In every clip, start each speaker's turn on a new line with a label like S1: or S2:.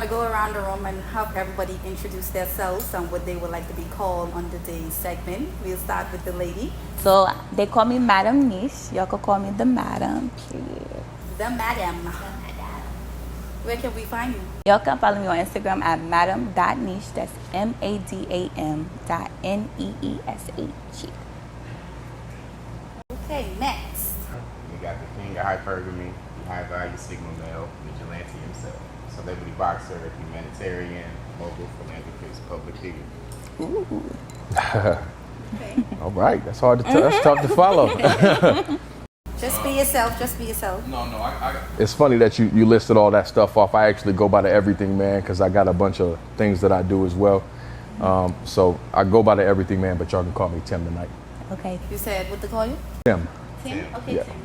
S1: to go around the room and have everybody introduce themselves and what they would like to be called on today's segment. We'll start with the lady.
S2: So they call me Madam Niche. Y'all can call me the Madam. Period.
S1: The Madam. Where can we find you?
S2: Y'all can follow me on Instagram at madam.niche. That's madam.neesh.
S1: Okay, next.
S3: We got the king of hypergamy, the high value sigma male, vigilante himself, celebrity boxer, humanitarian, mogul, philanthropist, public figure.
S2: Ooh.
S1: Okay.
S4: All right, that's hard to that's tough to follow.
S1: Just be yourself. Just be yourself.
S3: No, I
S4: It's funny that you listed all that stuff off. I actually go by the everything man because I got a bunch of things that I do as well. So I go by the everything man, but y'all can call me Tim tonight.
S2: Okay.
S1: You said what to call you?
S4: Tim.
S1: Tim? Okay,
S4: Yeah.
S1: Tim.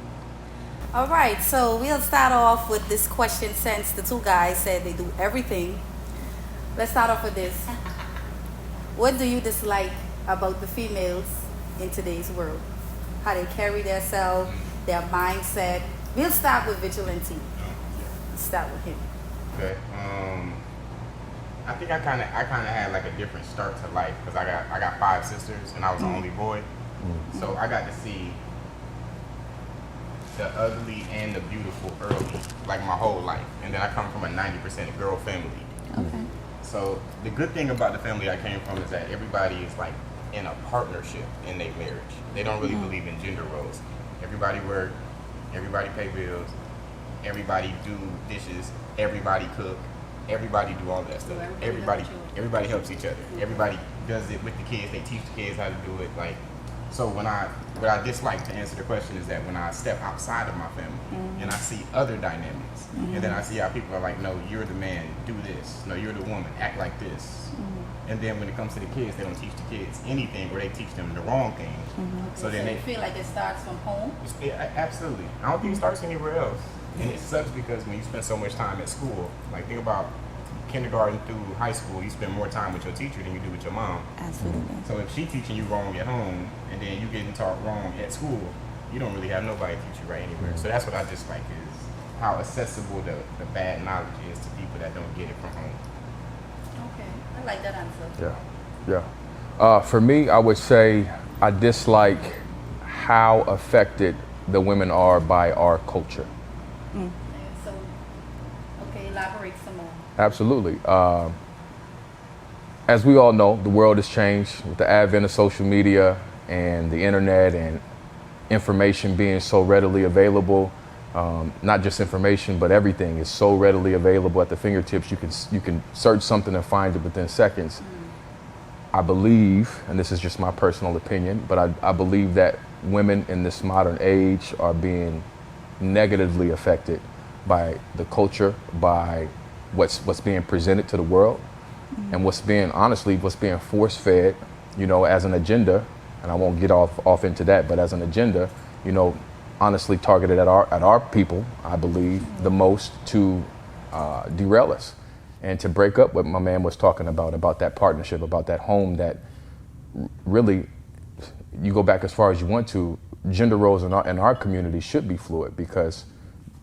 S1: All right, so we'll start off with this question since the two guys said they do everything. Let's start off with this. What do you dislike about the females in today's world? How they carry themselves, their mindset. We'll start with vigilante. Start with him.
S3: Okay. I think I kind of had like a different start to life because I got 5 sisters and I was the only boy, so I got to see the ugly and the beautiful early, like my whole life. And then I come from a 90% girl family.
S2: Okay.
S3: So the good thing about the family I came from is that everybody is like in a partnership in their marriage. They don't really believe in gender roles. Everybody work, everybody pay bills, everybody do dishes, everybody cook, everybody do all that stuff. Everybody helps each other. Everybody does it with the kids. They teach the kids how to do it. Like, so what I dislike, to answer the question, is that when I step outside of my family and I see other dynamics, and then I see how people are like, no, you're the man, do this. No, you're the woman, act like this. And then when it comes to the kids, they don't teach the kids anything, or they teach them the wrong thing. So then
S1: you feel like it starts from home?
S3: Yeah, absolutely. I don't think it starts anywhere else. And it sucks because when you spend so much time at school, like think about kindergarten through high school, you spend more time with your teacher than you do with your mom.
S2: Absolutely.
S3: So if she's teaching you wrong at home and then you getting taught wrong at school, you don't really have nobody teach you right anywhere. So that's what I dislike, is how accessible the bad knowledge is to people that don't get it from home.
S1: Okay, I like that answer.
S4: Yeah. For me, I would say I dislike how affected the women are by our culture.
S1: And so, okay, elaborate some more.
S4: Absolutely. As we all know, the world has changed with the advent of social media and the internet and information being so readily available. Not just information, but everything is so readily available at the fingertips. You can search something and find it within seconds. I believe, and this is just my personal opinion, but I believe that women in this modern age are being negatively affected by the culture, by what's being presented to the world, and what's being force-fed, as an agenda. And I won't get off into that, but as an agenda, honestly targeted at our people, I believe, the most to derail us and to break up what my man was talking about that partnership, about that home that really, you go back as far as you want to, gender roles in our community should be fluid, because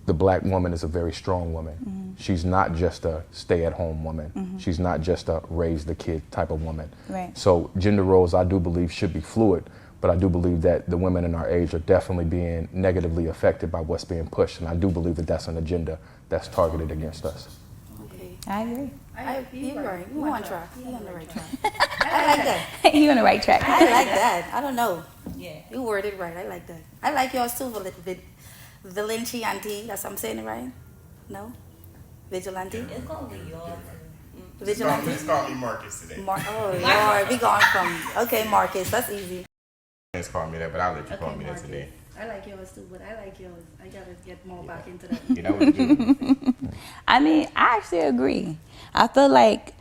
S4: the black woman is a very strong woman. She's not just a stay-at-home woman. She's not just a raise the kid type of woman.
S2: Right.
S4: So gender roles, I do believe, should be fluid, but I do believe that the women in our age are definitely being negatively affected by what's being pushed, and I do believe that that's an agenda that's targeted against us.
S1: Okay.
S2: I agree.
S1: You're right. You on track. You on the right track. I like that.
S2: You on the right track.
S1: I like that. I don't know.
S2: Yeah.
S1: You worded right. I like that. I like yours too, Vigilante. That's I'm saying it right? No? Vigilante?
S2: It's gonna be yours.
S1: Vigilante.
S3: Let's call me Marcus today.
S1: Oh, Lord. We going from, okay, Marcus. That's easy.
S3: Let's call me that, but I'll let you call me that today.
S1: I like yours too, but I like yours. I gotta get more back into that.
S3: You know what you do?
S2: I mean, I actually agree. I feel like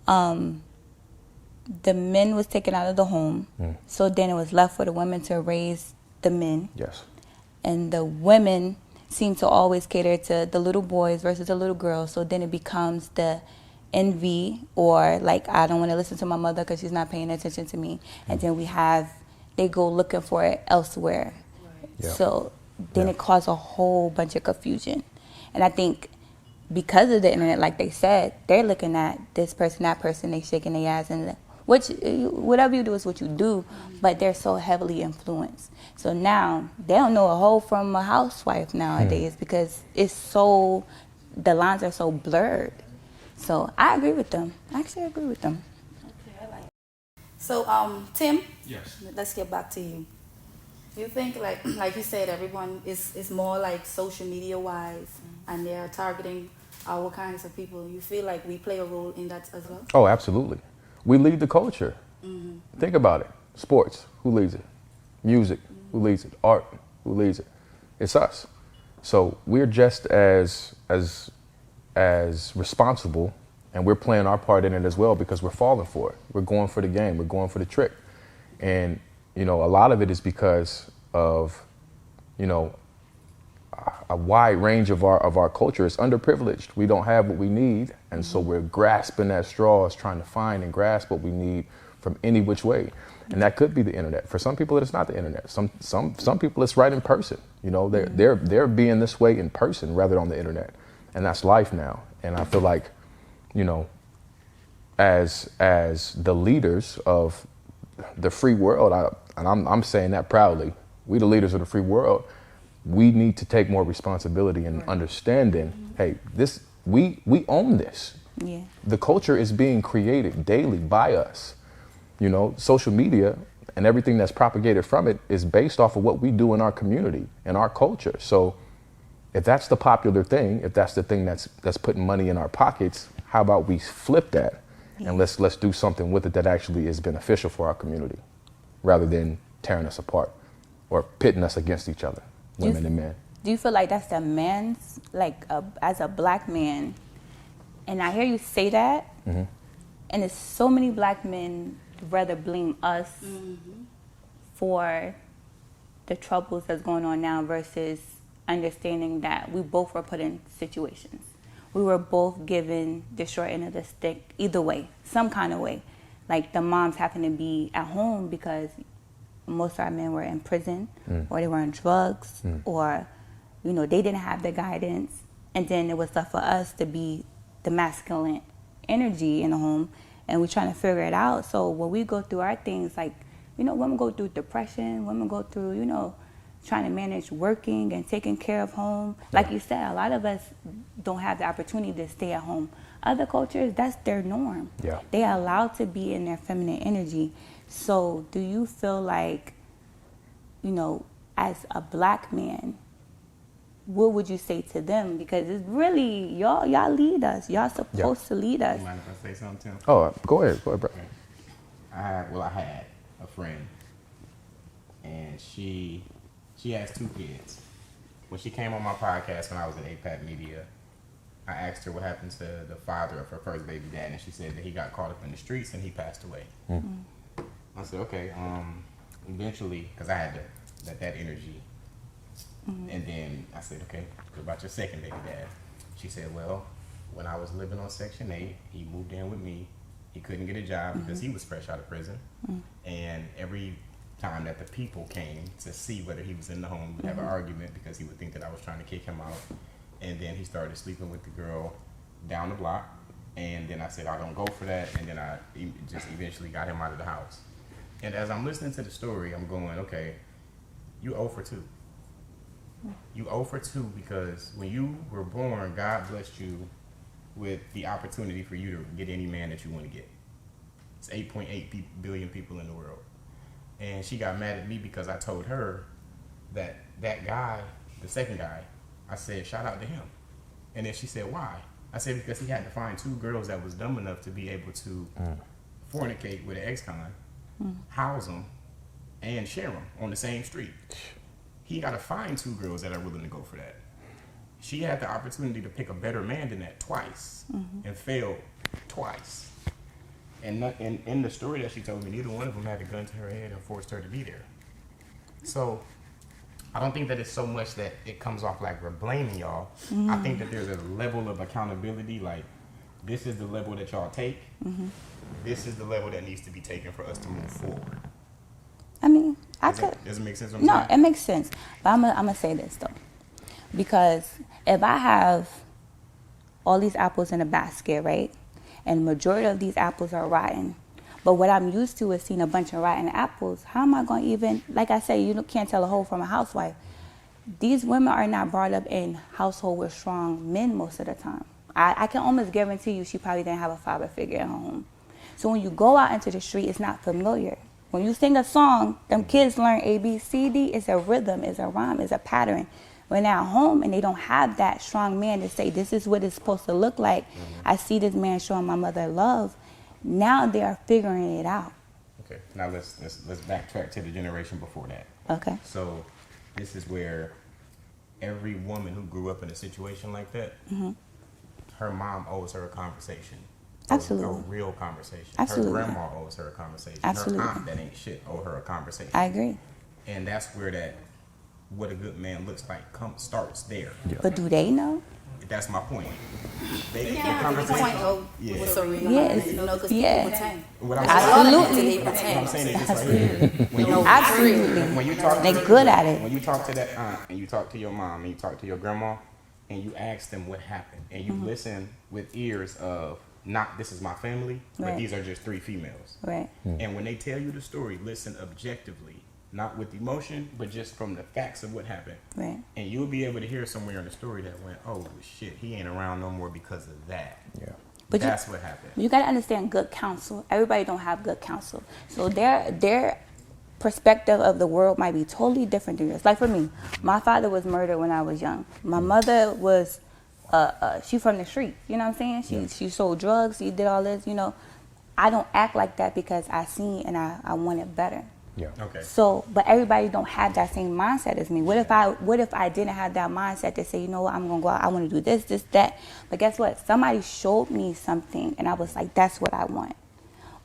S2: the men was taken out of the home, so then it was left for the women to raise the men.
S4: Yes.
S2: And the women seem to always cater to the little boys versus the little girls, so then it becomes the envy, or like, I don't want to listen to my mother because she's not paying attention to me. And then they go looking for it elsewhere.
S4: Yeah.
S2: So then it caused a whole bunch of confusion. And I think because of the internet, like they said, they're looking at this person, that person, they shaking their ass, and which whatever you do is what you do, but they're so heavily influenced. So now they don't know a hoe from a housewife nowadays because it's so, the lines are so blurred. So I agree with them. I actually agree with them.
S1: Okay, I like it. So, Tim,
S5: Yes.
S1: let's get back to you. You think like you said, everyone is more like social media wise, and they're targeting our kinds of people. You feel like we play a role in that as well?
S4: Oh, absolutely. We lead the culture. Think about it. Sports, who leads it? Music, who leads it? Art, who leads it? It's us. So we're just as responsible, and we're playing our part in it as well because we're falling for it. We're going for the game. We're going for the trick. And, you know, a lot of it is because of, you know, a wide range of our culture is underprivileged. We don't have what we need, and so we're grasping at straws, trying to find and grasp what we need from any which way. And that could be the internet. For some people, it's not the internet. Some people, it's right in person. You know, they're being this way in person rather than on the internet, and that's life now. And I feel like, you know, as the leaders of the free world, I'm saying that proudly. We the leaders of the free world. We need to take more responsibility in understanding, hey, we own this.
S2: Yeah.
S4: The culture is being created daily by us. You know, social media and everything that's propagated from it is based off of what we do in our community and our culture. So if that's the popular thing, if that's the thing that's putting money in our pockets, how about we flip that and let's do something with it that actually is beneficial for our community rather than tearing us apart or pitting us against each other. Women and men.
S2: Do you feel like that's the man's, like, as a black man, and I hear you say that, and there's so many black men rather blame us for the troubles that's going on now versus understanding that we both were put in situations. We were both given the short end of the stick either way, some kind of way. Like the moms having to be at home because most of our men were in prison or they were on drugs or, you know, they didn't have the guidance. And then it was left for us to be the masculine energy in the home, and we're trying to figure it out. So when we go through our things, like, you know, women go through depression, women go through, you know, trying to manage working and taking care of home. Like you said, a lot of us don't have the opportunity to stay at home. Other cultures, that's their norm.
S4: Yeah.
S2: They are allowed to be in their feminine energy. So do you feel like, you know, as a black man, what would you say to them? Because it's really, y'all lead us. Y'all supposed to lead us.
S3: You mind if I say something, Tim?
S4: Oh, go ahead, bro.
S3: I had a friend, and she has 2 kids. When she came on my podcast when I was at APAC Media, I asked her what happened to the father of her first baby dad, and she said that he got caught up in the streets and he passed away. I said, okay, eventually, because I had to let that energy. And then I said, okay, what about your second baby dad? She said, well, when I was living on Section 8, he moved in with me. He couldn't get a job because he was fresh out of prison. And every time that the people came to see whether he was in the home, we'd have an argument because he would think that I was trying to kick him out. And then he started sleeping with the girl down the block. And then I said, I don't go for that. And then I just eventually got him out of the house. And as I'm listening to the story, I'm going, okay, you 0 for 2. You 0 for 2 because when you were born, God blessed you with the opportunity for you to get any man that you want to get. It's 8.8 billion people in the world. And she got mad at me because I told her that guy, the second guy, I said, shout out to him. And then she said, why? I said, because he had to find 2 girls that was dumb enough to be able to fornicate with an ex-con, house them, and share them on the same street. He got to find 2 girls that are willing to go for that. She had the opportunity to pick a better man than that twice and failed twice. And in the story that she told me, neither one of them had a gun to her head and forced her to be there. So I don't think that it's so much that it comes off like we're blaming y'all. I think that there's a level of accountability, like this is the level that y'all take. This is the level that needs to be taken for us to move forward.
S2: I mean,
S3: Does it make sense what I'm
S2: No,
S3: saying?
S2: it makes sense. But I'm gonna say this though, because if I have all these apples in a basket, right? And the majority of these apples are rotten. But what I'm used to is seeing a bunch of rotten apples. How am I going to even, like I say, can't tell a hoe from a housewife. These women are not brought up in household with strong men most of the time. I can almost guarantee you she probably didn't have a father figure at home. So when you go out into the street, it's not familiar. When you sing a song, them kids learn A, B, C, D. It's a rhythm, it's a rhyme, it's a pattern. When they're at home and they don't have that strong man to say, this is what it's supposed to look like. I see this man showing my mother love. Now they are figuring it out.
S3: Okay, now let's backtrack to the generation before that.
S2: Okay.
S3: So this is where every woman who grew up in a situation like that, her mom owes her a conversation.
S2: Absolutely.
S3: A real conversation.
S2: Absolutely.
S3: Her grandma owes her a conversation.
S2: Absolutely.
S3: Her aunt that ain't shit owe her a conversation.
S2: I agree.
S3: And that's where what a good man looks like starts there.
S4: Yeah.
S2: But do they know?
S3: That's my point. They
S1: Yeah,
S3: the conversation.
S1: point of
S3: Yeah.
S1: what's so real.
S2: Yes.
S1: Because
S2: Yeah.
S1: people pretend.
S3: What I'm
S2: Absolutely.
S1: They
S3: What I'm
S1: pretend.
S3: saying is this right here. When you,
S2: Absolutely.
S3: when you talk to
S2: They're good at it.
S3: When you talk to that aunt and you talk to your mom and you talk to your grandma and you ask them what happened and you listen with ears of not this is my family, but
S2: Right.
S3: these are just 3 females.
S2: Right.
S3: And when they tell you the story, listen objectively, not with emotion, but just from the facts of what happened.
S2: Right.
S3: And you'll be able to hear somewhere in the story that went, oh shit, he ain't around no more because of that.
S4: Yeah.
S2: But
S3: That's what happened.
S2: You got to understand good counsel. Everybody don't have good counsel. So their perspective of the world might be totally different than yours. Like for me, my father was murdered when I was young. My mother was, she from the street. You know what I'm saying? She sold drugs. She did all this. I don't act like that because I seen and I want it better.
S4: Yeah.
S3: Okay.
S2: So, but everybody don't have that same mindset as me. What if I didn't have that mindset to say, you know what, I'm gonna go out, I want to do this, that. But guess what? Somebody showed me something, and I was like, that's what I want.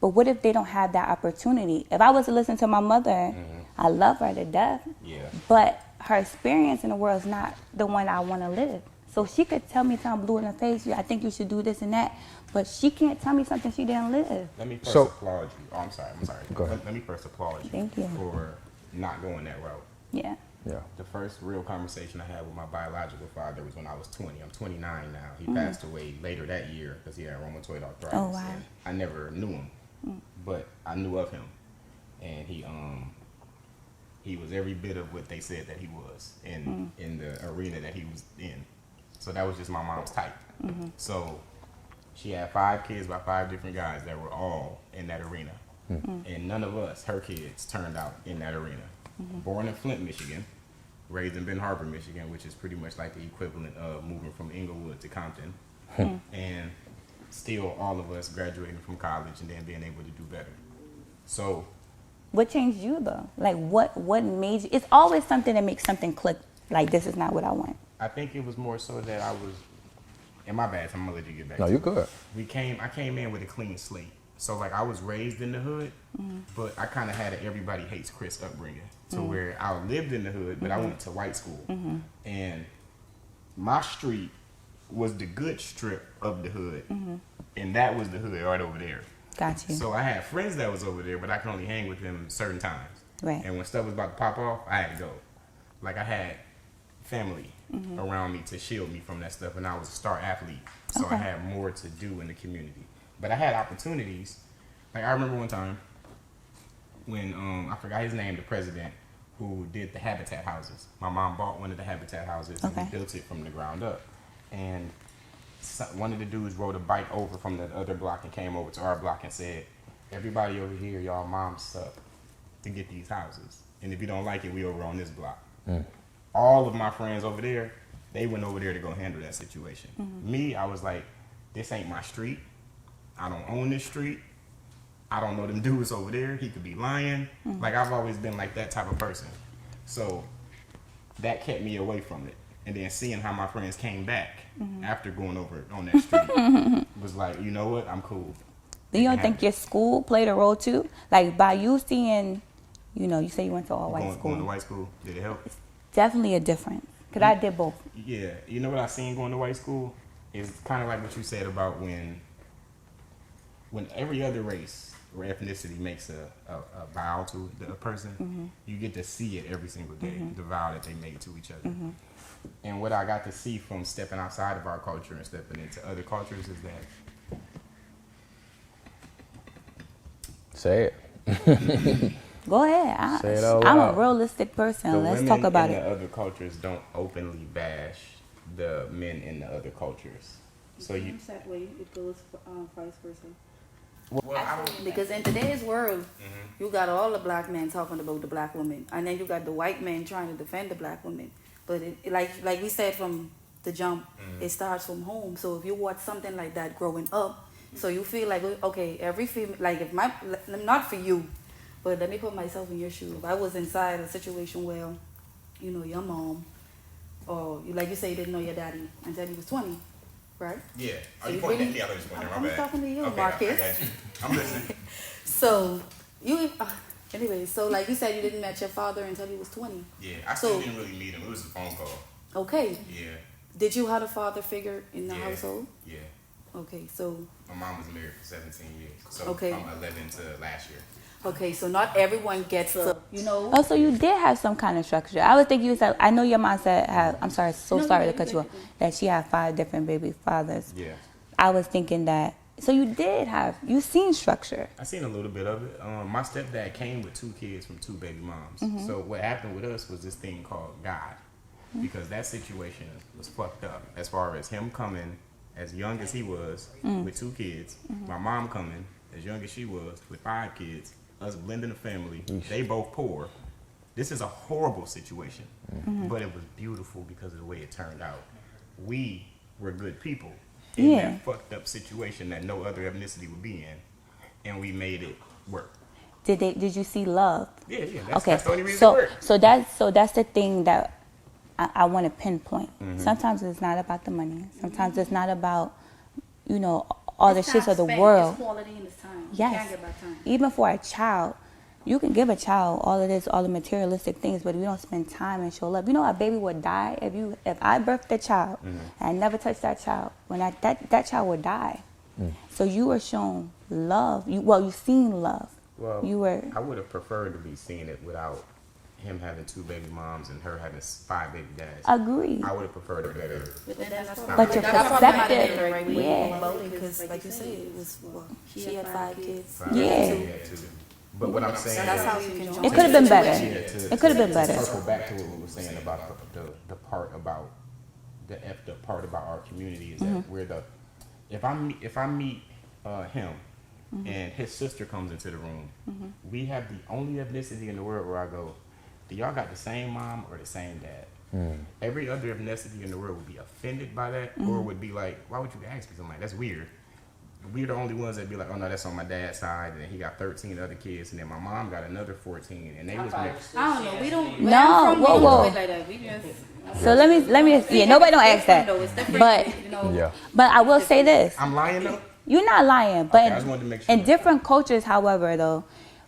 S2: But what if they don't have that opportunity? If I was to listen to my mother, I love her to death.
S3: Yeah.
S2: But her experience in the world is not the one I want to live. So she could tell me something blue in the face. I think you should do this and that. But she can't tell me something she didn't live.
S3: Let me first
S4: So-
S3: applaud you. Oh, I'm sorry.
S4: Go ahead.
S3: Let me first applaud you,
S2: Thank you.
S3: for not going that route.
S2: Yeah.
S4: Yeah.
S3: The first real conversation I had with my biological father was when I was 20. I'm 29 now. He passed away later that year because he had rheumatoid arthritis.
S2: Oh, wow.
S3: And I never knew him, but I knew of him, and he was every bit of what they said that he was in the arena that he was in. So that was just my mom's type. So she had 5 kids by 5 different guys that were all in that arena. And none of us, her kids, turned out in that arena. Born in Flint, Michigan, raised in Ben Harbor, Michigan, which is pretty much like the equivalent of moving from Inglewood to Compton. And still all of us graduating from college and then being able to do better. So
S2: What changed you though? Like what made you? It's always something that makes something click. Like this is not what I want.
S3: I think it was more so that I was, and my bad, so I'm gonna let you get back
S4: No,
S3: to
S4: you're
S3: it.
S4: good.
S3: I came in with a clean slate. So like I was raised in the hood, but I kind of had an everybody hates Chris upbringing to where I lived in the hood, but I went to white school. And my street was the good strip of the hood. And that was the hood right over there.
S2: Got you.
S3: So I had friends that was over there, but I could only hang with them certain times.
S2: Right.
S3: And when stuff was about to pop off, I had to go. Like I had family around me to shield me from that stuff, and I was a star athlete, so I had more to do in the community. But I had opportunities. Like I remember one time when I forgot his name, the president who did the Habitat houses. My mom bought one of the Habitat houses and we built it from the ground up. And one of the dudes rode a bike over from the other block and came over to our block and said, "Everybody over here, y'all moms suck to get these houses. And if you don't like it, we over on this block." All of my friends over there, they went over there to go handle that situation. Me, I was like, this ain't my street. I don't own this street. I don't know them dudes over there. He could be lying. Like I've always been like that type of person. So that kept me away from it. And then seeing how my friends came back after going over on that street was like, you know what? I'm cool.
S2: Do you don't think your school played a role too? Like by you seeing, you say you went to all white school.
S3: Going to white school, did it help?
S2: Definitely a difference. Because I did both.
S3: Yeah. You know what I seen going to white school? Is kind of like what you said about when every other race or ethnicity makes a vow to a person, you get to see it every single day, the vow that they make to each other. And what I got to see from stepping outside of our culture and stepping into other cultures is that
S4: Say it.
S2: Go ahead.
S4: Say it out
S2: I'm a
S4: loud.
S2: realistic person.
S3: the
S2: Let's
S3: women
S2: talk about
S3: in
S2: it.
S3: the other cultures don't openly bash the men in the other cultures. So you,
S1: that way it goes vice versa.
S3: well, I don't.
S1: Because in today's world, you got all the black men talking about the black woman, and then you got the white men trying to defend the black woman. But like we said from the jump, it starts from home. So if you watch something like that growing up, so you feel like, okay, every female, like if not for you, but let me put myself in your shoes. If I was inside a situation where, you know, your mom, or like you say, you didn't know your daddy until he was 20, right?
S3: Yeah.
S1: So
S3: Are you
S1: you
S3: pointing
S1: really-
S3: at me? I thought you was pointing at
S1: I'm
S3: my bad.
S1: talking to you,
S3: Okay,
S1: Marcus.
S3: I got you. I'm listening.
S1: So you, anyway, so like you said, you didn't meet your father until he was 20.
S3: Yeah, I
S1: So-
S3: still didn't really meet him. It was a phone call.
S1: Okay.
S3: Yeah,
S1: Did you have a father figure in the
S3: yeah,
S1: household?
S3: Yeah.
S1: Okay, so
S3: My mom was married for 17 years. So
S1: Okay.
S3: from 11 to last year.
S1: so not everyone gets to, you know.
S2: Oh, so you did have some kind of structure. I would think you said, I know your mom said, I'm sorry,
S1: No,
S2: sorry
S1: you
S2: to
S1: good,
S2: cut
S1: you
S2: you off,
S1: good.
S2: that she had 5 different baby fathers.
S3: Yeah.
S2: I was thinking that, so you seen structure.
S3: I seen a little bit of it. My stepdad came with 2 kids from 2 baby moms. So what happened with us was this thing called God, because that situation was fucked up. As far as him coming as young as he was with 2 kids, my mom coming as young as she was with 5 kids, us blending the family. They both poor. This is a horrible situation, but it was beautiful because of the way it turned out. We were good people in
S2: Yeah.
S3: that fucked up situation that no other ethnicity would be in, and we made it work.
S2: Did you see love?
S3: Yeah, that's,
S2: Okay,
S3: that's the only reason it worked.
S2: so that's the thing that I want to pinpoint. Sometimes it's not about the money. Sometimes it's not about, you know, all the shits of the world.
S1: It's quality and it's time. You
S2: Yes.
S1: can't get back time.
S2: Even for a child, you can give a child all of this, all the materialistic things, but if you don't spend time and show love, you know, a baby would die if I birthed a child and I never touched that child. When that child would die. So you were shown love. You seen love.
S3: Well,
S2: You were.
S3: I would have preferred to be seeing it without him having 2 baby moms and her having 5 baby dads.
S2: Agreed.
S3: I would have preferred a better.
S2: But your perspective,
S1: right way
S2: yeah.
S1: about it, because like you said, it was she had 5 kids.
S2: Yeah.
S3: Too. But what I'm saying
S1: That's how
S3: is,
S1: you can
S2: It
S1: jump.
S2: could have been better.
S3: to-
S2: It could have been
S3: to
S2: better.
S3: circle back to what we were saying about the part about the effed up part about our community is that we're the if I meet him and his sister comes into the room, we have the only ethnicity in the world where I go, do y'all got the same mom or the same dad? Every other ethnicity in the world would be offended by that, or would be like, why would you ask me something like that? That's weird. We're the only ones that be like, oh no, that's on my dad's side, and then he got 13 other kids, and then my mom got another 14, and they was mixed.
S1: I don't know. We don't.
S2: No,
S1: where I'm from,
S2: whoa,
S1: we don't
S2: whoa.
S1: do it like that. We just.
S2: So let me. Yeah, nobody don't ask that.
S1: Though. It's different,
S2: But
S1: you know.
S4: Yeah.
S2: but I will say this.
S3: I'm lying though.
S2: You're not lying, but
S3: Okay, I just wanted to make sure.
S2: in different cultures, however, though,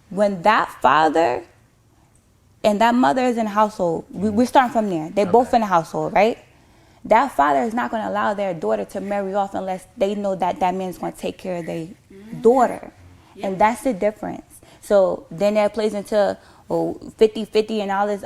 S2: when that father and that mother is in the household, we're starting from there. They're both in the household, right? That father is not going to allow their daughter to marry off unless they know that that man's going to take care of their daughter. And that's the difference. So then that plays into 50-50 and all these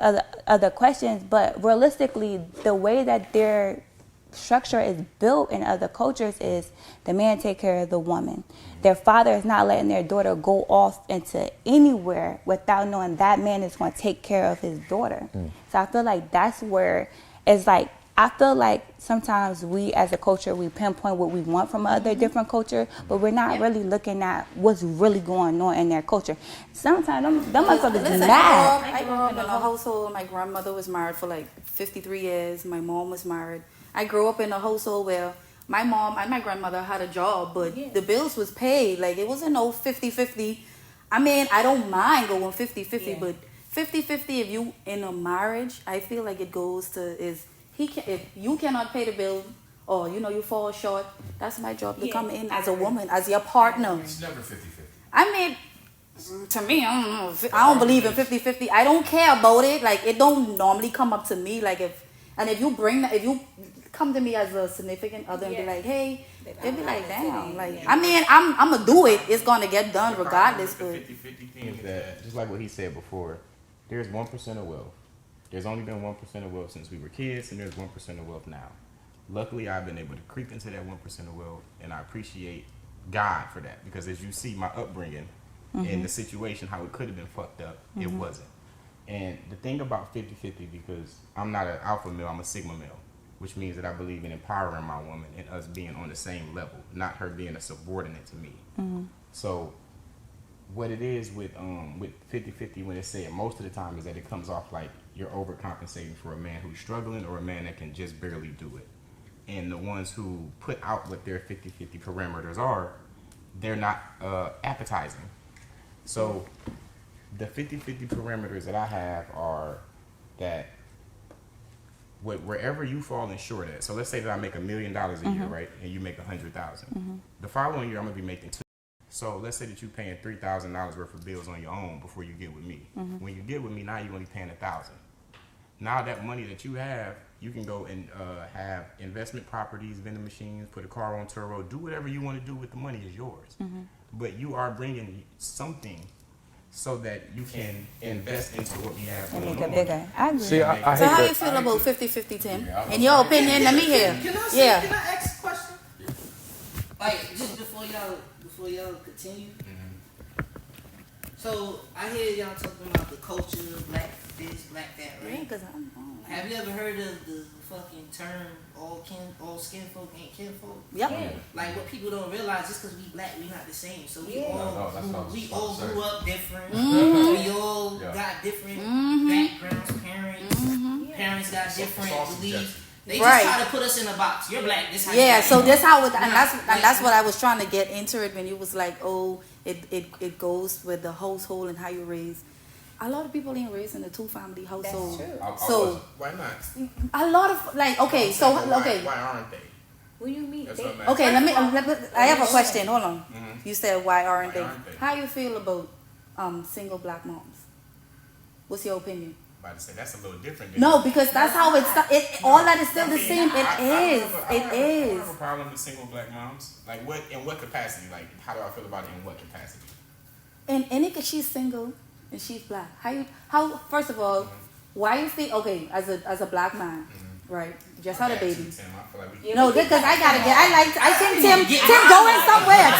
S2: other questions. But realistically, the way that their structure is built in other cultures is the man take care of the woman. Their father is not letting their daughter go off into anywhere without knowing that man is going to take care of his daughter. So I feel like that's where it's like, I feel like sometimes we as a culture, we pinpoint what we want from other different culture, but we're not really looking at what's really going on in their culture. Sometimes them motherfuckers
S1: Listen,
S2: mad.
S1: I grew up in a household. My grandmother was married for like 53 years. My mom was married. I grew up in a household where my mom and my grandmother had a job, but the bills was paid. Like, it wasn't no 50-50. I mean, I don't mind going 50-50, but 50-50 if you in a marriage, I feel like it goes to if you cannot pay the bill or, you know, you fall short, that's my job to come in as a woman, as your partner.
S3: It's never 50-50.
S1: I mean, to me, I don't know. I don't believe in 50-50. I don't care about it. Like, it don't normally come up to me. Like, if you bring that, if you come to me as a significant other and be like, hey, they'd be like, damn. Like,
S3: Yeah.
S1: I mean, I'm going to do it. It's going to get done regardless.
S3: The
S1: But
S3: 50-50 thing is that, just like what he said before, there's 1% of wealth. There's only been 1% of wealth since we were kids, and there's 1% of wealth now. Luckily, I've been able to creep into that 1% of wealth, and I appreciate God for that, because as you see my upbringing and the situation, how it could have been fucked up, it wasn't. And the thing about 50-50, because I'm not an alpha male, I'm a sigma male, which means that I believe in empowering my woman and us being on the same level, not her being a subordinate to me. So what it is with 50-50, when it's said most of the time, is that it comes off like you're overcompensating for a man who's struggling or a man that can just barely do it. And the ones who put out what their 50-50 parameters are, they're not appetizing. So the 50-50 parameters that I have are that wherever you falling short at. So let's say that I make $1 million a year, right? And you make 100,000. The following year I'm gonna be making 2. So let's say that you're paying $3,000 worth of bills on your own before you get with me. When you get with me, now you're only paying 1,000. Now that money that you have, you can go and have investment properties, vending machines, put a car on turbo, do whatever you want to do with the money is yours. But you are bringing something so that you can invest into what we have.
S2: And make it bigger. I agree.
S4: See, I
S1: so
S4: hate
S1: how
S4: that.
S1: you feel about 50-50, Tim?
S3: Yeah,
S1: In your opinion, let me hear.
S5: Can I
S1: Yeah.
S5: can I ask a question? Like just before y'all continue. So I hear y'all talking about the culture, black this, black that,
S1: Yeah,
S5: right?
S1: 'cause I'm
S5: Have you ever heard of the fucking term all skin folk ain't kin folk?
S1: Yep.
S5: Like what people don't realize, just because we black, we not the same. So we
S2: Yeah.
S5: all
S3: that's what I was
S5: we
S3: about
S5: all
S3: to say.
S5: grew up different. We all
S3: Yeah.
S5: got different backgrounds, parents got different
S3: all
S5: beliefs.
S3: subjective.
S5: They just
S1: Right.
S5: try to put us in a box. You're black. This how you
S1: Yeah,
S5: black.
S1: so that's how it, and
S5: Nah,
S1: that's what I was trying to get into it when you was like, oh, it goes with the household and how you raise. A lot of people ain't raised in a 2-family household.
S2: true.
S1: So
S3: why not?
S1: a lot of like okay, so okay,
S3: Why aren't they?
S2: What do you mean?
S3: That's
S2: They-
S3: what I'm asking.
S1: okay. Let me. I have a question. Hold on. You said why aren't
S3: Why
S1: they?
S3: aren't they?
S1: How you feel about single black moms? What's your opinion?
S3: I'm about to say that's a little different. Than
S1: No, because that's how it's. All that is still the same.
S3: I
S1: It is.
S3: don't
S1: It
S3: have
S1: is.
S3: a problem with single black moms. Like in what capacity? Like how do I feel about it in what capacity?
S1: And any cause she's single and she's black. How first of all, why you think okay as a black man, right? Just had a baby.
S3: Tim, I feel like we
S1: No, because I think Tim going somewhere.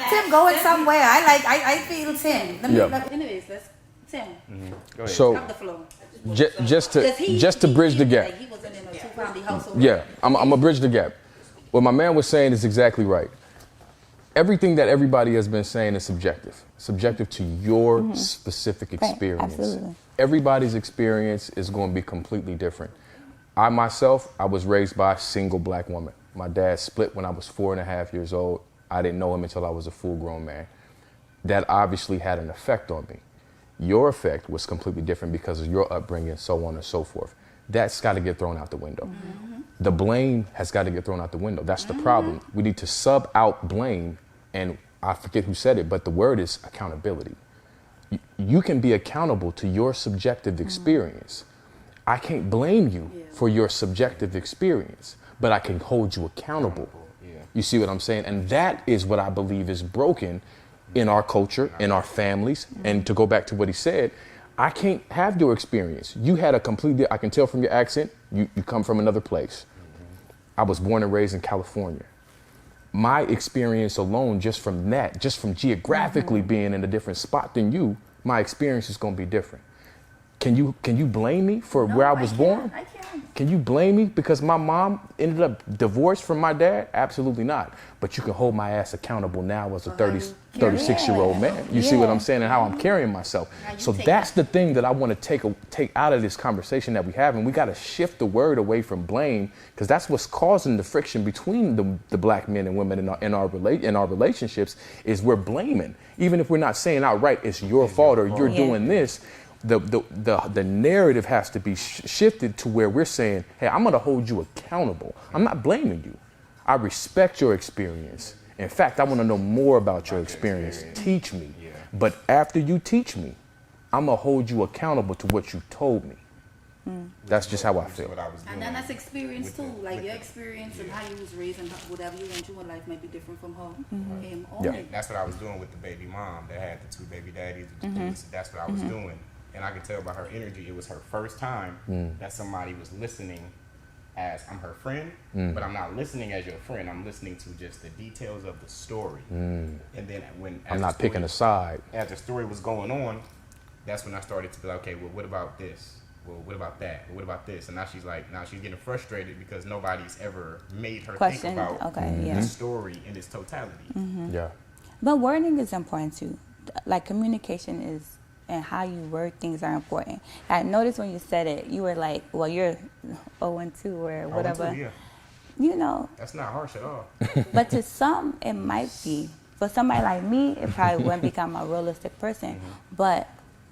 S1: Tim going somewhere. I feel Tim. Anyways, let's Tim.
S3: Go ahead.
S4: So
S1: Have the floor.
S4: just to bridge the gap.
S1: Like he wasn't in a 2-family household.
S4: Yeah, I'm gonna bridge the gap. What my man was saying is exactly right. Everything that everybody has been saying is subjective to your specific experience.
S2: absolutely.
S4: Everybody's experience is going to be completely different. I myself, I was raised by a single black woman. My dad split when I was 4.5 years old. I didn't know him until I was a full-grown man. That obviously had an effect on me. Your effect was completely different because of your upbringing, so on and so forth. That's got to get thrown out the window. The blame has got to get thrown out the window. That's the problem. We need to sub out blame, and I forget who said it, but the word is accountability. You can be accountable to your subjective experience. I can't blame you for your subjective experience, but I can hold you accountable. You see what I'm saying? And that is what I believe is broken in our culture, in our families. And to go back to what he said, I can't have your experience. You had a completely, I can tell from your accent, you come from another place. I was born and raised in California. My experience alone, just from that, just from geographically being in a different spot than you, my experience is going to be different. Can you blame me for where I was born?
S1: I can't.
S4: Can you blame me because my mom ended up divorced from my dad? Absolutely not. But you can hold my ass accountable now as a 36-year-old man. You see what I'm saying and how I'm carrying myself. So that's the thing that I want to take out of this conversation that we have. And we got to shift the word away from blame, because that's what's causing the friction between the black men and women in our relationships is we're blaming. Even if we're not saying outright it's your fault or you're doing this. The narrative has to be shifted to where we're saying, hey, I'm going to hold you accountable. I'm not blaming you. I respect your experience. In fact, I want to know more about your experience. Teach me. But after you teach me, I'm going to hold you accountable to what you told me. That's just how I feel.
S3: What I was doing.
S1: And then that's experience
S3: with
S1: too.
S3: the-
S1: Like
S3: with
S1: your
S3: the-
S1: experience and how you was raised and whatever you went through in life may be different from her. Him
S4: Yeah.
S1: only.
S3: That's what I was doing with the baby mom that had the 2 baby daddies. That's what I was doing. And I could tell by her energy, it was her first time that somebody was listening as I'm her friend, but I'm not listening as your friend. I'm listening to just the details of the story. And then
S4: I'm not picking a side.
S3: As the story was going on, that's when I started to be like, okay, well, what about this? Well, what about that? Well, what about this? And now she's getting frustrated because nobody's ever made her think about the story in its totality.
S4: Yeah.
S2: But wording is important too. Like communication is, and how you word things are important. I noticed when you said it, you were like, well, you're 0-2 or whatever.
S3: 0-2, yeah.
S2: You know.
S3: That's not harsh at all.
S2: But to some, it might be. For somebody like me, it probably wouldn't become a realistic person. But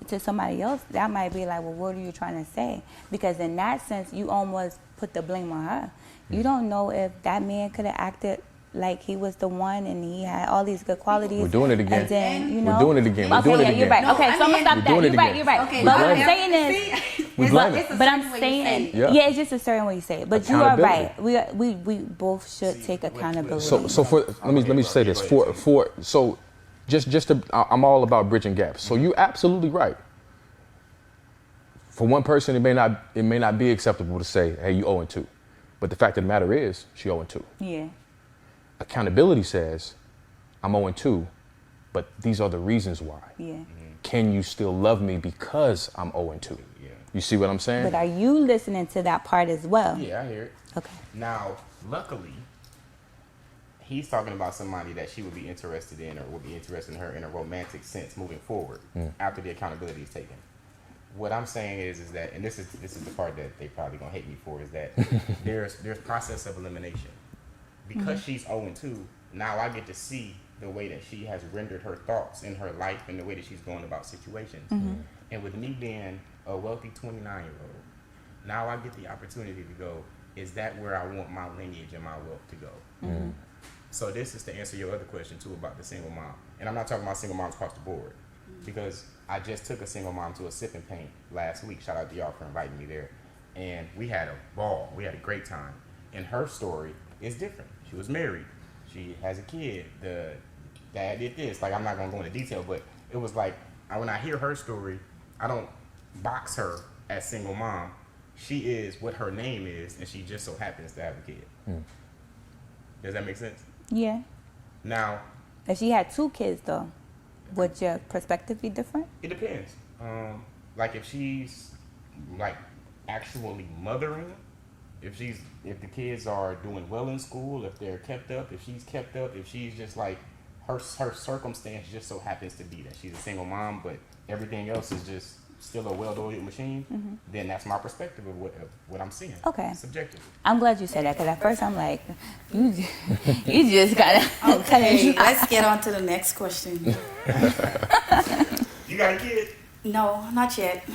S2: to somebody else, that might be like, well, what are you trying to say? Because in that sense, you almost put the blame on her. You don't know if that man could have acted like he was the one and he had all these good qualities.
S4: We're doing it again.
S2: And then, you know,
S4: We're doing it again. We're doing it again.
S2: You're right.
S1: No,
S2: Okay, so I'm gonna stop that.
S4: doing it
S2: You're right.
S4: again.
S2: You're right.
S1: Okay,
S2: But
S4: we
S2: what I'm
S4: blame
S2: saying is,
S4: We blame it.
S2: but I'm saying,
S4: Yeah.
S2: yeah, it's just a certain way you say it. But you are
S4: Accountability.
S2: right. We both should take accountability.
S4: So for let me say this so just to, I'm all about bridging gaps. So you're absolutely right. For one person, it may not be acceptable to say, hey, you 0-2. But the fact of the matter is, she 0-2.
S2: Yeah.
S4: Accountability says, I'm 0-2, but these are the reasons why.
S2: Yeah.
S4: Can you still love me because I'm 0-2?
S3: Yeah.
S4: You see what I'm saying?
S2: But are you listening to that part as well?
S3: Yeah, I hear it.
S2: Okay.
S3: Now, luckily, he's talking about somebody that she would be interested in or would be interested in her in a romantic sense moving forward after the accountability is taken. What I'm saying is that, and this is the part that they probably gonna hate me for, is that there's process of elimination. Because she's 0-2, now I get to see the way that she has rendered her thoughts in her life and the way that she's going about situations. And with me being a wealthy 29-year-old, now I get the opportunity to go, is that where I want my lineage and my wealth to go? So this is to answer your other question too about the single mom. And I'm not talking about single moms across the board, because I just took a single mom to a sip and paint last week. Shout out to y'all for inviting me there. And we had a ball. We had a great time. And her story is different. She was married. She has a kid. The dad did this. Like, I'm not going to go into detail, but it was like, when I hear her story, I don't box her as single mom. She is what her name is, and she just so happens to have a kid. Does that make sense?
S2: Yeah.
S3: Now,
S2: If she had 2 kids, though, would your perspective be different?
S3: it depends. Like, if she's, like, actually mothering, if the kids are doing well in school, if they're kept up, if she's kept up, if she's just like, her circumstance just so happens to be that she's a single mom, but everything else is just still a well-oiled machine, then that's my perspective of what I'm seeing.
S2: Okay.
S3: Subjectively.
S2: I'm glad you said that, because at first I'm like, you just gotta
S1: Okay, let's get on to the next question.
S3: You got a kid?
S1: No, not yet.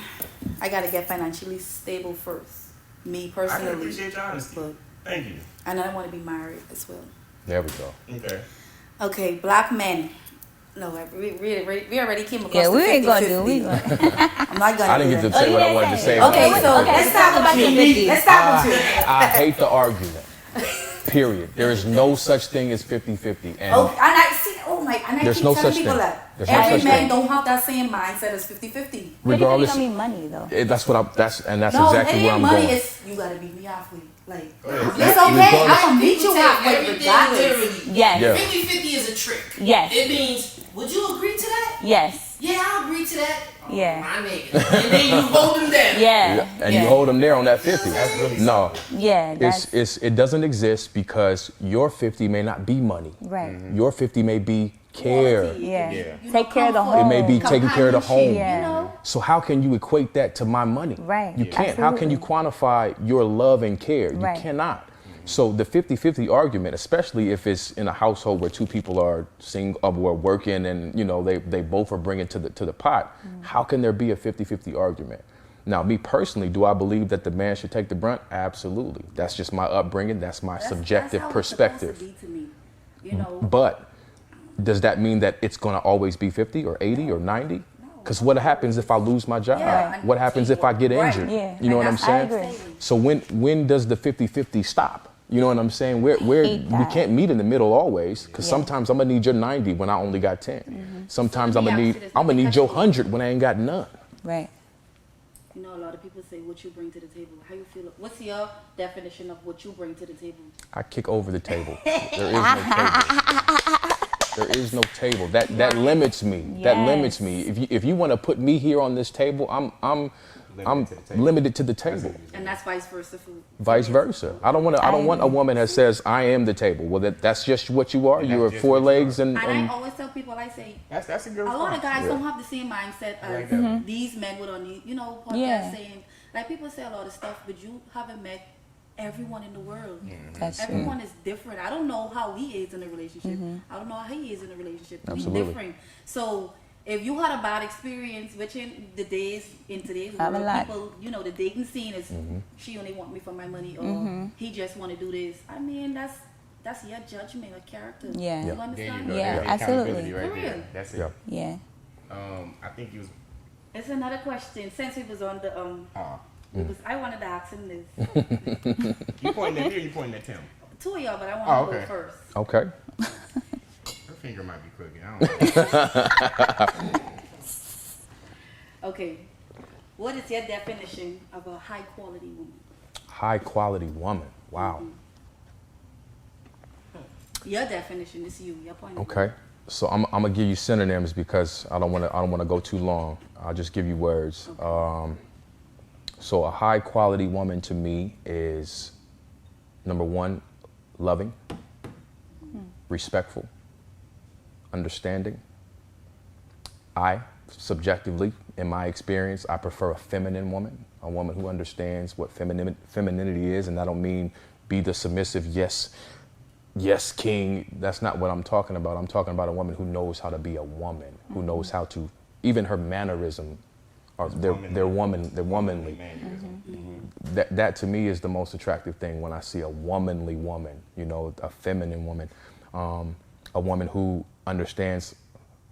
S1: I gotta get financially stable first. Me
S3: I can
S1: personally.
S3: appreciate your honesty.
S1: But,
S3: Thank you.
S1: and I want to be married as well.
S4: There we go.
S3: Okay.
S1: Okay, black men. No, we already came across
S2: Yeah,
S1: the
S2: we ain't gonna do
S1: 50-50. I'm not gonna
S4: I didn't
S1: do
S4: get to
S1: that.
S4: say what I wanted to say.
S1: Okay,
S4: about
S1: so
S4: it.
S1: let's start with you. Let's start with you.
S4: I hate the argument. Period. There is no such thing as 50-50. And
S1: Oh, and I see. Oh my! And I
S4: There's
S1: keep
S4: no
S1: telling
S4: such
S1: people
S4: thing.
S1: that
S4: There's no
S1: every
S4: such
S1: man
S4: thing.
S1: don't have that same mindset as 50-50.
S4: regardless,
S2: don't mean money, though.
S4: that's
S1: No,
S4: exactly where I'm
S1: money
S4: going.
S1: is you gotta meet me halfway. Like
S3: ahead.
S1: it's okay. I'm gonna meet you
S5: Take
S1: halfway
S5: everything
S1: regardless.
S5: literally.
S2: Yes.
S4: Yeah.
S5: 50-50 is a trick.
S2: Yes.
S5: It means, would you agree to that?
S2: Yes.
S5: Yeah, I'll agree to that.
S2: Yeah.
S5: My nigga. And then you hold him down.
S2: Yeah.
S4: And you hold them there on that 50. No,
S2: Yeah. That's
S4: it doesn't exist because your 50 may not be money.
S2: right.
S4: Your 50 may be care.
S2: Yeah.
S3: Yeah.
S2: Take care of the home.
S4: It may be taking care of the home.
S2: Yeah.
S1: You know,
S4: So how can you equate that to my money?
S2: Right.
S4: You can't. How can you quantify your love and care? You
S2: Right.
S4: cannot. So the 50-50 argument, especially if it's in a household where 2 people are were working and they both are bringing to the pot, how can there be a 50-50 argument? Now, me personally, do I believe that the man should take the brunt? Absolutely. That's just my upbringing. That's my subjective
S1: that's how
S4: perspective.
S1: It's supposed to be to me. You know.
S4: But does that mean that it's going to always be 50 or 80 or 90? Because what happens if I lose my job?
S1: Yeah.
S4: What happens if I get
S1: Right.
S4: injured?
S2: Yeah.
S4: You know what I'm
S1: And that's-
S4: saying?
S2: I agree.
S4: So when does the 50-50 stop? You know what I'm saying? Where
S2: Hate
S4: we
S2: that.
S4: can't meet in the middle always, because
S2: Yeah.
S4: sometimes I'm gonna need your 90 when I only got 10. Sometimes
S1: So
S4: I'm
S1: let
S4: gonna
S1: me
S4: need
S1: ask you this,
S4: I'm gonna
S1: let me
S4: need
S1: cut
S4: your
S1: you off.
S4: 100 when I ain't got none.
S2: Right.
S1: You know, a lot of people say what you bring to the table. How you feel? What's your definition of what you bring to the table?
S4: I kick over the table. There is no table. There is no table. That limits me. That limits me. If you want to put me here on this table, I'm limited to the table.
S1: And that's vice versa for
S4: Vice versa. I don't want a woman that says I am the table. Well, that's just what you are.
S3: And
S4: You
S3: that's
S4: are
S3: just
S4: four
S3: what you
S4: legs
S3: are.
S4: and
S1: And I always tell people, I say,
S3: That's a good
S1: a lot of
S3: response.
S1: guys don't have the same mindset as
S3: like that.
S1: these men would on the, podcast
S2: Yeah.
S1: saying, like people say a lot of stuff, but you haven't met everyone in the world.
S2: That's true.
S1: Everyone is different. I don't know how he is in a relationship. I don't know how he is in a relationship.
S4: Absolutely.
S1: We're different. So if you had a bad experience, which in today's
S2: Have a
S1: world,
S2: lot.
S1: people, the dating scene is she only want me for my money or he just want to do this. I mean, that's your judgment of character.
S2: Yeah.
S1: You
S2: Yeah.
S3: There
S1: understand?
S3: you go.
S2: Yeah,
S3: There's accountability
S2: absolutely.
S3: right
S1: For
S3: there.
S1: real.
S3: That's it.
S4: Yeah.
S2: Yeah.
S3: I think he was.
S1: It's another question. Since we was on the I wanted to ask him this.
S3: You pointing at me or you pointing at Tim?
S1: Two of y'all, but I want to
S3: okay.
S1: go first.
S4: Okay.
S3: Her finger might be crooked. I don't know.
S1: Okay. What is your definition of a high quality woman?
S4: High quality woman. Wow.
S1: Your definition is you. Your point of
S4: Okay. So I'm gonna give you synonyms because I don't wanna go too long. I'll just give you words. So a high quality woman to me is number one, loving, respectful, understanding. I subjectively, in my experience, I prefer a feminine woman, a woman who understands what femininity is, and I don't mean be the submissive yes, king. That's not what I'm talking about. I'm talking about a woman who knows how to be a woman, who knows how to, even her mannerism, or they're womanly. That to me is the most attractive thing when I see a womanly woman, a feminine woman, a woman who understands.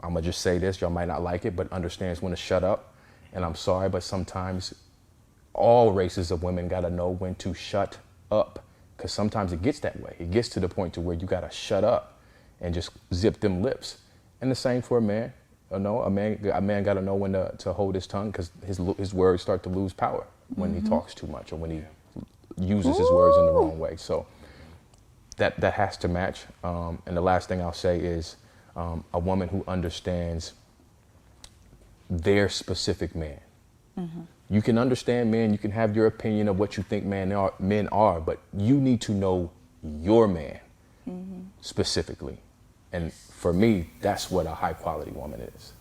S4: I'm gonna just say this, y'all might not like it, but understands when to shut up. And I'm sorry, but sometimes all races of women gotta know when to shut up. Because sometimes it gets that way. It gets to the point to where you gotta shut up and just zip them lips. And the same for a man. A man gotta know when to hold his tongue, because his words start to lose power when he talks too much or when he uses his words in the wrong way. So that has to match. And the last thing I'll say is a woman who understands their specific man. You can understand men, you can have your opinion of what you think men are, but you need to know your man specifically. And for me, that's what a high quality woman is.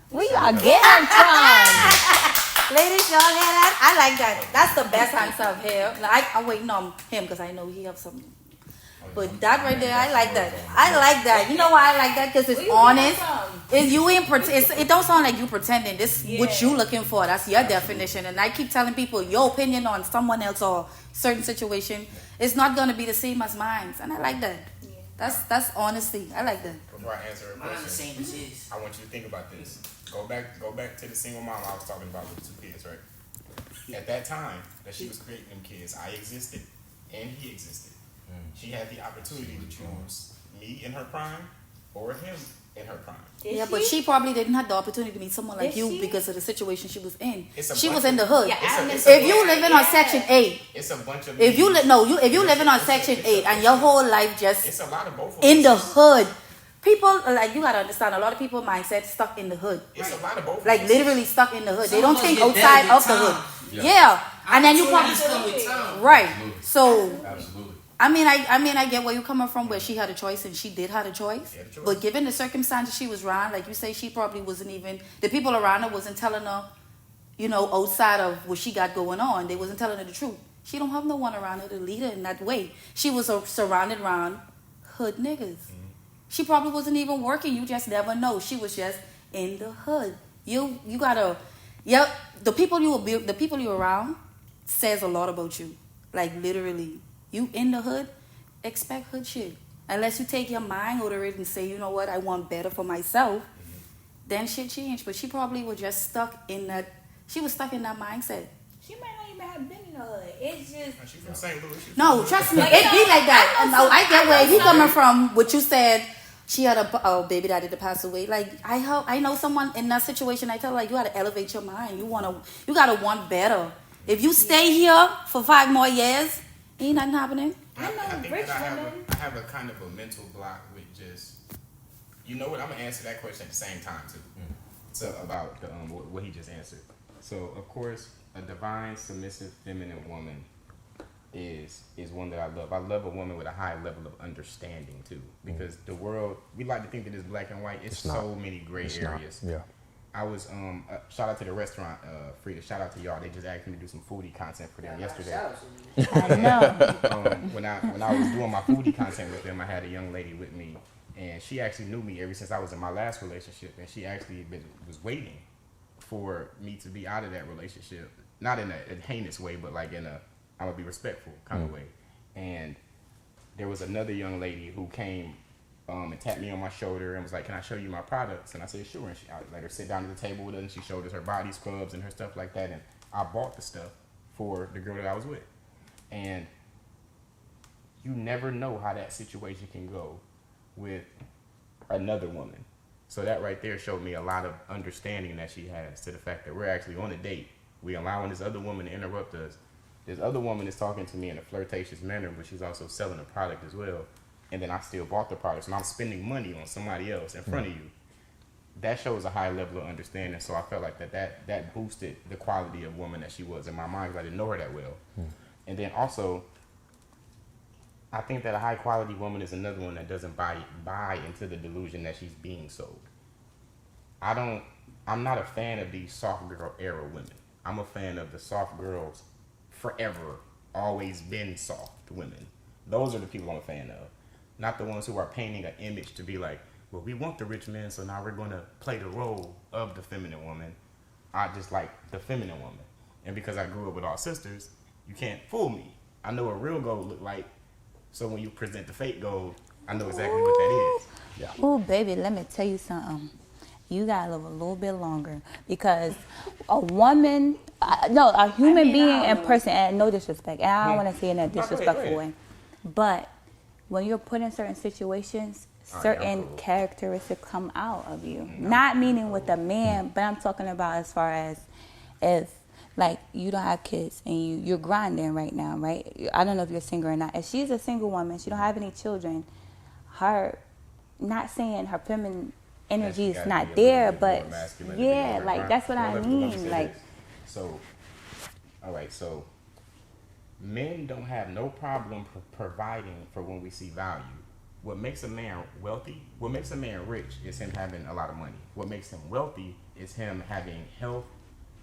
S2: Where y'all getting from?
S1: Ladies, y'all hear that? I like that. That's the best answer I've heard. Like, I'm waiting on him because I know he have something. But that right there, I like that. I like that. You know why I like that? Because it's honest. It don't sound like you pretending. This what you looking for. That's your definition. And I keep telling people your opinion on someone else or certain situation is not gonna be the same as mine. And I like that. That's honesty. I like that.
S3: Before I answer her
S5: Mine's the
S3: question,
S5: same as his.
S3: I want you to think about this. Go back to the single mom I was talking about with the 2 kids, right? At that time that she was creating them kids, I existed and he existed. She had the opportunity to choose me in her prime or him in her prime.
S1: Yeah, but she probably didn't have the opportunity to meet someone like you because of the situation she was in.
S3: It's a
S1: She
S3: bunch
S1: was in the
S3: of-
S1: hood.
S5: Yeah,
S1: If you living on Section 8,
S3: It's a bunch of
S1: if you living on Section 8 and your whole life just
S3: it's a lot of both of
S1: in the
S3: us.
S1: hood, people like you gotta understand. A lot of people mindset stuck in the hood,
S3: It's a lot of both of
S1: like
S3: us.
S1: literally stuck in the hood. They
S5: Some
S1: don't
S5: of us
S1: think
S5: get
S1: outside
S5: better
S1: of the
S5: with
S1: hood. Yeah, and then you probably
S5: Opportunities come with time.
S1: right. So
S3: Absolutely.
S1: I mean, I get where you're coming from, where she had a choice and she did have a choice.
S3: had a choice.
S1: But given the circumstances she was around, like you say, she probably wasn't even, the people around her wasn't telling her, outside of what she got going on, they wasn't telling her the truth. She don't have no one around her to lead her in that way. She was surrounded around hood niggas. She probably wasn't even working. You just never know. She was just in the hood. You gotta, the people you around says a lot about you. Like literally. You in the hood, expect hood shit. Unless you take your mind out of it and say, you know what, I want better for myself, then shit changed. But she probably was just stuck in that. She was stuck in that mindset.
S2: She might not even have been in the hood. It's just
S3: She's from St. Louis.
S1: No, trust me, it be like that. No, I get where he coming from. What you said, she had a baby daddy to pass away. Like I know someone in that situation. I tell her, like, you gotta elevate your mind. You gotta want better. If you stay here for 5 more years, ain't nothing happening.
S3: I think that I have a kind of a mental block with just, you know what? I'm gonna answer that question at the same time too. So about the, what he just answered. So of course, a divine, submissive, feminine woman is one that I love. I love a woman with a high level of understanding too, because the world, we like to think that it's black and white. It's so many gray areas.
S4: Yeah.
S3: I was shout out to the restaurant, Frida. Shout out to y'all. They just asked me to do some foodie content for them yesterday.
S2: I know.
S3: When I was doing my foodie content with them, I had a young lady with me, and she actually knew me ever since I was in my last relationship, and she actually was waiting for me to be out of that relationship, not in a heinous way, but like in a I'm gonna be respectful kind of way. And there was another young lady who came and tapped me on my shoulder and was like, "Can I show you my products?" And I said, "Sure." And I let her sit down at the table with us, and she showed us her body scrubs and her stuff like that. And I bought the stuff for the girl that I was with. And you never know how that situation can go with another woman. So that right there showed me a lot of understanding that she has to the fact that we're actually on a date. We allowing this other woman to interrupt us. This other woman is talking to me in a flirtatious manner, but she's also selling a product as well. And then I still bought the products, and I'm spending money on somebody else in front of you. That shows a high level of understanding. So I felt like that boosted the quality of woman that she was in my mind, because I didn't know her that well. And then also, I think that a high quality woman is another one that doesn't buy into the delusion that she's being sold. I'm not a fan of these soft girl era women. I'm a fan of the soft girls forever, always been soft women. Those are the people I'm a fan of. Not the ones who are painting an image to be like, well, we want the rich man, so now we're going to play the role of the feminine woman. I just like the feminine woman. And because I grew up with all sisters, you can't fool me. I know what real gold look like. So when you present the fake gold, I know exactly what that is.
S2: Yeah. Ooh, baby, let me tell you something. You gotta live a little bit longer, because a woman, a human being and person, and no disrespect, and I don't want to say it in a disrespectful way, but when you're put in certain situations, certain characteristics come out of you. Not meaning with a man, but I'm talking about as far as if, like, you don't have kids and you're grinding right now, right? I don't know if you're single or not. If she's a single woman, she don't have any children, not saying her feminine energy is not there, but yeah, like that's what I mean. Like,
S3: so, all right, so men don't have no problem providing for when we see value. What makes a man wealthy, what makes a man rich is him having a lot of money. What makes him wealthy is him having health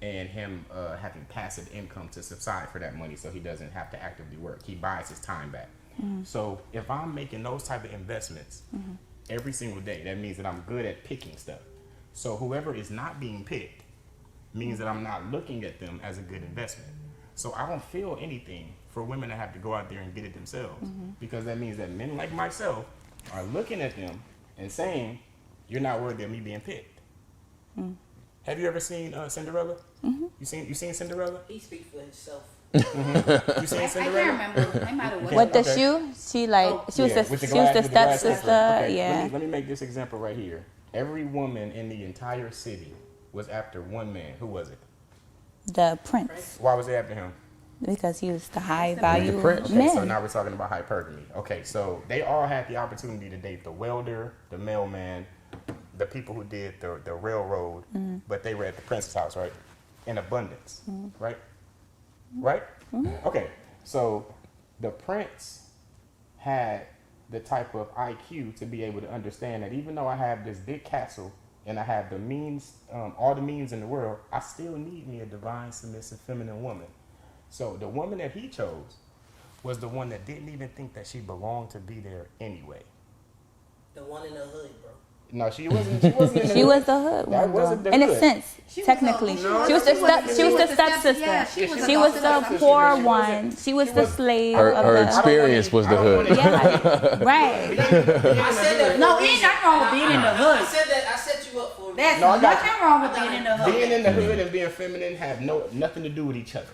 S3: and him having passive income to subside for that money, so he doesn't have to actively work. He buys his time back. So if I'm making those type of investments every single day, that means that I'm good at picking stuff. So whoever is not being picked means that I'm not looking at them as a good investment. So I don't feel anything for women that have to go out there and get it themselves, because that means that men like myself are looking at them and saying, you're not worthy of me being picked. Have you ever seen Cinderella? You seen Cinderella?
S5: He speaks for himself.
S3: You seen Cinderella?
S1: I can't remember. I might have watched
S2: what the
S1: it.
S2: shoe? She was the stepsister.
S3: Okay,
S2: Yeah.
S3: Let me make this example right here. Every woman in the entire city was after one man. Who was it?
S2: The prince,
S3: Why was they after him?
S2: because he was the high value
S4: prince.
S3: Okay, so
S2: man.
S3: now we're talking about hypergamy. Okay, so they all had the opportunity to date the welder, the mailman, the people who did the railroad, but they were at the prince's house, right? In abundance, right? Right? Okay, so the prince had the type of IQ to be able to understand that even though I have this big castle and I have the means, all the means in the world, I still need me a divine, submissive, feminine woman. So the woman that he chose was the one that didn't even think that she belonged to be there anyway.
S5: The one in the hood, bro.
S3: No, she wasn't. She wasn't. In the
S2: She
S3: hood.
S2: was the hood
S3: That
S2: one,
S3: wasn't
S2: though.
S3: the
S2: In a
S3: hood.
S2: sense, technically, she was the stepsister.
S1: Yeah,
S2: She was the poor one. She was the slave of
S4: Her
S2: the.
S4: experience was the hood.
S2: Yeah, right.
S5: I said that.
S1: No, ain't nothing wrong with being in the
S5: I
S1: hood.
S5: said that. I set you up for a
S1: There's
S3: No, I got
S1: nothing wrong with being in the hood.
S3: Being in the hood and being feminine have nothing to do with each other.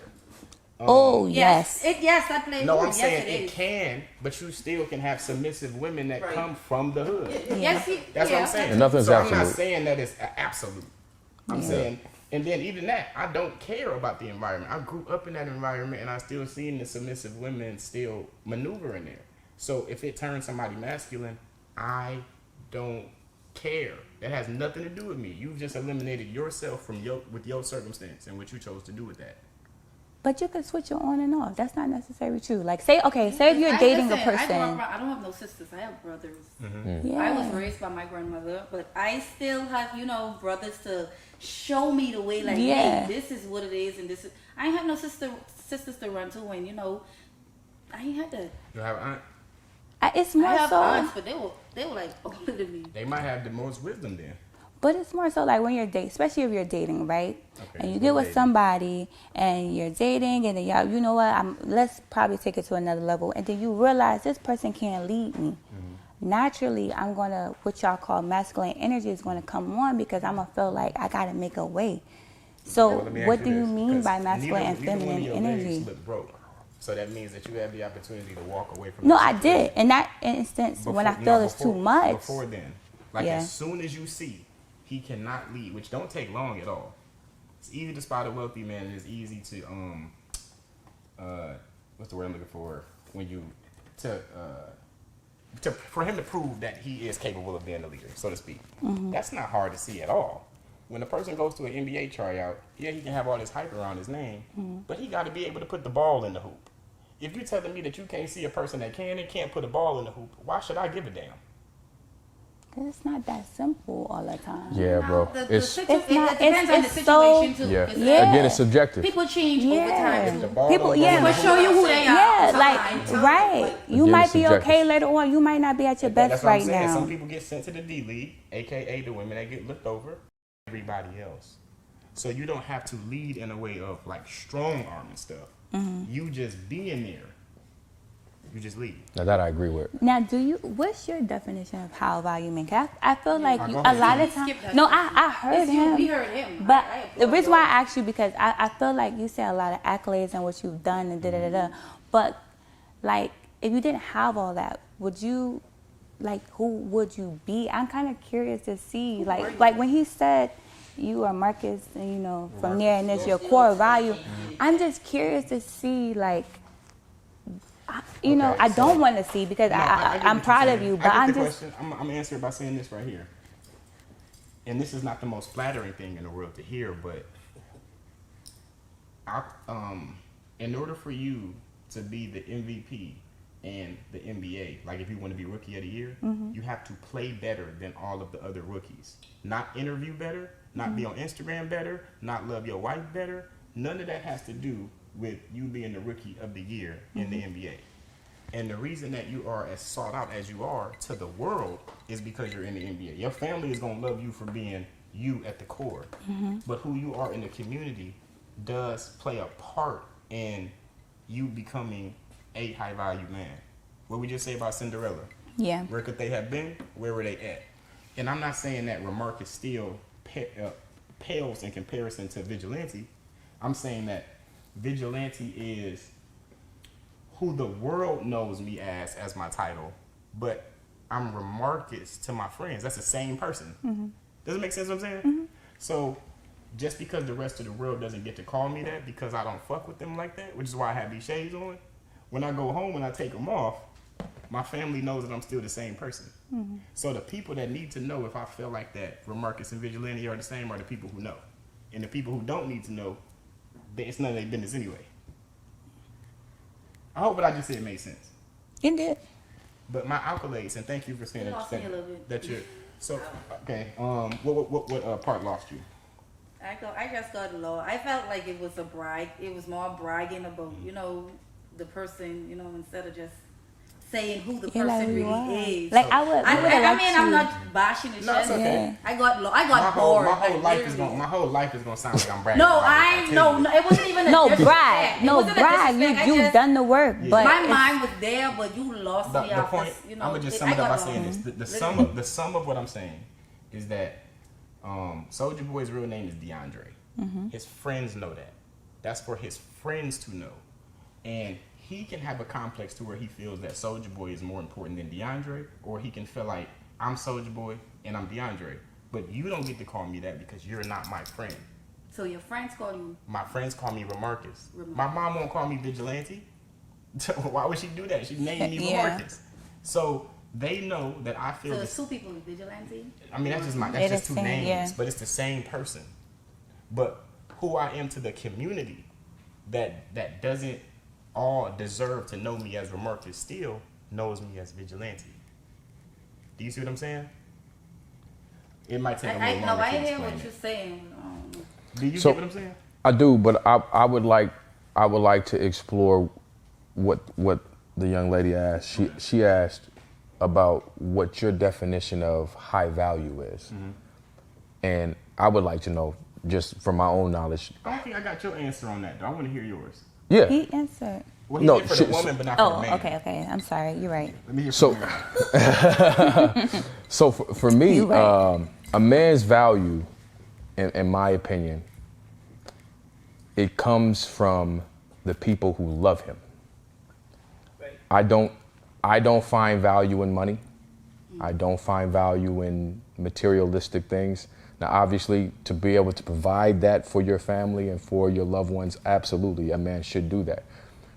S2: Oh, yes.
S1: Yes, that plays.
S3: No, I'm
S1: yes,
S3: saying
S1: it
S3: it
S1: is.
S3: can, but you still can have submissive women that
S5: Right.
S3: come from the hood.
S1: Yes,
S3: That's what I'm saying.
S4: And nothing's
S3: so I'm not
S4: absolute.
S3: saying that it's absolute. I'm saying, and then even that, I don't care about the environment. I grew up in that environment, and I still seen the submissive women still maneuver in there. So if it turns somebody masculine, I don't care. That has nothing to do with me. You've just eliminated yourself from with your circumstance and what you chose to do with that.
S2: But you can switch it on and off. That's not necessarily true. Like, say if you're dating a person.
S1: I don't have no sisters. I have brothers.
S2: Yeah.
S1: I was raised by my grandmother, but I still have, brothers to show me the way. Like,
S2: Yeah.
S1: hey, this is what it is, and this is. I ain't have no sisters to run to, and I ain't had that.
S3: You have an aunt?
S2: It's more
S1: I have
S2: so.
S1: aunts, but they were like older than me.
S3: They might have the most wisdom then.
S2: But it's more so like when you're dating, especially if you're dating, right?
S3: Okay,
S2: And you
S3: we're
S2: get with
S3: dating.
S2: somebody and you're dating and then y'all, you know what, let's probably take it to another level. And then you realize this person can't lead me. Naturally, I'm going to, what y'all call masculine energy is going to come on because I'm going to feel like I got to make a way. So
S3: Well, let me ask
S2: what
S3: you
S2: do you
S3: this,
S2: mean
S3: 'cause
S2: by masculine and
S3: neither one of
S2: feminine
S3: your legs
S2: energy?
S3: look broke. So that means that you have the opportunity to walk away from
S2: No,
S3: that
S2: I
S3: situation.
S2: did. In that instance, when I
S3: Before-
S2: feel
S3: no,
S2: it's
S3: before-
S2: too much.
S3: Before then. Like
S2: Yeah.
S3: as soon as you see he cannot lead, which don't take long at all. It's easy to spot a wealthy man, and it's easy to what's the word I'm looking for? When you for him to prove that he is capable of being a leader, so to speak. That's not hard to see at all. When a person goes to an NBA tryout, yeah, he can have all this hype around his name, but he got to be able to put the ball in the hoop. If you're telling me that you can't see a person that can and can't put a ball in the hoop, why should I give a damn?
S2: Because it's not that simple all the time.
S4: Yeah, bro.
S1: It
S2: It's not-
S1: depends on the
S2: it's so-
S1: situation too.
S4: Yeah.
S1: It's
S2: Yeah.
S4: Again, it's subjective.
S1: People change over time.
S3: If the
S1: too.
S3: ball
S2: People-
S3: don't go
S2: yeah,
S3: in the
S1: Will
S3: hoop,
S1: show you who they are.
S2: Yeah,
S1: sometimes.
S2: like, right. You
S4: Again,
S2: might
S4: it's
S2: be
S4: subjective.
S2: okay later on. You might not be at your
S3: That's
S2: best
S3: what I'm
S2: right
S3: saying.
S2: now.
S3: Some people get sent to the D League, aka the women that get looked over everybody else. So you don't have to lead in a way of like strong arm and stuff.
S2: Mm-hmm.
S3: You just being there. You just lead.
S4: Now that I agree with.
S2: Now, what's your definition of how value men? 'Cause I feel like
S3: go
S2: a
S3: ahead.
S2: lot of
S1: Skip
S2: times.
S1: that.
S2: No, I heard
S1: It's you.
S2: him.
S1: We heard him.
S2: But
S1: I
S2: the reason why
S1: applaud
S2: I asked you because I feel like you said a lot of accolades and what you've done and da da da da. But like, if you didn't have all that, would you, like, who would you be? I'm kind of curious to see, like when he said you are Marcus, and from there and it's your core value. I'm just curious to see, like,
S3: Okay,
S2: I
S3: so-
S2: don't want to see because
S3: No, I get
S2: I'm
S3: what
S2: proud
S3: you're
S2: of
S3: saying.
S2: you,
S3: I
S2: but
S3: get
S2: I'm
S3: the
S2: just.
S3: question. I'm gonna answer it by saying this right here. And this is not the most flattering thing in the world to hear, but in order for you to be the MVP and the NBA, like if you want to be Rookie of the Year, you have to play better than all of the other rookies. Not interview better, not be on Instagram better, not love your wife better. None of that has to do with you being the Rookie of the Year in the NBA. And the reason that you are as sought out as you are to the world is because you're in the NBA. Your family is going to love you for being you at the core. But who you are in the community does play a part in you becoming a high value man. What we just say about Cinderella.
S2: Yeah.
S3: Where could they have been? Where were they at? And I'm not saying that Remarcus still pales in comparison to Vigilante. I'm saying that Vigilante is who the world knows me as my title, but I'm Remarcus to my friends. That's the same person. Does it make sense what I'm saying? So just because the rest of the world doesn't get to call me that because I don't fuck with them like that, which is why I have these shades on, when I go home and I take them off, my family knows that I'm still the same person. So the people that need to know if I feel like that Remarcus and Vigilante are the same are the people who know. And the people who don't need to know, it's none of their business anyway. I hope what I just said made sense.
S2: It did.
S3: But my accolades, and thank you for saying
S1: You lost me a little bit.
S3: that you're so okay. What part lost you?
S1: I just got low. I felt like it was a brag. It was more bragging about, the person, instead of just saying who the
S2: Yeah, like
S1: person
S2: who you are.
S1: really is.
S2: Like, I would have liked
S1: I'm
S2: you.
S1: not bashing the
S3: No, it's
S1: shit.
S3: okay.
S1: I got low. I got bored.
S3: My whole
S1: like,
S3: life is
S1: literally.
S3: my whole life is gonna sound like I'm bragging.
S1: No,
S3: about it, I tell you.
S1: it wasn't even a
S2: No,
S1: disrespect.
S2: brag.
S1: It
S2: No,
S1: wasn't a
S2: brag.
S1: disrespect. I
S2: You've
S1: just-
S2: done the work.
S3: Yeah.
S2: But
S1: My
S2: it's-
S1: mind was there, but you lost
S3: The
S1: me
S3: point,
S1: after,
S3: I'm gonna just
S1: I
S3: sum it up by
S1: got
S3: saying
S1: low.
S3: this. The
S1: Literally.
S3: sum of what I'm saying is that Soulja Boy's real name is DeAndre. His friends know that. That's for his friends to know. And he can have a complex to where he feels that Soulja Boy is more important than DeAndre, or he can feel like I'm Soulja Boy and I'm DeAndre. But you don't get to call me that because you're not my friend.
S1: So your friends call you?
S3: My friends call me Remarcus. My mom won't call me Vigilante. Why would she do that? She named me Remarcus. So they know that I feel.
S1: So it's two people, Vigilante?
S3: I mean, that's just two names, but it's the same person. But who I am to the community that doesn't all deserve to know me as Remarcus still knows me as Vigilante. Do you see what I'm saying? It might take a little longer to
S1: I hear
S3: explain
S1: what
S3: it.
S1: you're saying.
S3: Do you get what I'm saying?
S4: I do, but I would like to explore what the young lady asked. She asked about what your definition of high value is, and I would like to know, just from my own knowledge.
S3: I don't think I got your answer on that, though. I want to hear yours.
S4: Yeah.
S2: He answered.
S3: Well, he did for the woman, but not for the man.
S2: Okay. I'm sorry. You're right.
S3: Let me hear
S4: So,
S3: from you.
S4: so for me,
S2: right.
S4: A man's value, in my opinion, it comes from the people who love him. I don't find value in money. I don't find value in materialistic things. Now, obviously, to be able to provide that for your family and for your loved ones, absolutely, a man should do that.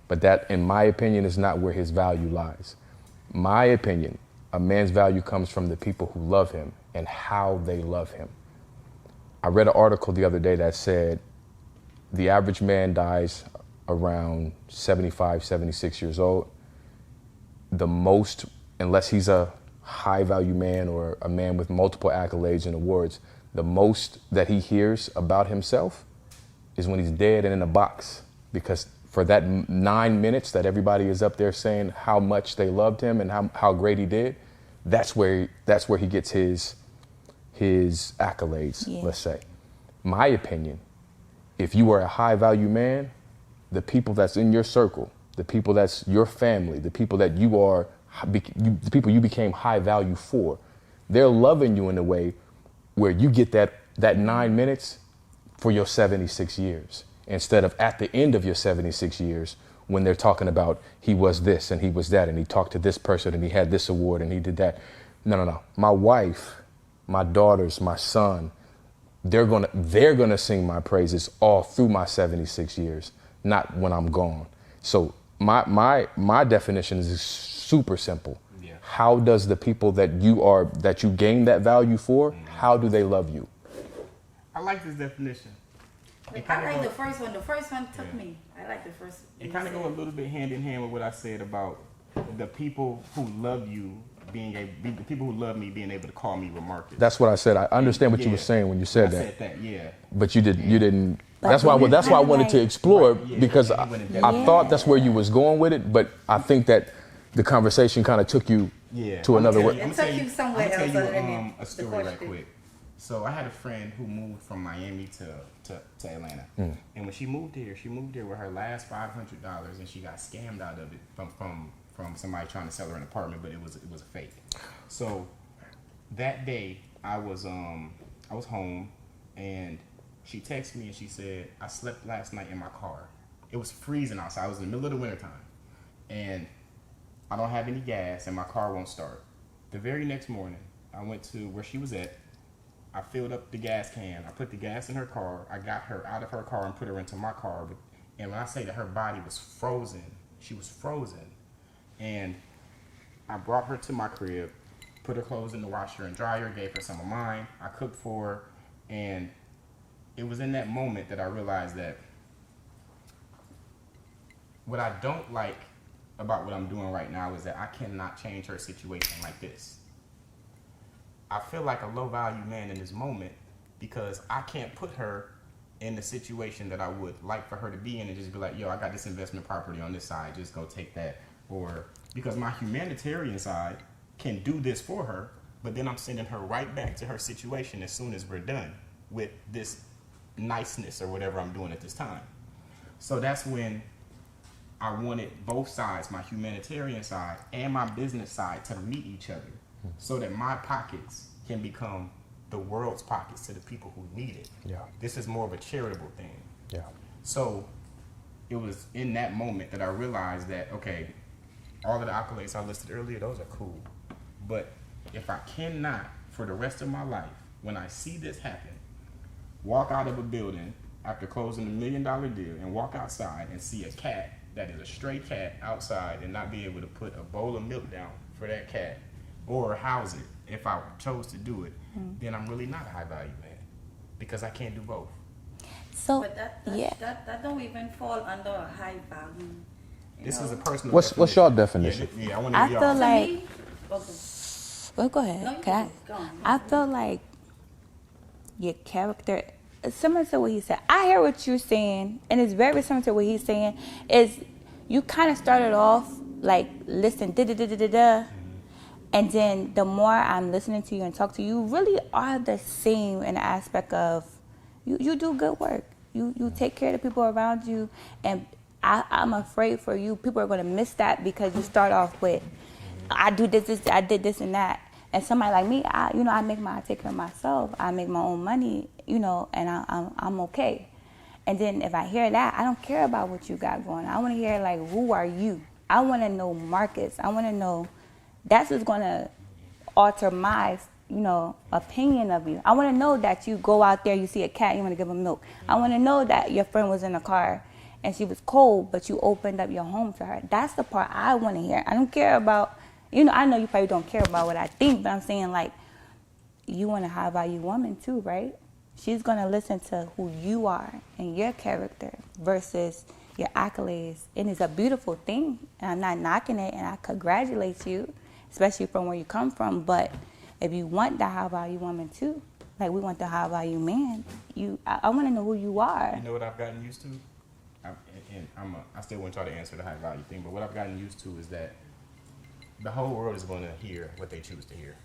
S4: But that, in my opinion, is not where his value lies. My opinion, a man's value comes from the people who love him and how they love him. I read an article the other day that said the average man dies around 75, 76 years old. The most, unless he's a high value man or a man with multiple accolades and awards, the most that he hears about himself is when he's dead and in a box. Because for that 9 minutes that everybody is up there saying how much they loved him and how great he did, that's where he gets his accolades, let's say. My opinion, if you are a high value man, the people that's in your circle, the people that's your family, the people that the people you became high value for, they're loving you in a way where you get that 9 minutes for your 76 years, instead of at the end of your 76 years when they're talking about he was this and he was that and he talked to this person and he had this award and he did that. No. My wife, my daughters, my son, they're gonna sing my praises all through my 76 years, not when I'm gone. So my definition is super simple. Yeah. How does the people that you gain that value for, how do they love you?
S3: I like this definition.
S1: I like the first one. The first one took me. I like the first one.
S3: It kind of go a little bit hand in hand with what I said about the people who love you the people who love me being able to call me Remarcus.
S4: That's what I said. I understand what you were saying when you said that.
S3: I said that, yeah.
S4: But you didn't. That's why I wanted to explore it, because I thought that's where you was going with it. But I think that the conversation kind of took you to another way.
S1: It took you somewhere else.
S3: I'm gonna tell you a story right quick. So I had a friend who moved from Miami to Atlanta, and when she moved here with her last $500, and she got scammed out of it from somebody trying to sell her an apartment, but it was a fake. So that day I was home, and she texted me and she said, I slept last night in my car. It was freezing outside. It was in the middle of the wintertime, and I don't have any gas and my car won't start. The very next morning, I went to where she was at. I filled up the gas can. I put the gas in her car. I got her out of her car and put her into my car. And when I say that her body was frozen, she was frozen. And I brought her to my crib, put her clothes in the washer and dryer, gave her some of mine. I cooked for her. And it was in that moment that I realized that what I don't like about what I'm doing right now is that I cannot change her situation like this. I feel like a low value man in this moment because I can't put her in the situation that I would like for her to be in and just be like, yo, I got this investment property on this side, just go take that. Or because my humanitarian side can do this for her, but then I'm sending her right back to her situation as soon as we're done with this niceness or whatever I'm doing at this time. So that's when I wanted both sides, my humanitarian side and my business side, to meet each other so that my pockets can become the world's pockets to the people who need it.
S4: Yeah.
S3: This is more of a charitable thing.
S4: Yeah.
S3: So it was in that moment that I realized that, okay, all of the accolades I listed earlier, those are cool. But if I cannot, for the rest of my life, when I see this happen, walk out of a building after closing $1 million deal and walk outside and see a cat that is a stray cat outside and not be able to put a bowl of milk down for that cat or house it if I chose to do it, then I'm really not a high value man because I can't do both.
S2: So
S1: But that don't even fall under a high value.
S3: This is a personal
S4: What's your definition?
S3: Yeah, I want to
S2: I
S3: hear
S2: feel
S3: y'all.
S2: like,
S1: Okay.
S2: well, go ahead.
S1: No, you
S2: Can
S1: go on.
S2: I feel like your character, similar to what he said. I hear what you're saying, and it's very similar to what he's saying. Is you kind of started off like listen, and then the more I'm listening to you and talk to you, you really are the same in the aspect of you do good work. You take care of the people around you, and I'm afraid for you. People are going to miss that because you start off with, I do this, I did this and that. And somebody like me, I take care of myself. I make my own money, and I'm okay. And then if I hear that, I don't care about what you got going on. I want to hear, like, who are you? I want to know Marcus. I want to know, that's what's going to alter my, opinion of you. I want to know that you go out there, you see a cat, you want to give him milk. I want to know that your friend was in the car and she was cold, but you opened up your home to her. That's the part I want to hear. I don't care about, I know you probably don't care about what I think, but I'm saying, like, you want a high value woman too, right? She's going to listen to who you are and your character versus your accolades. And it's a beautiful thing. And I'm not knocking it, and I congratulate you, especially from where you come from. But if you want the high value woman too, like we want the high value man, I want to know who you are.
S3: You know what I've gotten used to? I still want y'all to answer the high value thing, but what I've gotten used to is that the whole world is going to hear what they choose to hear.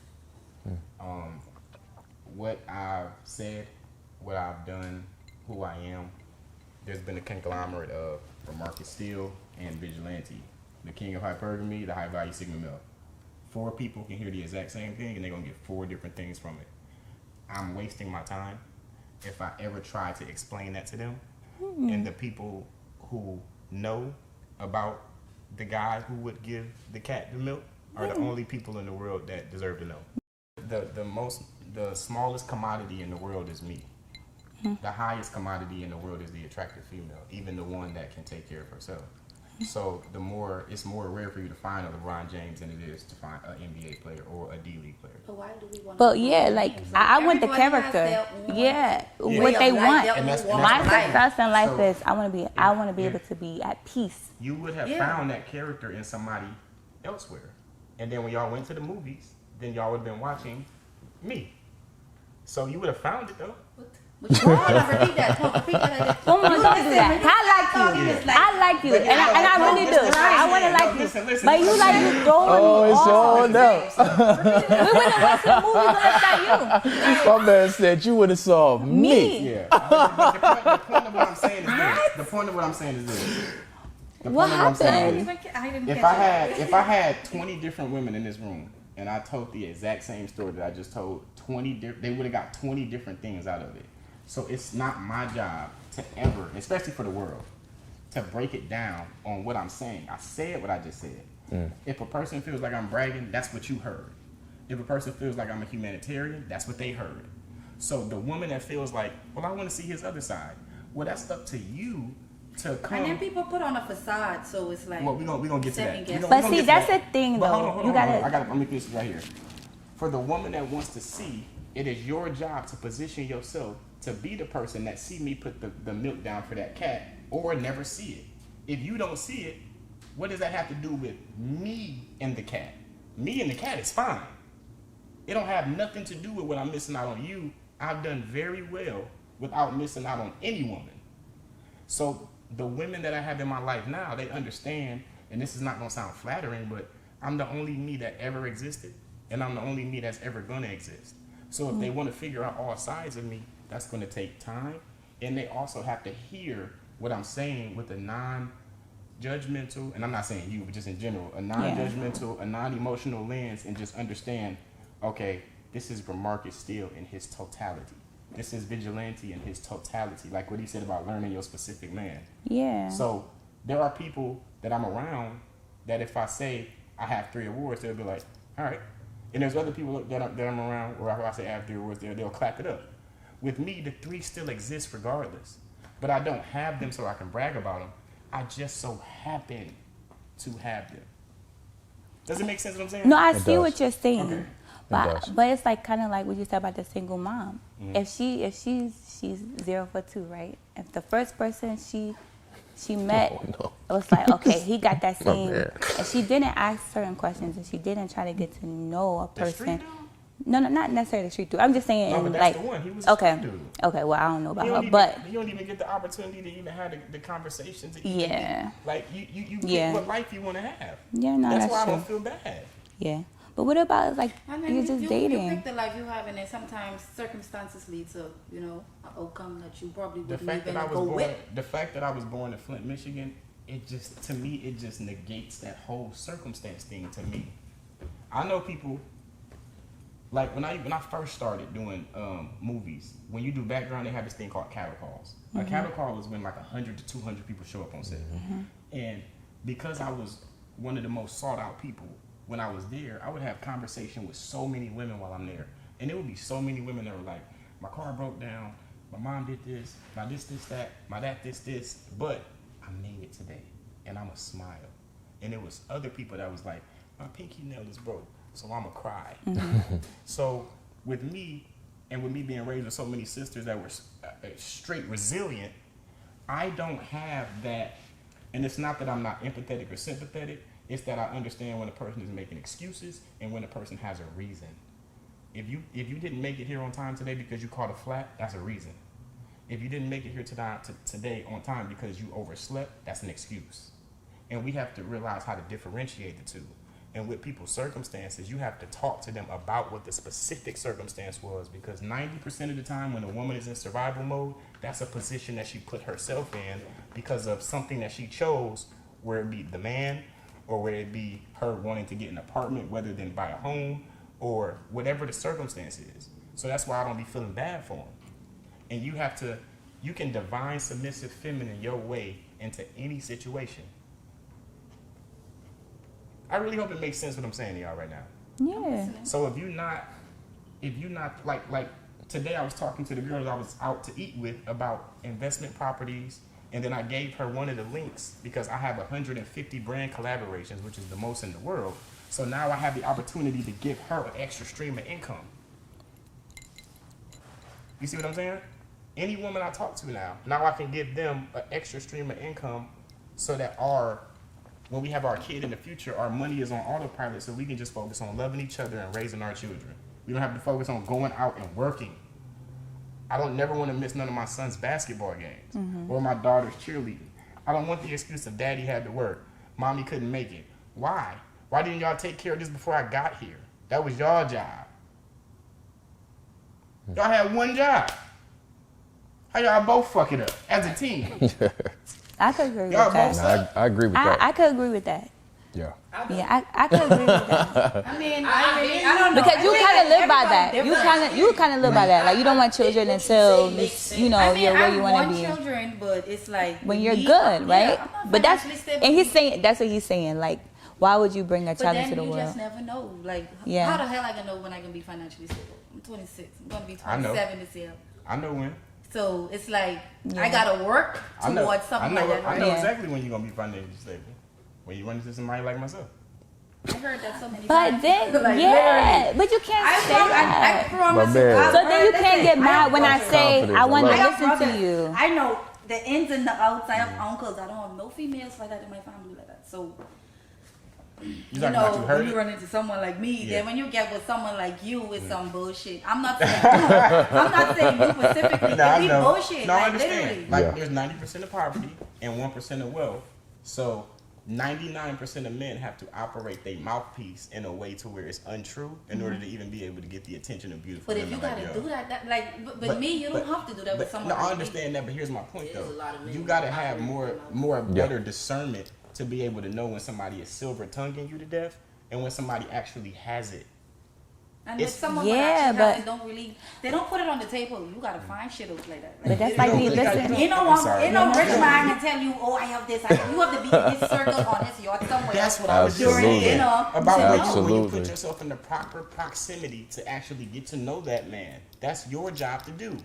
S3: What I've said, what I've done, who I am, there's been a conglomerate of Marcus Steele and Vigilante, the king of hypergamy, the high value Sigma male. 4 people can hear the exact same thing and they're going to get 4 different things from it. I'm wasting my time if I ever try to explain that to them. And the people who know about the guy who would give the cat the milk are the only people in the world that deserve to know. The smallest commodity in the world is me. The highest commodity in the world is the attractive female, even the one that can take care of herself. So it's more rare for you to find a LeBron James than it is to find an NBA player or a D-League player.
S1: But why do we want
S2: But yeah, like, I want the character. What they want.
S3: And that's
S2: My success in life
S3: So-
S2: is I want to be able to be at peace.
S3: You would have found that character in somebody elsewhere. And then when y'all went to the movies, then y'all would have been watching me. So you would have found it though.
S1: Hold on, repeat that. Repeat that.
S2: Don't do that. I like you, and I really do. I want to like you,
S3: Listen,
S2: but you like you throwing me
S4: it's
S2: off.
S4: on now.
S2: We wouldn't went to the movies unless that you.
S4: My man said you would have saw me.
S3: Yeah. But the point of what I'm saying is this. The point of what I'm saying is this.
S2: What happened?
S3: If I had 20 different women in this room and I told the exact same story that I just told, they would have got 20 different things out of it. So it's not my job to ever, especially for the world, to break it down on what I'm saying. I said what I just said. If a person feels like I'm bragging, that's what you heard. If a person feels like I'm a humanitarian, that's what they heard. So the woman that feels like, well, I want to see his other side, well, that's up to you to come.
S1: And then people put on a facade, so it's like.
S3: Well, we gonna get to that.
S2: But see, that's the thing,
S3: But
S2: though.
S3: hold on, let me finish right here. For the woman that wants to see, it is your job to position yourself to be the person that see me put the milk down for that cat or never see it. If you don't see it, what does that have to do with me and the cat? Me and the cat is fine. It don't have nothing to do with what I'm missing out on you. I've done very well without missing out on any woman. So the women that I have in my life now, they understand, and this is not gonna sound flattering, but I'm the only me that ever existed, and I'm the only me that's ever gonna exist. So if they want to figure out all sides of me, that's going to take time. And they also have to hear what I'm saying with a non-judgmental, and I'm not saying you, but just in general, a non-judgmental, a non-emotional lens, and just understand, okay, this is Remarcus Steele in his totality. This is vigilante in his totality. Like what he said about learning your specific man.
S2: Yeah.
S3: So there are people that I'm around that if I say I have 3 awards, they'll be like, all right. And there's other people that I'm around, or if I say I have 3 awards, they'll clap it up. With me, the 3 still exist regardless. But I don't have them so I can brag about them. I just so happen to have them. Does it make sense what I'm saying?
S2: No, I
S4: It
S2: see
S4: does.
S2: what you're saying.
S3: Okay.
S2: But it's like kind of like what you said about the single mom.
S3: Mm-hmm.
S2: If she's 0 for 2, right? If the first person she met it was like, okay, he got that same, and she didn't ask certain questions, and she didn't try to get to know a
S3: The street
S2: person.
S3: dude?
S2: No, not necessarily the street dude. I'm just saying,
S3: No, but that's
S2: like,
S3: the one. He was a
S2: okay,
S3: street dude.
S2: okay. Well, I don't know about
S3: You
S2: her,
S3: don't
S2: but
S3: even, you don't even get the opportunity to even have the conversations. To
S2: Yeah.
S3: Like you pick
S2: Yeah.
S3: what life you want to have.
S2: yeah, no,
S3: That's
S2: that's
S3: why I
S2: true.
S3: don't feel bad.
S2: Yeah, but what about like
S1: I mean,
S2: you're just dating?
S1: You pick the life you have, and then sometimes circumstances lead to, an outcome that you probably
S3: The
S1: wouldn't
S3: fact
S1: even
S3: that I was
S1: go
S3: born,
S1: with.
S3: the fact that I was born in Flint, Michigan, it just negates that whole circumstance thing to me. I know people. Like when I first started doing movies, when you do background, they have this thing called cattle calls. A cattle call is when like 100 to 200 people show up on set. And because I was one of the most sought out people when I was there, I would have conversation with so many women while I'm there, and there would be so many women that were like, "My car broke down, my mom did this, my this that, my that this, but I made it today, and I'ma smile." And there was other people that was like, "My pinky nail is broke, so I'ma cry." So with me, and with me being raised with so many sisters that were straight resilient, I don't have that. And it's not that I'm not empathetic or sympathetic. It's that I understand when a person is making excuses and when a person has a reason. If you didn't make it here on time today because you caught a flat, that's a reason. If you didn't make it here today on time because you overslept, that's an excuse. And we have to realize how to differentiate the two. And with people's circumstances, you have to talk to them about what the specific circumstance was, because 90% of the time when a woman is in survival mode, that's a position that she put herself in because of something that she chose, where it be the man or where it be her wanting to get an apartment rather than buy a home or whatever the circumstance is. So that's why I don't be feeling bad for them. And you can divine submissive feminine your way into any situation. I really hope it makes sense what I'm saying to y'all right now.
S2: Yeah.
S3: So if you're not like today I was talking to the girls I was out to eat with about investment properties, and then I gave her one of the links because I have 150 brand collaborations, which is the most in the world. So now I have the opportunity to give her an extra stream of income. You see what I'm saying? Any woman I talk to now I can give them an extra stream of income so that when we have our kid in the future, our money is on autopilot, so we can just focus on loving each other and raising our children. We don't have to focus on going out and working. I don't never want to miss none of my son's basketball games or my daughter's cheerleading. I don't want the excuse of daddy had to work, mommy couldn't make it. Why? Why didn't y'all take care of this before I got here? That was y'all job. Y'all had one job. How y'all both fuck it up as a team?
S2: I could agree with
S3: Y'all
S2: that.
S3: both
S4: No, I agree with that.
S2: I could agree with that.
S4: Yeah.
S2: Yeah, I could agree with that.
S1: I mean, I don't know.
S2: Because you
S1: I think
S2: kind of live by
S1: everybody
S2: that.
S1: different.
S2: You kind of live by that. Like you don't want children until
S1: I mean,
S2: you're where
S1: I
S2: you want
S1: want
S2: to be.
S1: children, but it's like
S2: When you're
S1: me,
S2: good, right?
S1: Yeah, I'm not
S2: But
S1: financially stable.
S2: and he's saying that's what he's saying. Like, why would you bring a
S1: But
S2: child
S1: then
S2: into the
S1: you
S2: world?
S1: just never know. Like,
S2: Yeah.
S1: how the hell I gonna know when I can be financially stable? I'm 26. I'm gonna be
S3: I know.
S1: 27 this year.
S3: I know when.
S1: So it's like
S2: Yeah.
S1: I gotta work towards something like that.
S3: I know
S2: Yeah.
S3: exactly when you're gonna be financially stable. When you run into somebody like myself.
S1: I heard that so many
S2: But
S1: times.
S2: then,
S1: Like,
S2: yeah,
S1: literally.
S2: but you can't
S1: I
S2: say that.
S1: promise
S4: My
S1: you.
S4: man.
S1: I've
S2: So then you
S1: heard-
S2: can't get
S1: listen,
S2: mad when I
S1: brothers.
S2: say
S4: Confidence,
S2: I want
S4: I
S2: to
S1: I have
S2: listen to
S1: brothers.
S2: you.
S1: I know the ins and the outs. I have uncles. I don't have no females like that in my family like that. So
S3: You
S1: you
S3: talking
S1: know,
S3: about you heard
S1: when you
S3: it?
S1: run into someone like me,
S3: Yeah.
S1: then when you get with someone like you with some bullshit, I'm not saying I'm not saying you specifically.
S3: Nah, I
S1: It be
S3: know.
S1: bullshit.
S3: No, I
S1: like
S3: understand.
S1: literally.
S3: Like
S4: Yeah.
S3: there's 90% of poverty and 1% of wealth. So 99% of men have to operate their mouthpiece in a way to where it's untrue in order to even be able to get the attention of beautiful
S1: But if
S3: women
S1: you
S3: like
S1: gotta
S3: y'all.
S1: do that like, but me, you don't have to do that with someone.
S3: No, I
S1: like me.
S3: understand that, but here's my point
S5: There's
S3: though.
S5: a lot of men
S3: You
S5: who
S3: gotta
S5: operate
S3: have
S5: in
S3: more
S4: Yeah.
S3: better discernment to be able to know when somebody is silver tonguing you to death and when somebody actually has it.
S1: And with
S3: It's-
S1: someone
S2: Yeah,
S1: that actually
S2: but-
S1: has, they don't put it on the table. You gotta find shit out like that.
S2: But that's like me, listen.
S1: You know,
S3: I'm sorry.
S1: ain't no rich man can tell you, oh, I have this. You have to be in this circle on this yacht somewhere.
S3: That's what I was just
S4: Absolutely.
S3: saying.
S1: You know,
S3: About when you
S4: Absolutely.
S3: put yourself in the proper proximity to actually get to know that man. That's your job to do.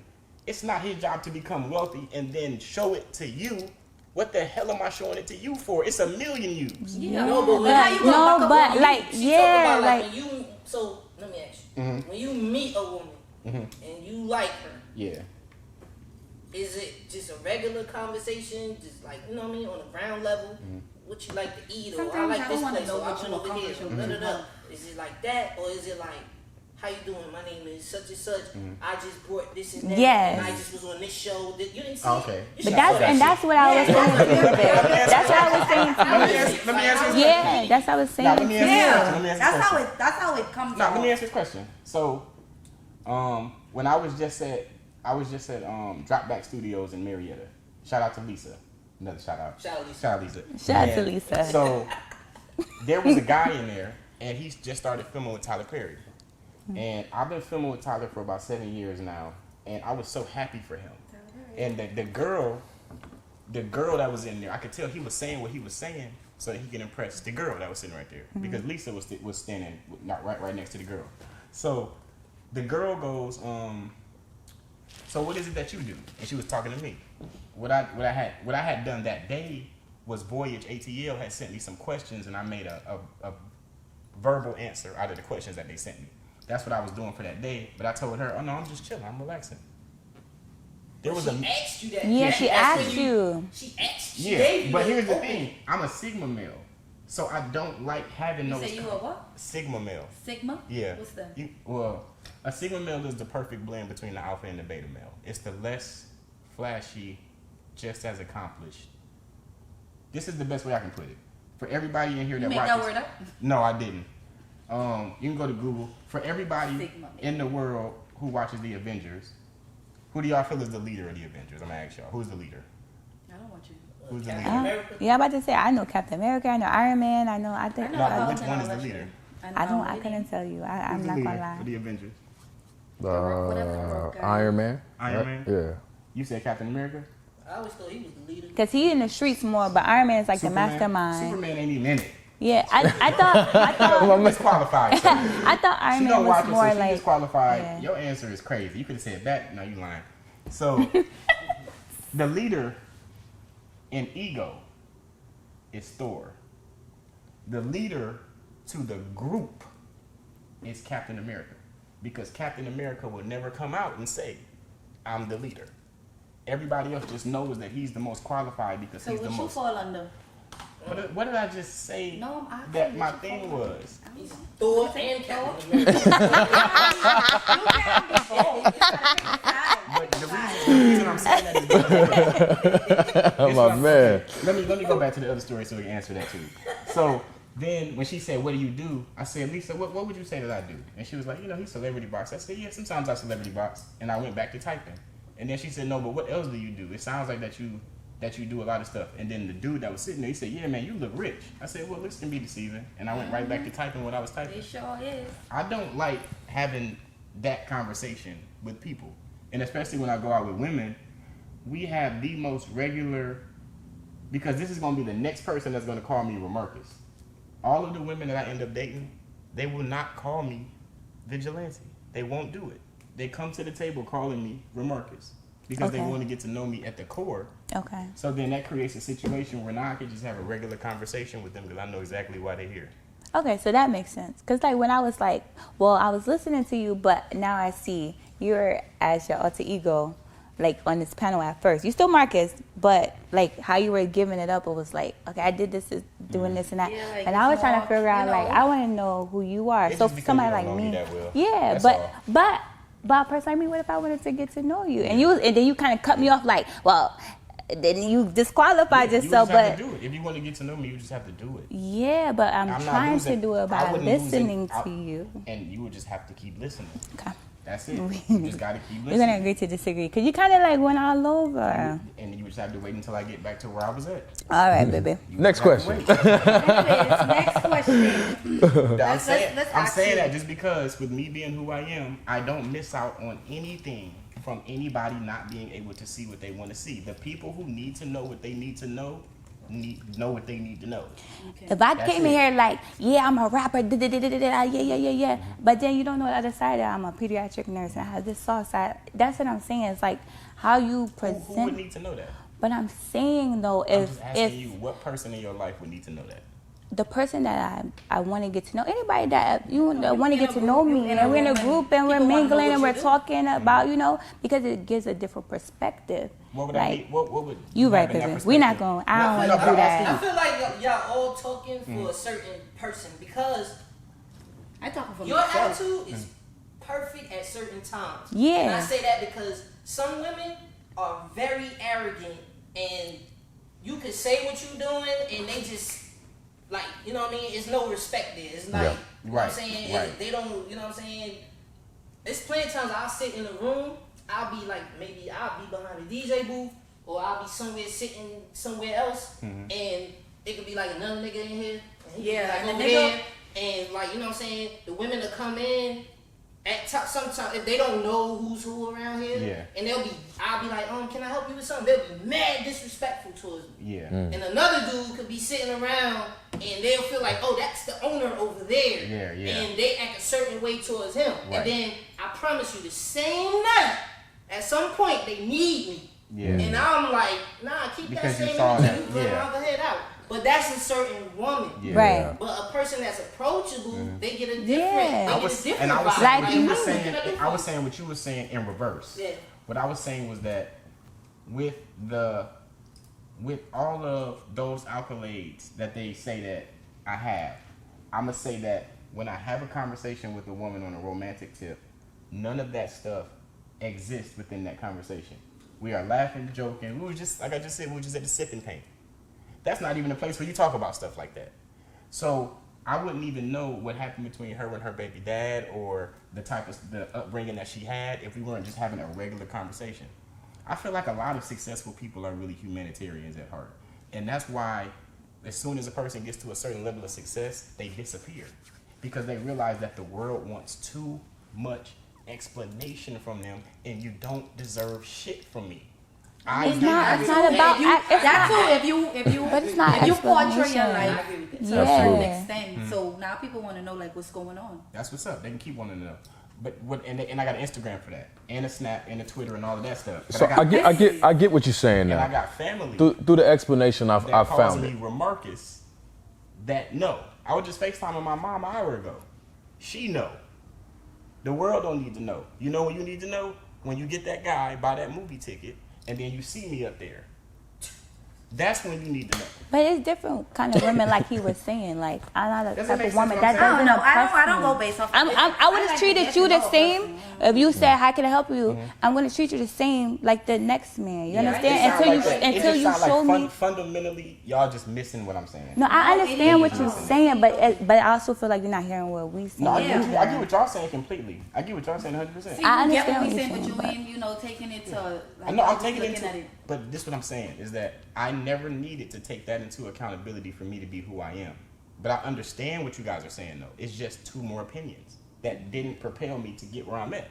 S3: It's not his job to become wealthy and then show it to you. What the hell am I showing it to you for? It's a million views.
S1: Yeah.
S5: No, but when
S1: how you gonna
S2: No,
S1: fuck up
S2: but
S1: on me?
S2: like,
S5: She
S2: yeah,
S5: talk about
S2: like,
S5: when you. So let me ask you.
S3: Mm-hmm.
S5: When you meet a woman and you like her,
S3: Yeah.
S5: is it just a regular conversation, just like you know what I mean, on the ground level?
S3: Mm-hmm.
S5: What you like to eat, or
S1: Sometimes
S5: I like
S1: I
S5: this
S1: don't wanna
S5: place,
S1: know
S5: or I
S1: what you
S5: went over here.
S1: accomplish or
S5: Da,
S1: what
S5: da,
S1: you
S5: da.
S1: want.
S5: Is it like that, or is it like, how you doing? My name is such and such. I just brought this and that,
S2: Yes.
S5: and I just was on this show. That you didn't see.
S3: Oh, okay.
S5: You
S2: but
S5: should
S2: that's
S5: put that
S2: and
S5: shit.
S2: that's what I was saying too. Babe. That's what I was saying
S3: Let me answer
S2: too.
S3: this
S2: Yeah, that's what I was saying.
S3: Now, let me answer this question. Let me
S1: Yeah,
S3: answer this question.
S1: that's how it comes
S3: No,
S1: out.
S3: let me answer this question. So, when I was just at Dropback Studios in Marietta. Shout out to Lisa. Another shout out.
S5: Shout out Lisa.
S3: Shout out Lisa.
S2: Shout out to
S3: And
S2: Lisa.
S3: So there was a guy in there, and he's just started filming with Tyler Perry. And I've been filming with Tyler for about 7 years now, and I was so happy for him. And the girl that was in there, I could tell he was saying what he was saying so that he can impress the girl that was sitting right there, because Lisa was standing not right next to the girl. So the girl goes, so what is it that you do? And she was talking to me. What I had done that day was Voyage ATL had sent me some questions, and I made a verbal answer out of the questions that they sent me. That's what I was doing for that day. But I told her, oh no, I'm just chilling, I'm relaxing. There was
S5: She
S3: a
S5: asked you that.
S2: Yeah, she
S5: That's
S2: asked
S5: when
S2: you.
S5: She asked. She
S3: yeah.
S5: gave you
S3: But
S5: the
S3: here's the
S5: open.
S3: thing, I'm a Sigma male, so I don't like having
S1: You
S3: those.
S1: say you a what?
S3: Sigma male.
S1: Sigma?
S3: Yeah.
S1: What's that?
S3: A Sigma male is the perfect blend between the alpha and the beta male. It's the less flashy, just as accomplished. This is the best way I can put it. For everybody in here
S1: You
S3: that
S1: made
S3: watches.
S1: that word up?
S3: No, I didn't. You can go to Google. For everybody
S1: Sigma male.
S3: in the world who watches the Avengers, who do y'all feel is the leader of the Avengers? I'm gonna ask y'all. Who's the leader?
S1: I don't want you.
S3: Who's the
S5: Captain
S3: leader?
S5: America.
S2: Yeah, I'm about to say I know Captain America, I know Iron Man, I think
S1: I know
S3: No,
S1: about
S3: which
S1: that
S3: one is the
S1: already.
S3: leader?
S2: I couldn't tell you. I'm
S3: Who's the
S2: not
S3: leader
S2: gonna lie.
S3: for the Avengers?
S1: Whatever,
S4: Iron Man.
S3: Iron
S4: right?
S3: Man?
S4: Yeah.
S3: You said Captain America?
S5: I always thought he was the leader.
S2: Cause he in the streets more, but Iron Man is like
S3: Superman?
S2: the mastermind.
S3: Superman ain't even in it.
S2: Yeah, I thought
S3: You're disqualified. sir.
S2: I thought Iron
S3: She
S2: Man
S3: don't watch
S2: was
S3: it,
S2: more
S3: so she
S2: like
S3: disqualified.
S2: yeah.
S3: Your answer is crazy. You could have said that. No, you lying. So, the leader in ego is Thor. The leader to the group is Captain America. Because Captain America will never come out and say, I'm the leader. Everybody else just knows that he's the most qualified because
S1: So
S3: he's the
S1: what you
S3: most.
S1: fall under?
S3: What did I just say
S1: No, I'm asking
S3: that
S1: what
S3: my
S1: you
S3: thing
S1: fall under.
S3: was?
S5: He's Thor and Captain America.
S1: You can't be both. You gotta pick a side.
S3: But the reason I'm saying that is because
S4: Oh, my man.
S3: let me go back to the other story so we can answer that too. So then when she said, what do you do? I said, Lisa, what would you say that I do? And she was like, he's celebrity box. I said, yeah, sometimes I celebrity box. And I went back to typing. And then she said, no, but what else do you do? It sounds like that you do a lot of stuff. And then the dude that was sitting there, he said, yeah, man, you look rich. I said, well, looks can be deceiving. And I went right back to typing what I was typing.
S1: It sure is.
S3: I don't like having that conversation with people. And especially when I go out with women, we have the most regular, because this is going to be the next person that's going to call me Remarcus. All of the women that I end up dating, they will not call me Vigilante. They won't do it. They come to the table calling me Remarcus because they
S2: Okay.
S3: want to get to know me at the core.
S2: okay.
S3: So then that creates a situation where now I can just have a regular conversation with them because I know exactly why they're here.
S2: Okay, so that makes sense. Cause like when I was like, well, I was listening to you, but now I see you're as your alter ego, like on this panel at first. You still Marcus, but like how you were giving it up, it was like, okay, I did this, doing this and that,
S1: Yeah, like
S2: and I was
S1: it's
S2: trying to
S1: more,
S2: figure out
S1: you
S2: like
S1: know.
S2: I want to know who you are.
S3: It's
S2: So
S3: just because
S2: somebody
S3: you don't
S2: like
S3: know me
S2: me,
S3: that well.
S2: yeah,
S3: That's
S2: but
S3: all.
S2: but a person like me, what if I wanted to get to know you? And then you kind of cut me off like, well, then you disqualified
S3: You
S2: yourself,
S3: just have
S2: but
S3: to do it. If you want to get to know me, you just have to do it.
S2: yeah, but I'm
S3: not
S2: trying to
S3: losing-
S2: do it
S3: I
S2: by
S3: wouldn't lose
S2: listening
S3: it.
S2: to you.
S3: And you would just have to keep listening.
S2: Okay.
S3: That's it. You just gotta keep
S2: We're gonna
S3: listening.
S2: agree to disagree because you kind of like went all over.
S3: And you just have to wait until I get back to where I was at.
S2: All right, baby.
S3: You
S4: Next
S3: just have to
S4: question.
S1: Anyways, next question.
S3: I'm saying,
S1: let's
S3: I'm
S1: ask
S3: saying
S1: you.
S3: that just because with me being who I am, I don't miss out on anything from anybody not being able to see what they want to see. The people who need to know what they need to know what they need to know.
S2: If I
S3: That's
S2: came
S3: it.
S2: in here like, yeah, I'm a rapper, yeah, but then you don't know the other side that I'm a pediatric nurse and I have this soft side. That's what I'm saying. It's like how you present.
S3: Who would need to know that?
S2: But I'm saying though,
S3: I'm
S2: if
S3: just asking you, what person in your life would need to know that?
S2: the person that I want to get to know, anybody that you want to
S1: in
S2: get
S1: a
S2: to
S1: group,
S2: know
S1: you
S2: me,
S1: in a
S2: and we're in a
S1: room and
S2: group and we're
S1: people wanna know
S2: mingling
S1: what
S2: and
S1: you
S2: we're
S1: do.
S2: talking about, because it gives a different perspective.
S3: What would
S2: like,
S3: I need? What would
S2: you right,
S3: have in that
S2: baby. We're not
S3: perspective?
S2: going. I don't
S5: I
S2: want
S5: feel,
S2: to do
S5: I
S2: that.
S5: feel like y'all all talking for a certain person because
S1: I talking for
S5: your
S1: myself.
S5: attitude is perfect at certain times.
S2: Yeah.
S5: And I say that because some women are very arrogant and you can say what you're doing and they just like, you know what I mean? It's no respect there. It's like,
S4: Yeah.
S5: you know what I'm
S3: Right,
S5: saying?
S3: right.
S5: They don't, you know what I'm saying? It's plenty of times I'll sit in a room, I'll be like, maybe I'll be behind a DJ booth or I'll be somewhere sitting somewhere else and it could be like another nigga in here. And he
S1: Yeah,
S5: like
S1: and the
S5: over
S1: nigga-
S5: there. And like, you know what I'm saying? The women that come in at top sometimes if they don't know who's who around here,
S3: Yeah.
S5: and I'll be like, can I help you with something? They'll be mad disrespectful towards me.
S3: Yeah.
S5: And another dude could be sitting around and they'll feel like, oh, that's the owner over there.
S3: Yeah, yeah.
S5: And they act a certain way towards him.
S3: Right.
S5: And then I promise you, the same night, at some point they need me.
S3: Yeah.
S5: And I'm like, nah, keep
S3: Because
S5: that
S3: you
S5: same
S3: saw
S5: energy.
S3: that,
S5: You
S3: yeah.
S5: run the head out. But that's a certain woman.
S3: Yeah.
S2: Right.
S5: But a person that's approachable, they get a different.
S2: Yeah.
S5: They
S3: I
S5: get
S3: was,
S5: a different
S3: and I was
S5: vibe.
S3: saying
S2: Like
S3: what you
S2: me.
S3: were saying. I was saying what you were saying in reverse.
S5: Yeah.
S3: What I was saying was that with all of those accolades that they say that I have, I'm gonna say that when I have a conversation with a woman on a romantic tip, none of that stuff exists within that conversation. We are laughing, joking. We were just, like I just said, we were just at the sipping paint. That's not even a place where you talk about stuff like that. So I wouldn't even know what happened between her and her baby dad or the upbringing that she had if we weren't just having a regular conversation. I feel like a lot of successful people are really humanitarians at heart. And that's why as soon as a person gets to a certain level of success, they disappear. Because they realize that the world wants too much explanation from them and you don't deserve shit from me.
S2: It's not about.
S1: If you
S2: But it's not
S1: if you portray your
S2: explanation.
S1: life to a certain
S2: Yeah.
S1: extent, so now people want to know like what's going on.
S3: That's what's up. They can keep wanting to know. But and I got an Instagram for that, and a Snap, and a Twitter, and all of that stuff. But
S4: So I get what you're saying
S3: and I
S4: now.
S3: got family
S4: Through the explanation,
S3: that
S4: I've
S3: calls
S4: found
S3: me
S4: it.
S3: Remarcus. That no, I was just FaceTiming my mom an hour ago. She know. The world don't need to know. You know when you need to know? When you get that guy, buy that movie ticket, and then you see me up there. That's when you need to know.
S2: But it's different kind of women, like he was saying. Like I'm not a
S3: Doesn't
S2: type
S3: make
S2: of
S3: sense
S2: woman
S3: what
S2: that
S3: I'm saying.
S2: doesn't impress
S1: I don't
S2: me.
S1: go based off.
S2: I would have treated you the same if you said, "How can I help you?"
S3: Mm-hmm.
S2: I'm gonna treat you the same like the next man. You
S3: It
S2: understand?
S3: sound like that. It
S2: Until
S3: just
S2: you
S3: sound like
S2: show me.
S3: fundamentally, y'all just missing what I'm saying.
S2: No, I
S1: No,
S2: understand
S1: it
S2: what
S1: is.
S2: you're saying, but I also feel like you're not hearing what we saying.
S3: No, I
S1: Yeah.
S3: get what y'all saying completely. I get what y'all saying 100%.
S1: See,
S2: I
S1: you get
S2: understand
S1: what
S2: what
S1: we
S2: you're
S1: saying, but
S2: saying,
S1: you ain't, taking it to. Like,
S3: I know I'm
S1: just
S3: taking it
S1: looking
S3: into,
S1: at it.
S3: but this is what I'm saying is that I never needed to take that into accountability for me to be who I am. But I understand what you guys are saying though. It's just two more opinions that didn't propel me to get where I'm at.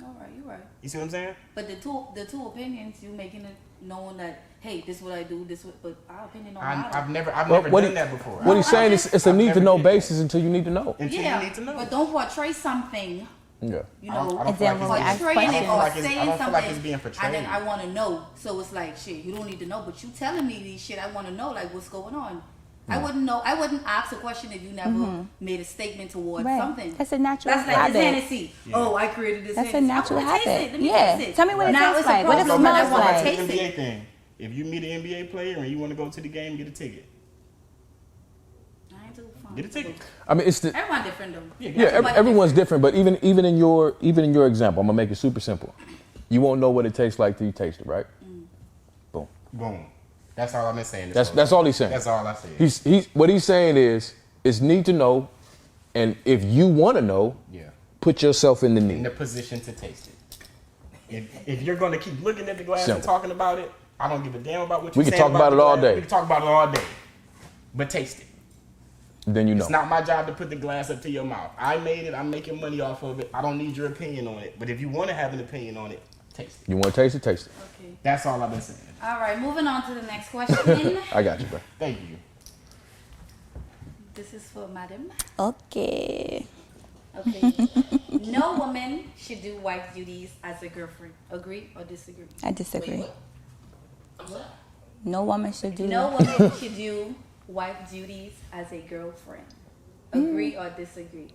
S1: All right, you're right.
S3: You see what I'm saying?
S1: But the two opinions, you making it knowing that hey, this is what I do, but our opinion don't matter.
S3: I've never
S4: What
S3: done
S4: he-
S3: that before.
S4: What he's saying is it's a
S3: I've
S4: need to
S3: never
S4: know
S3: did that.
S4: basis until you need to know.
S3: Until
S1: yeah,
S3: you need to know.
S1: but don't portray something.
S4: Yeah.
S1: You
S3: I don't
S1: know,
S3: feel
S2: And then
S3: like
S2: when we
S3: it's-
S2: ask
S1: portraying it
S2: questions-
S1: or
S3: I don't feel
S1: saying
S3: like it's
S1: something,
S3: being
S1: and
S3: portrayed.
S1: then I want to know. So it's like shit. You don't need to know, but you telling me these shit. I want to know like what's going on. I wouldn't know. I wouldn't ask a question if you never made a statement towards
S2: Right.
S1: something.
S2: That's a natural
S1: That's like
S2: habit.
S1: this Hennessy. Oh, I created this.
S2: That's a
S1: Hennessy.
S2: natural
S1: I wanna taste
S2: habit.
S1: it. Let me
S2: Yeah.
S1: taste it.
S2: Tell me what it
S1: Now
S2: tastes
S1: it's a
S2: like. What it
S1: problem
S2: smells
S1: that I wanna
S2: like.
S1: taste
S3: NBA
S1: it.
S3: thing. If you meet an NBA player and you want to go to the game, get a ticket.
S1: I ain't too fun.
S3: Get a ticket.
S4: I mean, it's the
S1: Everyone different though.
S4: yeah. Everyone's different, but even in your example, I'm gonna make it super simple. You won't know what it tastes like till you taste it, right? Boom.
S3: Boom. That's all I've been saying.
S4: That's all he's saying.
S3: That's all I said.
S4: He's what he's saying is it's need to know, and if you want to know,
S3: Yeah.
S4: put yourself in the
S3: in
S4: need.
S3: the position to taste it. If you're going to keep looking at the glass and
S4: Simple.
S3: talking about it, I don't give a damn about what you
S4: We
S3: say.
S4: can talk about it
S3: the
S4: all
S3: glass.
S4: day.
S3: We can talk about it all day. But taste it.
S4: Then you know.
S3: It's not my job to put the glass up to your mouth. I made it. I'm making money off of it. I don't need your opinion on it. But if you want to have an opinion on it, taste it.
S4: You want to taste it? Taste it.
S1: Okay.
S3: That's all I've been saying.
S1: All right, moving on to the next question.
S4: I got you, bro.
S3: Thank you.
S1: This is for Madam.
S2: Okay.
S1: Okay. No woman should do wife duties as a girlfriend. Agree or disagree?
S2: I disagree.
S5: Wait, what? I'm sorry.
S2: No woman should do.
S1: No woman should do wife duties as a girlfriend. Agree or disagree?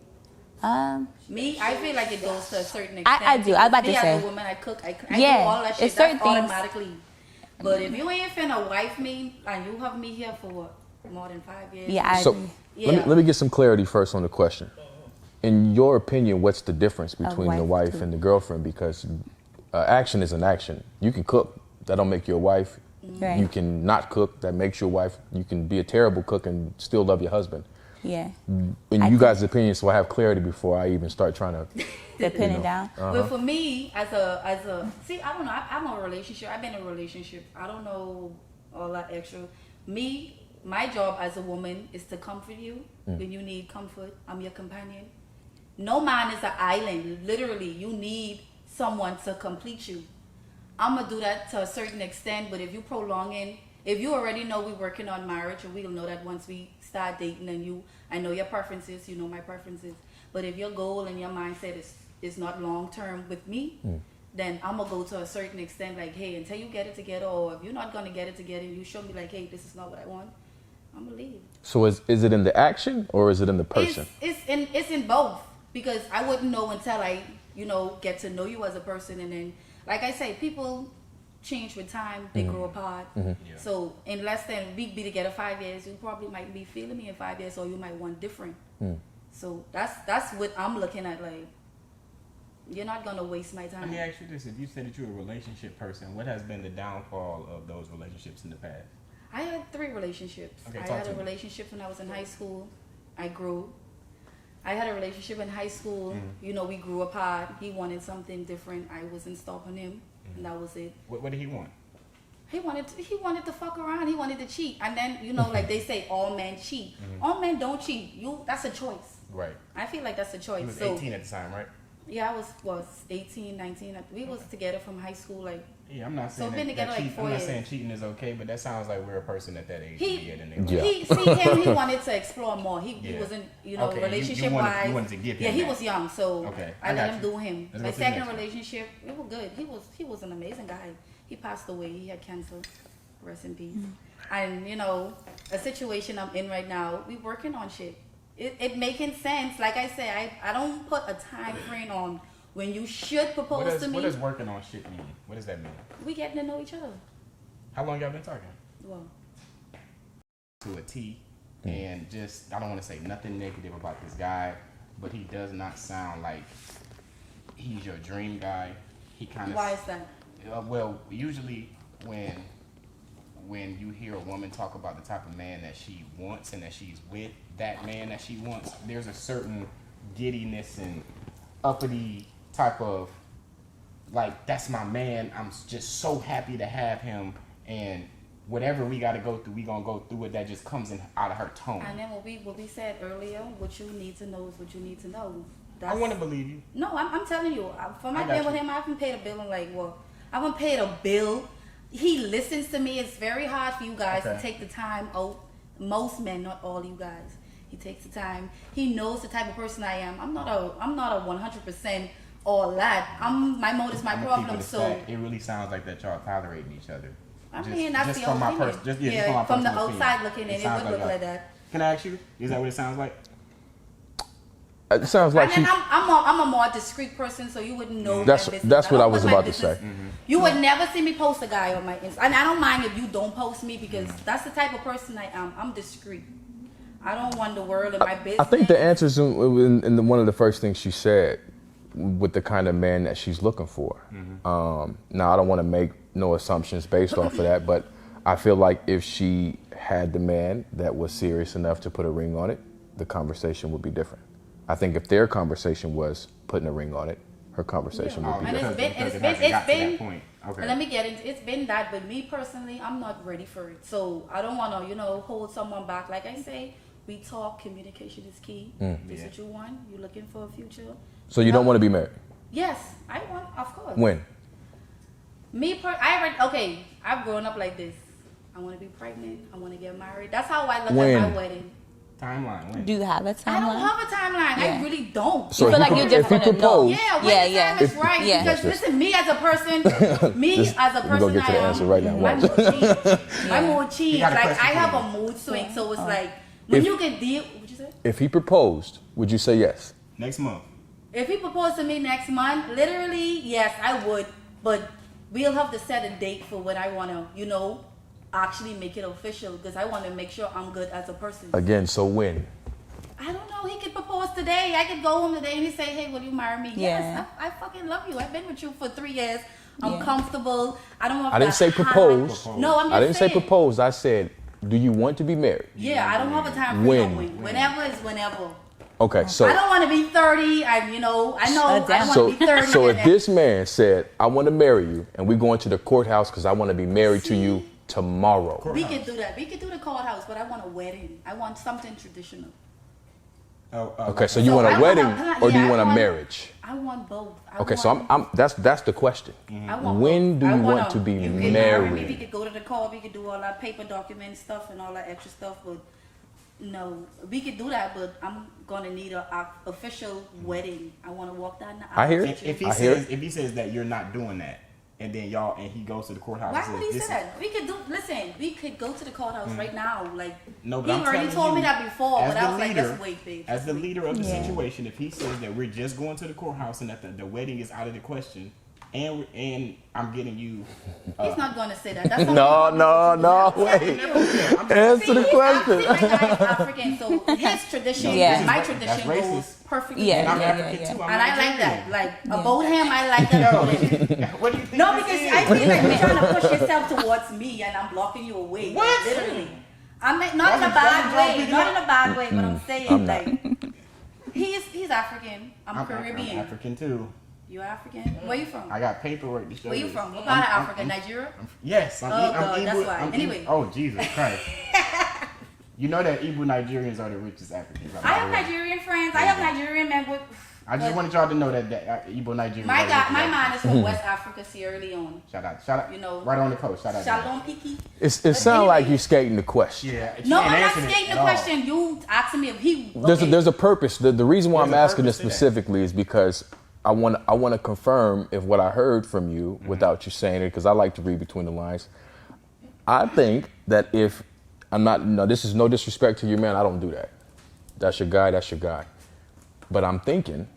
S1: Me, I feel like it goes to a certain extent.
S2: I do. I was about to
S1: Me as
S2: say.
S1: a woman, I cook. I
S2: Yeah,
S1: do all that shit.
S2: it's certain
S1: That's
S2: things.
S1: automatically. But if you ain't finna wife me and you have me here for what, more than 5 years?
S2: Yeah, I
S4: So
S2: agree.
S1: Yeah.
S4: let me get some clarity first on the question. In your opinion, what's the difference between the
S2: wife
S4: wife
S2: too.
S4: and the girlfriend? Because action is an action. You can cook. That don't make you a wife.
S2: Right.
S4: You can not cook. That makes you a wife. You can be a terrible cook and still love your husband.
S2: Yeah.
S4: In you guys' opinion, so I have clarity before I even start trying to.
S2: They're pinning it down.
S1: But for me, as a see, I don't know. I'm in a relationship. I've been in a relationship. I don't know all that extra. Me, my job as a woman is to comfort you when you need comfort. I'm your companion. No man is an island. Literally, you need someone to complete you. I'm gonna do that to a certain extent, but if you prolonging, if you already know we're working on marriage, and we'll know that once we start dating, and I know your preferences, you know my preferences. But if your goal and your mindset is not long term with me, then I'm gonna go to a certain extent, like, hey, until you get it together, or if you're not gonna get it together, you show me like, hey, this is not what I want, I'm gonna leave.
S4: So is it in the action or is it in the person?
S1: It's in both, because I wouldn't know until I get to know you as a person, and then like I say, people change with time, they grow apart.
S3: Yeah.
S1: So in less than we be together 5 years, you probably might be feeling me in 5 years, or you might want different. So that's what I'm looking at. Like, you're not gonna waste my
S3: Let
S1: time.
S3: me ask you this. If you said that you're a relationship person, what has been the downfall of those relationships in the past?
S1: I had 3 relationships.
S3: Okay,
S1: I
S3: talk
S1: had
S3: to
S1: a
S3: me.
S1: relationship when I was in high school. I grew. I had a relationship in high school. We grew apart. He wanted something different. I wasn't stopping him, and that was it.
S3: What did he want?
S1: He wanted to fuck around. He wanted to cheat, and then like they say, all men cheat. All men don't cheat. That's a choice.
S3: Right.
S1: I feel like that's a choice.
S3: He was
S1: So
S3: 18 at the time, right?
S1: yeah, I was 18, 19. We was together from high school. Like,
S3: Yeah, I'm not
S1: So
S3: saying
S1: been
S3: that,
S1: together
S3: that
S1: like
S3: cheat,
S1: 4
S3: I'm not
S1: years.
S3: saying cheating is okay, but that sounds like we're a person at that age to
S1: He-
S3: be in their
S4: Yeah.
S1: he wanted to explore more. He
S3: Yeah.
S1: wasn't,
S3: Okay, you
S1: relationship
S3: wanted-
S1: wise.
S3: you wanted to give him
S1: Yeah, he
S3: that.
S1: was young, so
S3: Okay,
S1: I
S3: I
S1: let
S3: got
S1: him
S3: you.
S1: do him.
S3: Let's
S1: My
S3: go to the
S1: second
S3: next one.
S1: relationship, we were good. He was an amazing guy. He passed away. He had cancer. Rest in peace. And a situation I'm in right now, we working on shit. It making sense. Like I say, I don't put a time frame on when you should propose to me.
S3: What does working on shit mean? What does that mean?
S1: We getting to know each other.
S3: How long y'all been talking?
S1: Well,
S3: To a T, and just I don't want to say nothing negative about this guy, but he does not sound like he's your dream guy. He kind of
S1: why is that?
S3: well, usually when you hear a woman talk about the type of man that she wants and that she's with, that man that she wants, there's a certain giddiness and uppity type of, like, that's my man, I'm just so happy to have him, and whatever we got to go through, we gonna go through it. That just comes in out of her tone.
S1: And then what we said earlier, what you need to know is what you need to know.
S3: I want to believe you.
S1: No, I'm telling you. For my
S3: I got
S1: deal with
S3: you.
S1: him, I haven't paid a bill in I haven't paid a bill. He listens to me. It's very hard for you guys to
S3: Okay.
S1: take the time out. Most men, not all you guys. He takes the time. He knows the type of person I am. I'm not a 100% all that. My mode is my
S3: I'm gonna keep
S1: problem.
S3: it a
S1: So
S3: stack. It really sounds like that y'all tolerating each other.
S1: I mean, that's
S3: just
S1: the
S3: from my
S1: opinion.
S3: just from my
S1: from the
S3: personal
S1: outside
S3: opinion.
S1: looking in, it
S3: sounds
S1: would look
S3: y'all-
S1: like that.
S3: Can I ask you? Is that what it sounds like?
S4: It sounds like
S1: And then
S4: she.
S1: I'm a more discreet person, so you wouldn't know.
S4: That's-
S1: my business.
S4: that's what
S1: don't
S4: I was
S1: put my
S4: about to
S1: business-
S4: say.
S1: You would never see me post a guy on my Insta, and I don't mind if you don't post me because that's the type of person I am. I'm discreet. I don't want the world in my business.
S4: I think the answer's in one of the first things she said with the kind of man that she's looking for. Now, I don't want to make no assumptions based off of that, but I feel like if she had the man that was serious enough to put a ring on it, the conversation would be different. I think if their conversation was putting a ring on it, her conversation would be
S1: And
S4: different.
S1: it's been,
S3: point. Okay.
S1: let me get into, it's been that, but me personally, I'm not ready for it. So I don't want to, hold someone back. Like I say, we talk, communication is key. This is what you want, you're looking for a future.
S4: So you don't want to be married?
S1: Yes, I want, of course.
S4: When?
S1: I've grown up like this. I want to be pregnant. I want to get married. That's how I look
S4: When?
S1: at my wedding.
S3: Timeline. When?
S2: Do you have a timeline?
S1: I don't have a timeline.
S2: Yeah.
S1: I really don't.
S4: So
S2: You feel like you're just
S4: if he
S2: gonna know.
S4: proposed,
S1: Yeah, when
S2: Yeah,
S1: the
S2: yeah.
S1: time is right.
S2: Yeah.
S1: Because listen, me as a person,
S4: we're gonna get to the answer right now.
S1: my
S4: Watch.
S1: mood change. My mood change.
S3: got a
S1: Like
S3: question
S1: I
S3: for
S1: have
S3: you.
S1: a mood swing, so it's like when
S4: If-
S1: you can deal. What you say?
S4: If he proposed, would you say yes?
S3: Next month.
S1: If he proposed to me next month, literally, yes, I would. But we'll have to set a date for when I want to, actually make it official because I want to make sure I'm good as a person.
S4: Again, so when?
S1: I don't know. He could propose today. I could go home today and he say, "Hey, will you marry me?"
S2: Yeah.
S1: Yes, I fucking love you. I've been with you for 3 years. I'm
S2: Yeah.
S1: comfortable. I don't want.
S4: I didn't say propose.
S1: No, I'm just
S4: I didn't say
S1: saying.
S4: propose. I said, do you want to be married?
S1: Yeah, I don't have a time for
S4: When?
S1: knowing. Whenever is whenever.
S4: Okay, so
S1: I don't want to be 30. I know I want
S4: so,
S1: to be 30.
S4: so
S1: and
S4: if this man said, I want to marry you, and we're going to the courthouse because I want to be married to you tomorrow.
S1: we could do that. We could do the courthouse, but I want a wedding. I want something traditional.
S4: Okay, so you
S1: So
S4: want
S1: I
S4: a
S1: want
S4: wedding
S1: a-
S4: or do
S1: yeah,
S4: you
S1: I
S4: want a
S1: want-
S4: marriage?
S1: I want both.
S4: Okay, so I'm that's the question.
S1: I want
S4: When
S1: both.
S4: do
S1: I
S4: you
S1: wanna-
S4: want to be
S1: you can marry me. We
S4: married?
S1: could go to the court. We could do all that paper document stuff and all that extra stuff. But no, we could do that. But I'm gonna need a official wedding. I want to walk down the aisle.
S4: I hear it.
S1: with you.
S3: If he says that you're not doing that, and then he goes to the courthouse.
S1: Why
S3: and
S1: would
S3: says,
S1: he
S3: "This
S1: say
S3: is-"
S1: that? We could do. Listen, we could go to the courthouse right now. Like
S3: No, but
S1: he
S3: I'm
S1: already
S3: telling
S1: told me
S3: you,
S1: that before.
S3: as
S1: But
S3: the
S1: I was like,
S3: leader-
S1: let's wait, babe.
S3: As the leader of the
S2: Yeah.
S3: situation, if he says that we're just going to the courthouse and that the wedding is out of the question, and I'm getting you,
S1: He's not gonna say that. That's
S4: No, wait. Answer the question.
S1: See, my guy is African, so his tradition,
S2: Yeah.
S1: my
S3: That's
S1: tradition
S3: racist.
S1: goes perfectly.
S2: Yeah,
S3: and I'm
S1: together.
S3: African too. I'm
S1: And I like that.
S3: Nigerian.
S1: Like
S2: Yeah.
S1: about him, I like that about him.
S3: What do you think?
S1: No,
S3: this
S1: because
S3: is?
S1: I feel like you're trying to push yourself towards me, and I'm blocking you away.
S3: What?
S1: Literally. I'm not in a
S3: That's
S1: bad
S3: a
S1: way.
S3: joke,
S1: Not in a bad way, but I'm saying
S4: I'm not.
S1: like he's African. I'm Caribbean.
S3: I'm African too.
S1: You African? Where you from?
S3: I got paperwork to show
S1: Where you
S3: this.
S1: from? What part of Africa? Nigeria?
S3: Yes.
S1: Oh, God, that's why.
S3: I'm
S1: Anyway.
S3: Oh, Jesus Christ. You know that Igbo Nigerians are the richest Africans.
S1: I have Nigerian friends. I have Nigerian men with.
S3: I just wanted y'all to know that Igbo Nigerians
S1: My
S3: are the
S1: God,
S3: richest
S1: my
S3: Africans.
S1: man is from West Africa, Sierra Leone.
S3: Shout out.
S1: You know,
S3: right on the coast. Shout out.
S1: Shalom Piki.
S4: It sounds like you skating the question.
S3: Yeah. she
S1: No,
S3: ain't
S1: I'm not
S3: answering it
S1: skating
S3: at
S1: the
S3: all.
S1: question. You asking me if he.
S4: There's a purpose. The reason why I'm
S3: There's a
S4: asking this
S3: purpose to that.
S4: specifically is because I want to confirm if what I heard from you without you saying it, because I like to read between the lines. I think that if I'm not, no, this is no disrespect to your man. I don't do that. That's your guy. That's your guy. But I'm thinking,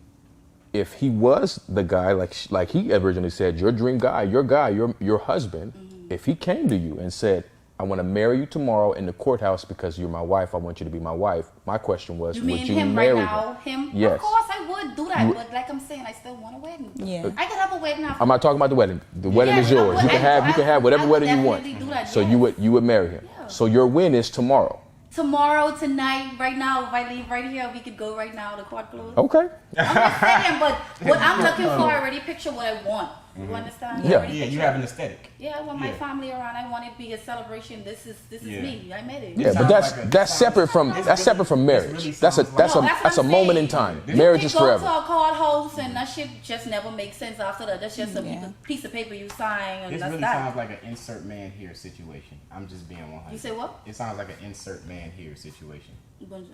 S4: if he was the guy, like he originally said, your dream guy, your husband, if he came to you and said, I want to marry you tomorrow in the courthouse because you're my wife, I want you to be my wife. My question was,
S1: You
S4: would
S1: mean
S4: you
S1: him
S4: marry
S1: right now? Him?
S4: Yes.
S1: Of course I would do that, but like I'm saying, I still want a wedding.
S2: Yeah.
S1: I could have a wedding after.
S4: I'm not talking about the wedding. The wedding is
S1: I
S4: yours.
S1: would-
S4: You can have whatever
S1: I would
S4: wedding you want.
S1: definitely do that,
S4: So
S1: yes.
S4: you would marry him.
S1: Yeah.
S4: So your win is tomorrow.
S1: Tomorrow, tonight, right now, if I leave right here, we could go right now. The court closed.
S4: Okay.
S1: I'm just saying, but what I'm looking for, I already picture what I want. You understand? I
S4: Yeah.
S1: already
S3: Yeah, you
S1: picture
S3: have
S1: it.
S3: an aesthetic.
S1: Yeah, I want my
S3: Yeah.
S1: family around. I want it to be a celebration. This is
S3: Yeah.
S1: me. I made it.
S4: Yeah, but
S3: sounds
S4: that's
S3: like a-
S4: that's separate from
S3: This
S4: that's separate from
S3: really
S4: marriage.
S3: sounds like-
S1: No,
S4: That's a
S1: what I'm
S4: moment in
S1: saying.
S4: time. Marriage
S1: You
S4: is
S1: go
S4: forever.
S1: to a courthouse and that shit just never makes sense after that. That's just a
S2: Yeah.
S1: piece of paper you sign and
S3: This
S1: that's
S3: really
S1: that.
S3: sounds like an insert man here situation. I'm just being 100.
S1: You say what?
S3: It sounds like an insert man here situation.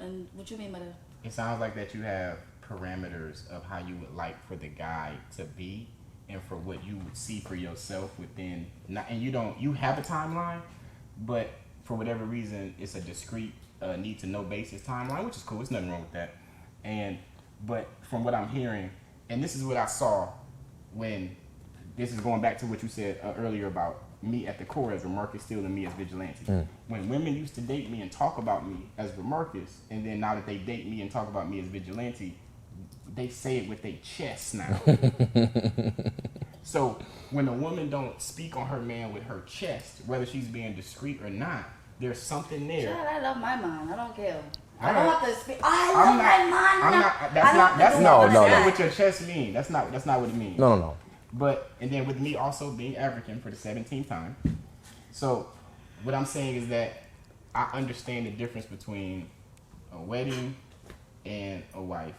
S1: And what you mean by that?
S3: It sounds like that you have parameters of how you would like for the guy to be and for what you would see for yourself within and you have a timeline, but for whatever reason it's a discrete need to know basis timeline, which is cool. There's nothing wrong with that. But from what I'm hearing, and this is what I saw when this is going back to what you said earlier about me at the core as Remarcus Steele and me as Vigilante. When women used to date me and talk about me as Remarcus, and then now that they date me and talk about me as Vigilante, they say it with their chest now. So when a woman don't speak on her man with her chest, whether she's being discreet or not, there's something there.
S1: Child, I love my man. I don't care. I don't have to speak. I
S3: I'm
S1: love
S3: not.
S1: my man.
S3: I'm not. That's
S1: I don't
S3: not.
S1: have to
S3: That's
S1: do
S3: not.
S1: all
S3: That's
S4: no,
S3: not
S4: no.
S3: what your chest mean. That's not. That's not what it means.
S4: No.
S3: But and then with me also being African for the 17th time, so what I'm saying is that I understand the difference between a wedding and a wife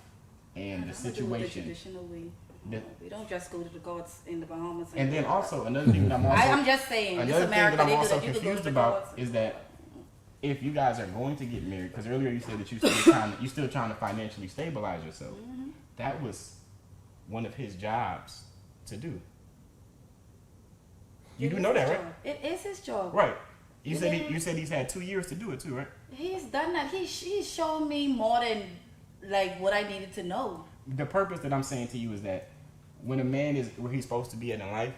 S3: and the situation.
S1: Traditional way.
S3: The-
S1: We don't just go to the gods in the Bahamas.
S3: And then also another thing that I'm also
S1: I'm just saying. This
S3: another thing
S1: America,
S3: that I'm
S1: they do
S3: also
S1: that. You could go to
S3: confused
S1: the
S3: about
S1: gods.
S3: is that if you guys are going to get married, because earlier you said that you're still trying to financially stabilize yourself.
S1: Mm-hmm.
S3: That was one of his jobs to do. You do know that, right?
S1: It is his job.
S3: Right. You
S1: It
S3: said
S1: is.
S3: you said he's had 2 years to do it too, right?
S1: He's done that. He's shown me more than like what I needed to know.
S3: The purpose that I'm saying to you is that when a man is where he's supposed to be in life,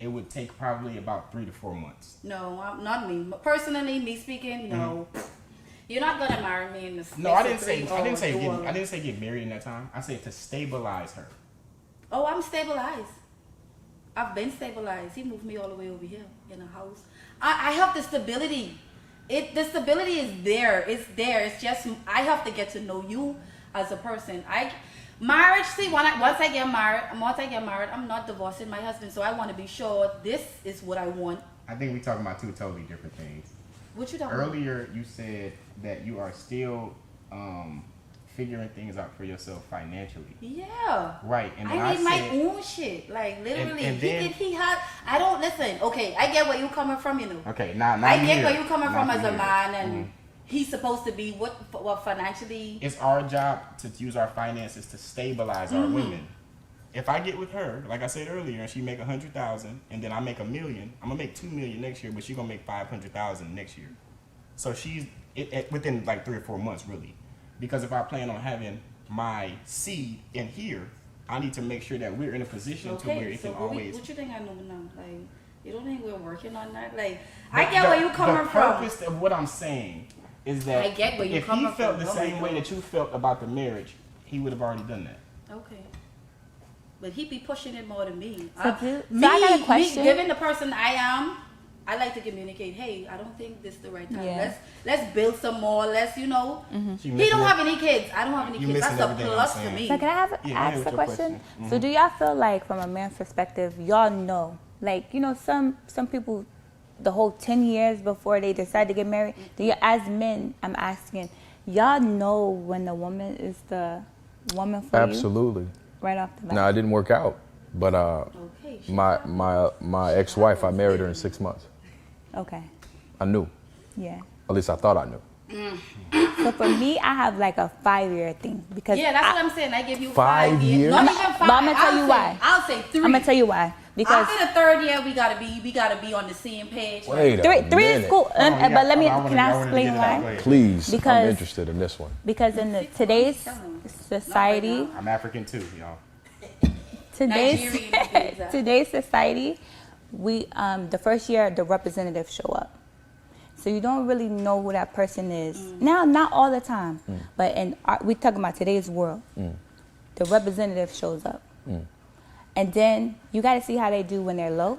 S3: it would take probably about 3 to 4 months.
S1: No, not me. Personally, me speaking, no. You're not gonna marry me in the
S3: No, I didn't say
S1: dual.
S3: I didn't say get married in that time. I said to stabilize her.
S1: Oh, I'm stabilized. I've been stabilized. He moved me all the way over here in a house. I have the stability. The stability is there. It's there. It's just I have to get to know you as a person. Marriage. See, once I get married, I'm not divorcing my husband. So I want to be sure this is what I want.
S3: I think we're talking about two totally different things.
S1: What you talking about?
S3: Earlier, you said that you are still figuring things out for yourself financially.
S1: Yeah.
S3: Right. And then
S1: I need my
S3: said,
S1: own shit. Like literally,
S3: and then-
S1: he had. I don't listen. Okay, I get where you coming from. You know.
S3: Okay, now
S1: I
S3: you
S1: get
S3: here.
S1: where you coming
S3: Now
S1: from
S3: you
S1: as a
S3: here.
S1: man, and
S3: Mhm.
S1: he's supposed to be what financially.
S3: It's our job to use our finances to stabilize our women. If I get with her, like I said earlier, and she make 100,000, and then I make $1 million, I'm gonna make $2 million next year, but she's gonna make 500,000 next year. So she's within like 3 or 4 months, really. Because if I plan on having my seed in here, I need to make sure that we're in a position to where
S1: Okay,
S3: it
S1: so
S3: can always.
S1: what you think I know now? Like, you don't think we're working on that? Like, I get where you coming from.
S3: The purpose of what I'm saying is that
S1: I get where you
S3: if
S1: coming
S3: he felt
S1: from.
S3: the
S1: Oh my
S3: same way
S1: God.
S3: that you felt about the marriage, he would have already done that.
S1: Okay. But he be pushing it more than me.
S2: So I got a question.
S1: Given the person I am, I like to communicate. Hey, I don't think this is the right time.
S2: Yeah.
S1: Let's build some more. Let's
S3: She
S1: He
S3: missing
S1: don't
S3: it.
S1: have any kids. I don't have any
S3: You
S1: kids.
S3: missing
S1: That's a
S3: everything I'm
S1: plus to
S3: saying.
S1: me.
S2: So can I
S3: Yeah,
S2: ask
S3: go
S2: a
S3: ahead with your
S2: question?
S3: question.
S2: So do y'all feel like, from a man's perspective, y'all know, like, you know, some people, the whole 10 years before they decide to get married, do you, as men, I'm asking, y'all know when the woman is the woman for you?
S4: Absolutely.
S2: Right off the bat.
S4: No, it didn't work out, but
S1: Okay.
S4: my ex-wife, I married her in 6 months.
S2: Okay.
S4: I knew.
S2: Yeah.
S4: At least I thought I knew.
S2: So for me, I have like a 5-year thing because
S1: Yeah, that's what I'm saying. I give you
S4: 5
S1: 5
S4: years?
S1: Not even 5.
S2: But I'ma tell you why.
S1: I'll say 3.
S2: I'm gonna tell you why. Because
S1: after the 3rd year, we gotta be on the same page.
S4: Wait a
S2: three
S4: minute.
S2: is cool.
S3: Oh, yeah.
S2: But let me.
S3: I wanna-
S2: Can I
S3: I wanna
S2: explain
S3: get it out. Go
S2: why?
S3: ahead.
S4: Please, I'm
S2: Because-
S4: interested in this one.
S2: Because in today's society,
S3: I'm African too, y'all.
S2: today's
S1: Nigerian, to be exact.
S2: today's society, we the first year the representatives show up, so you don't really know who that person is. Now, not all the time, but we talking about today's world. The representative shows up, and then you got to see how they do when they're low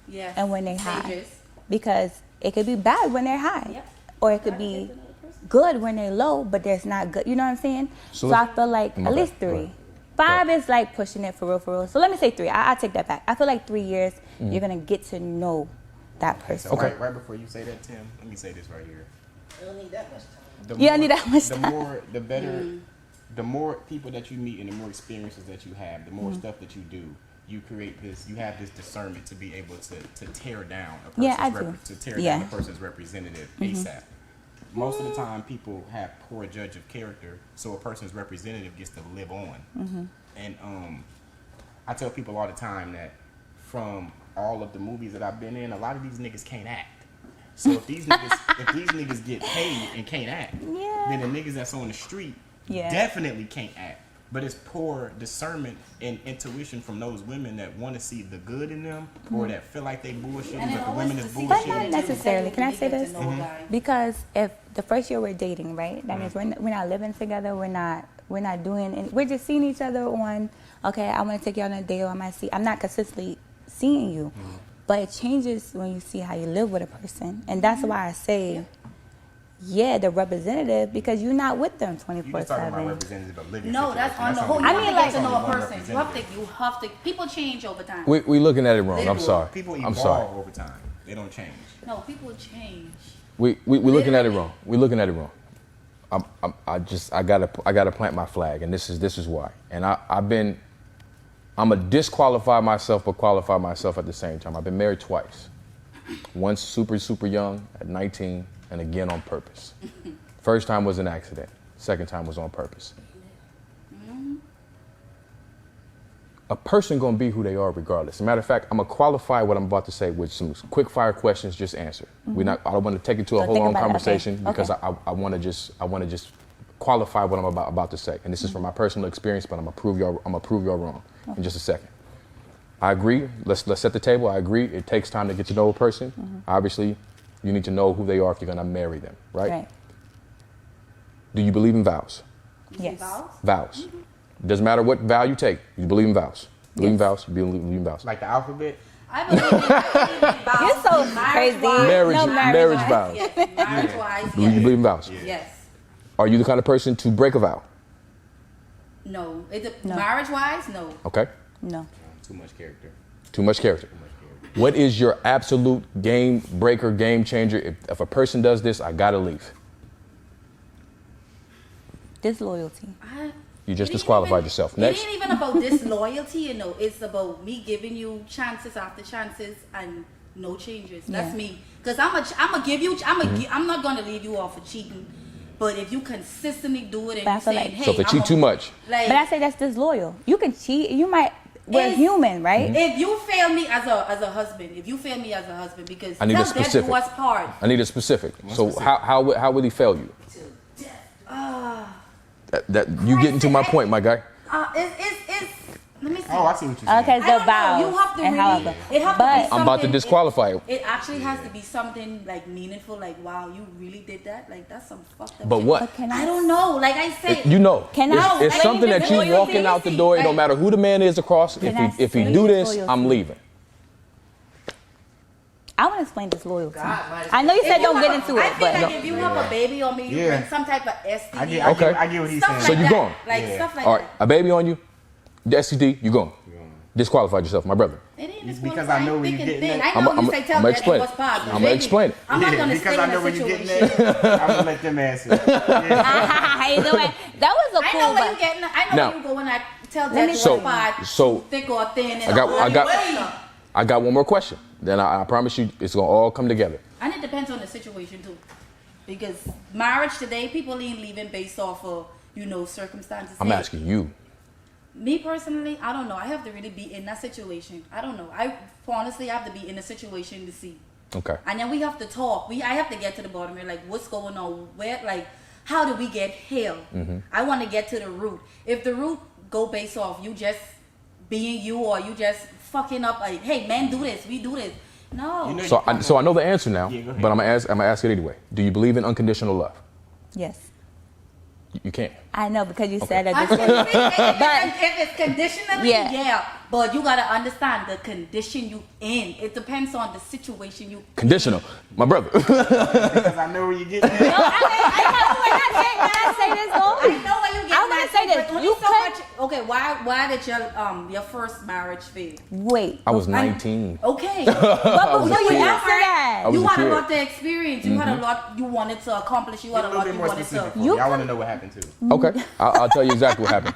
S1: Yes.
S2: and when they're high,
S1: Stages.
S2: because it could be bad when they're high,
S1: Yep.
S2: or it could be good when they're low, but there's not good. You know what I'm saying?
S4: So
S2: So I feel like
S4: My
S2: at least
S4: bad. Go
S2: 3.
S4: ahead.
S2: 5 is like pushing it for real, for real. So let me say 3. I'll take that back. I feel like 3 years, you're gonna get to know that person.
S3: So right before you say that, Tim, let me say this right here.
S5: I don't need that much time.
S2: You don't need that much time.
S3: The better, the more people that you meet and the more experiences that you have, the more stuff that you do, you create this. You have this discernment to be able to tear down a person's
S2: Yeah, I do.
S3: to tear
S2: Yeah.
S3: down a person's representative ASAP. Most of the time, people have poor judge of character, so a person's representative gets to live on. And I tell people all the time that from all of the movies that I've been in, a lot of these niggas can't act. So if these niggas get paid and can't act,
S2: Yeah.
S3: then the niggas that's on the street
S2: Yeah.
S3: definitely can't act. But it's poor discernment and intuition from those women that want to see the good in them, or that feel like they bullshitting,
S1: And
S3: but
S1: it
S3: the
S1: always
S3: women is
S1: to see
S2: But
S3: bullshitting.
S2: not necessarily. Can I say
S1: Get to
S2: this?
S1: know a guy.
S2: Because if the first year we're dating, right? That means we're not living together. We're not doing. We're just seeing each other on. Okay, I want to take you on a date, or I might see. I'm not consistently seeing you, but it changes when you see how you live with a person, and that's why I say Yeah, the representative, because you're not with them
S3: You just talking about
S2: 24/7.
S3: representative of living
S1: No,
S3: situation.
S1: that's on the whole. You
S2: I
S1: have
S2: mean,
S1: to
S2: like-
S1: get to know a
S3: One
S1: person. You have to. People change over time.
S4: We looking at it wrong. I'm sorry.
S3: People
S4: I'm
S3: evolve
S4: sorry.
S3: over time. They don't change.
S1: No, people change.
S4: We looking at it wrong. We looking at it wrong. I gotta plant my flag, and this is why. And I'm a disqualify myself, but qualify myself at the same time. I've been married twice. Once super young at 19, and again on purpose. First time was an accident. Second time was on purpose. A person gonna be who they are regardless. As a matter of fact, I'm gonna qualify what I'm about to say with some quick fire questions. Just answer. I don't want to take it to a
S2: So
S4: whole
S2: think
S4: long
S2: about it.
S4: conversation
S2: Okay.
S4: because
S2: Okay.
S4: I want to just qualify what I'm about to say. And this is from my personal experience, but I'm gonna prove y'all wrong in just a second. I agree. Let's set the table. I agree. It takes time to get to know a person. Obviously, you need to know who they are if you're gonna marry them, right?
S2: Right.
S4: Do you believe in vows?
S2: Yes.
S4: Vows. Doesn't matter what vow you take. You believe in vows. Believe in
S2: Yes.
S4: vows. You believe in vows.
S3: Like the alphabet.
S1: I believe in vows.
S2: You're so crazy.
S4: Marriage-
S2: No,
S4: marriage vows.
S1: Yes, marriage-wise,
S4: You believe in vows.
S1: Yes.
S4: Are you the kind of person to break a vow?
S1: No.
S2: No.
S1: Marriage-wise, no.
S4: Okay.
S2: No.
S3: Too much character.
S4: Too much character. What is your absolute game breaker, game changer? If a person does this, I gotta leave.
S2: Disloyalty.
S4: You just
S1: It ain't
S4: disqualified
S1: even-
S4: yourself. Next.
S1: It ain't even about disloyalty, It's about me giving you chances after chances and no changes. That's
S2: Yeah.
S1: me. Because I'm gonna give you. I'm not gonna leave you off for cheating. But if you consistently do it and
S2: But I
S1: you
S2: feel
S1: saying,
S2: like-
S1: hey,
S4: So if they cheat too much,
S1: like,
S2: But I say that's disloyal. You can cheat. You might. We're
S1: It's-
S2: human, right?
S1: if you fail me as a husband, because
S4: I need a
S1: tell death do
S4: specific.
S1: us part.
S4: I need a specific. So
S3: specific.
S4: how would he fail you?
S1: To death.
S4: That you getting to my point, my guy.
S1: It's. Let me see.
S3: Oh, I see what you're saying.
S2: Okay,
S1: I
S2: the
S1: don't know.
S2: vows
S1: You have to
S2: and
S1: really.
S2: however.
S1: It have
S2: But
S1: to be
S4: I'm about to
S1: something-
S4: disqualify it.
S1: It actually has to be something like meaningful. Like, wow, you really did that. Like, that's some fucked up.
S4: But
S1: shit.
S4: what?
S2: But can
S1: I don't know. Like I said,
S4: You know,
S2: Can I
S4: it's
S2: explain
S4: something
S2: the
S4: that you
S2: disloyalty?
S4: walking out the door. It don't matter who the man is across.
S2: Can I
S4: If he
S2: explain
S4: do this,
S2: disloyalty?
S4: I'm leaving.
S2: I want to explain disloyalty.
S5: God, might-
S2: I know you said
S1: if
S2: don't
S1: you
S2: get
S1: have-
S2: into
S1: I
S2: it,
S1: feel
S2: but
S1: like if you have a baby on me, you
S3: Yeah.
S1: bring some type of STD.
S3: I get
S4: Okay.
S3: what he's
S1: Stuff
S3: saying.
S1: like
S4: So you
S1: that.
S4: going?
S1: Like
S3: Yeah.
S1: stuff like
S4: All right,
S1: that.
S4: a baby on you, the STD, you going. Disqualified yourself, my brother.
S1: It ain't
S3: It's
S1: this
S3: because
S1: one
S3: I know
S1: time
S3: where you're
S1: thinking
S3: getting
S1: thing.
S3: at.
S1: I know
S4: I'ma
S1: you say tell
S4: I'ma
S1: that
S4: explain
S1: it
S4: it.
S1: was positive.
S4: I'ma
S1: Baby,
S4: explain it.
S1: I'm not gonna
S3: because I
S1: explain
S3: know
S1: the
S3: where you're getting
S1: situation.
S3: at. I'm gonna let them answer. Yeah.
S2: you know what? That was a
S1: I
S2: cool.
S1: know where
S2: but-
S1: you getting. I know
S4: Now-
S1: where you go when I tell
S2: Let
S1: that
S2: me-
S1: it
S4: So-
S1: was pod,
S4: so-
S1: thick or thin. And
S4: I got-
S1: all
S4: I got-
S1: that stuff.
S4: I got one more question. Then I promise you, it's gonna all come together.
S1: And it depends on the situation too, because marriage today, people ain't leaving based off of circumstances.
S4: I'm
S1: Hey,
S4: asking you.
S1: Me personally, I don't know. I have to really be in that situation. I don't know. I honestly have to be in a situation to see.
S4: Okay.
S1: And then we have to talk. I have to get to the bottom here. Like, what's going on? Where, like, how do we get here? I want to get to the root. If the root go based off you just being you or you just fucking up, like, hey, men do this, we do this. No.
S3: You know-
S4: So I know the answer now,
S3: Yeah, go ahead.
S4: but I'm gonna ask it anyway. Do you believe in unconditional love?
S2: Yes,
S4: You can't.
S2: I know because you said
S1: I
S2: that.
S1: think
S2: But-
S1: if it's conditionally,
S2: Yeah.
S1: yeah. But you gotta understand the condition you in. It depends on the situation you.
S4: Conditional, my brother.
S3: Because I know where you're getting at.
S2: Can I say this though?
S1: I know where you get.
S2: I wanna say this. You could-
S1: Okay, why did your first marriage fail?
S2: Wait.
S4: I was 19.
S1: Okay.
S2: But before you
S4: kid.
S2: answer that,
S4: I was
S1: You
S4: a
S1: had a
S4: kid.
S1: lot to experience. You had a lot you wanted to accomplish. You had
S3: Get
S1: a
S3: a little
S1: lot
S3: bit
S1: you
S3: more
S1: wanted
S3: specific.
S1: to.
S3: For me. I want to know what happened too.
S4: Okay, I'll tell you exactly what happened.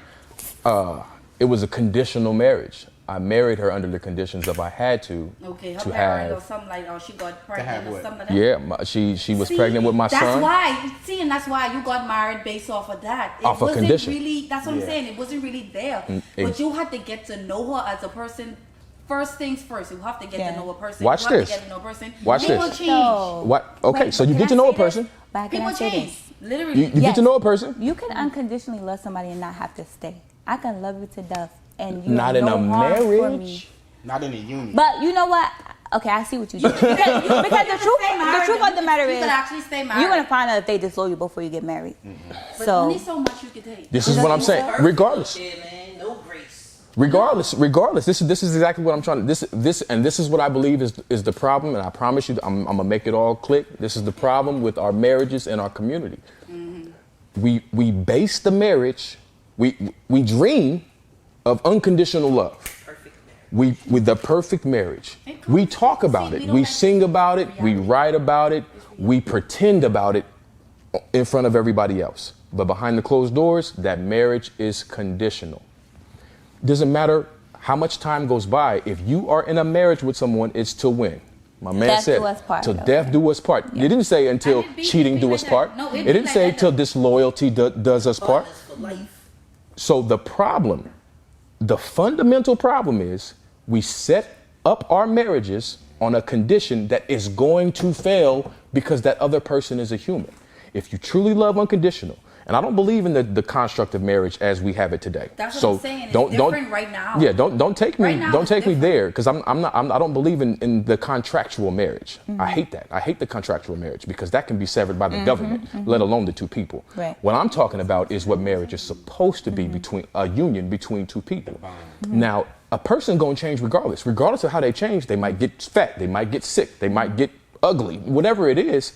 S4: It was a conditional marriage. I married her under the conditions of I had to
S1: Okay, her
S4: to
S1: parent or
S4: have.
S1: something like, or she got
S3: have
S1: pregnant or
S3: what?
S1: something like that.
S4: Yeah, she was
S1: See,
S4: pregnant with my
S1: that's
S4: son.
S1: Why. See, and that's why you got married based off of that. It
S4: Off a
S1: wasn't
S4: condition.
S1: really. That's what I'm
S3: Yeah.
S1: saying. It wasn't really there.
S4: it-
S1: But you had to get to know her as a person. First things first. You have to get
S2: Yeah.
S1: to know a person.
S4: Watch
S1: you have
S4: this.
S1: To get to know a person.
S4: Watch
S1: People
S4: this.
S1: change.
S2: So-
S4: What? Okay,
S2: Wait,
S4: so you
S2: can
S4: get
S2: I
S4: to know a
S2: say this?
S4: person.
S2: But can
S1: People
S2: I say
S1: change.
S2: this?
S1: Literally.
S4: You get
S2: Yes.
S4: to know a person.
S2: You can unconditionally love somebody and not have to stay. I can love you to death, and you
S4: Not
S2: have
S4: in
S2: no
S4: a
S2: harm for
S4: marriage.
S2: me.
S3: Not in a union.
S2: But you know what? Okay, I see what you did. Because the truth of the matter
S1: You
S2: is,
S1: could actually stay married.
S2: you're gonna find out if they disloyal you before you get married.
S1: But
S2: So
S1: only so much you could take.
S4: This is what I'm saying. Regardless.
S5: Yeah, man, no grace.
S4: Regardless, this is exactly what I'm trying to this is what I believe is the problem, and I promise you I'm gonna make it all click. This is the problem with our marriages and our community. We base the marriage, we dream of unconditional love. With the perfect marriage. We talk about it, we sing about it, we write about it, we pretend about it in front of everybody else. But behind the closed doors, that marriage is conditional. Doesn't matter how much time goes by. If you are in a marriage with someone, it's to win. My man
S2: Death
S4: said,
S2: do us part,
S4: till
S2: though.
S4: death do us part.
S2: Yeah.
S4: It didn't say until cheating do us part.
S1: No,
S4: it didn't say till disloyalty does us part.
S5: For life.
S4: So the problem, the fundamental problem is we set up our marriages on a condition that is going to fail because that other person is a human. If you truly love unconditional, and I don't believe in the construct of marriage as we have it today.
S1: That's what I'm saying. It's different right now.
S4: Yeah, don't take me
S1: Right now
S4: don't
S1: it's
S4: take me
S1: different.
S4: there because I don't believe in the contractual marriage. I hate that. I hate the contractual marriage because that can be severed by the government, let alone the two people.
S2: Right.
S4: What I'm talking about is what marriage is supposed to be between a union between two people. Now, a person gonna change regardless of how they change. They might get fat, they might get sick, they might get ugly, whatever it is.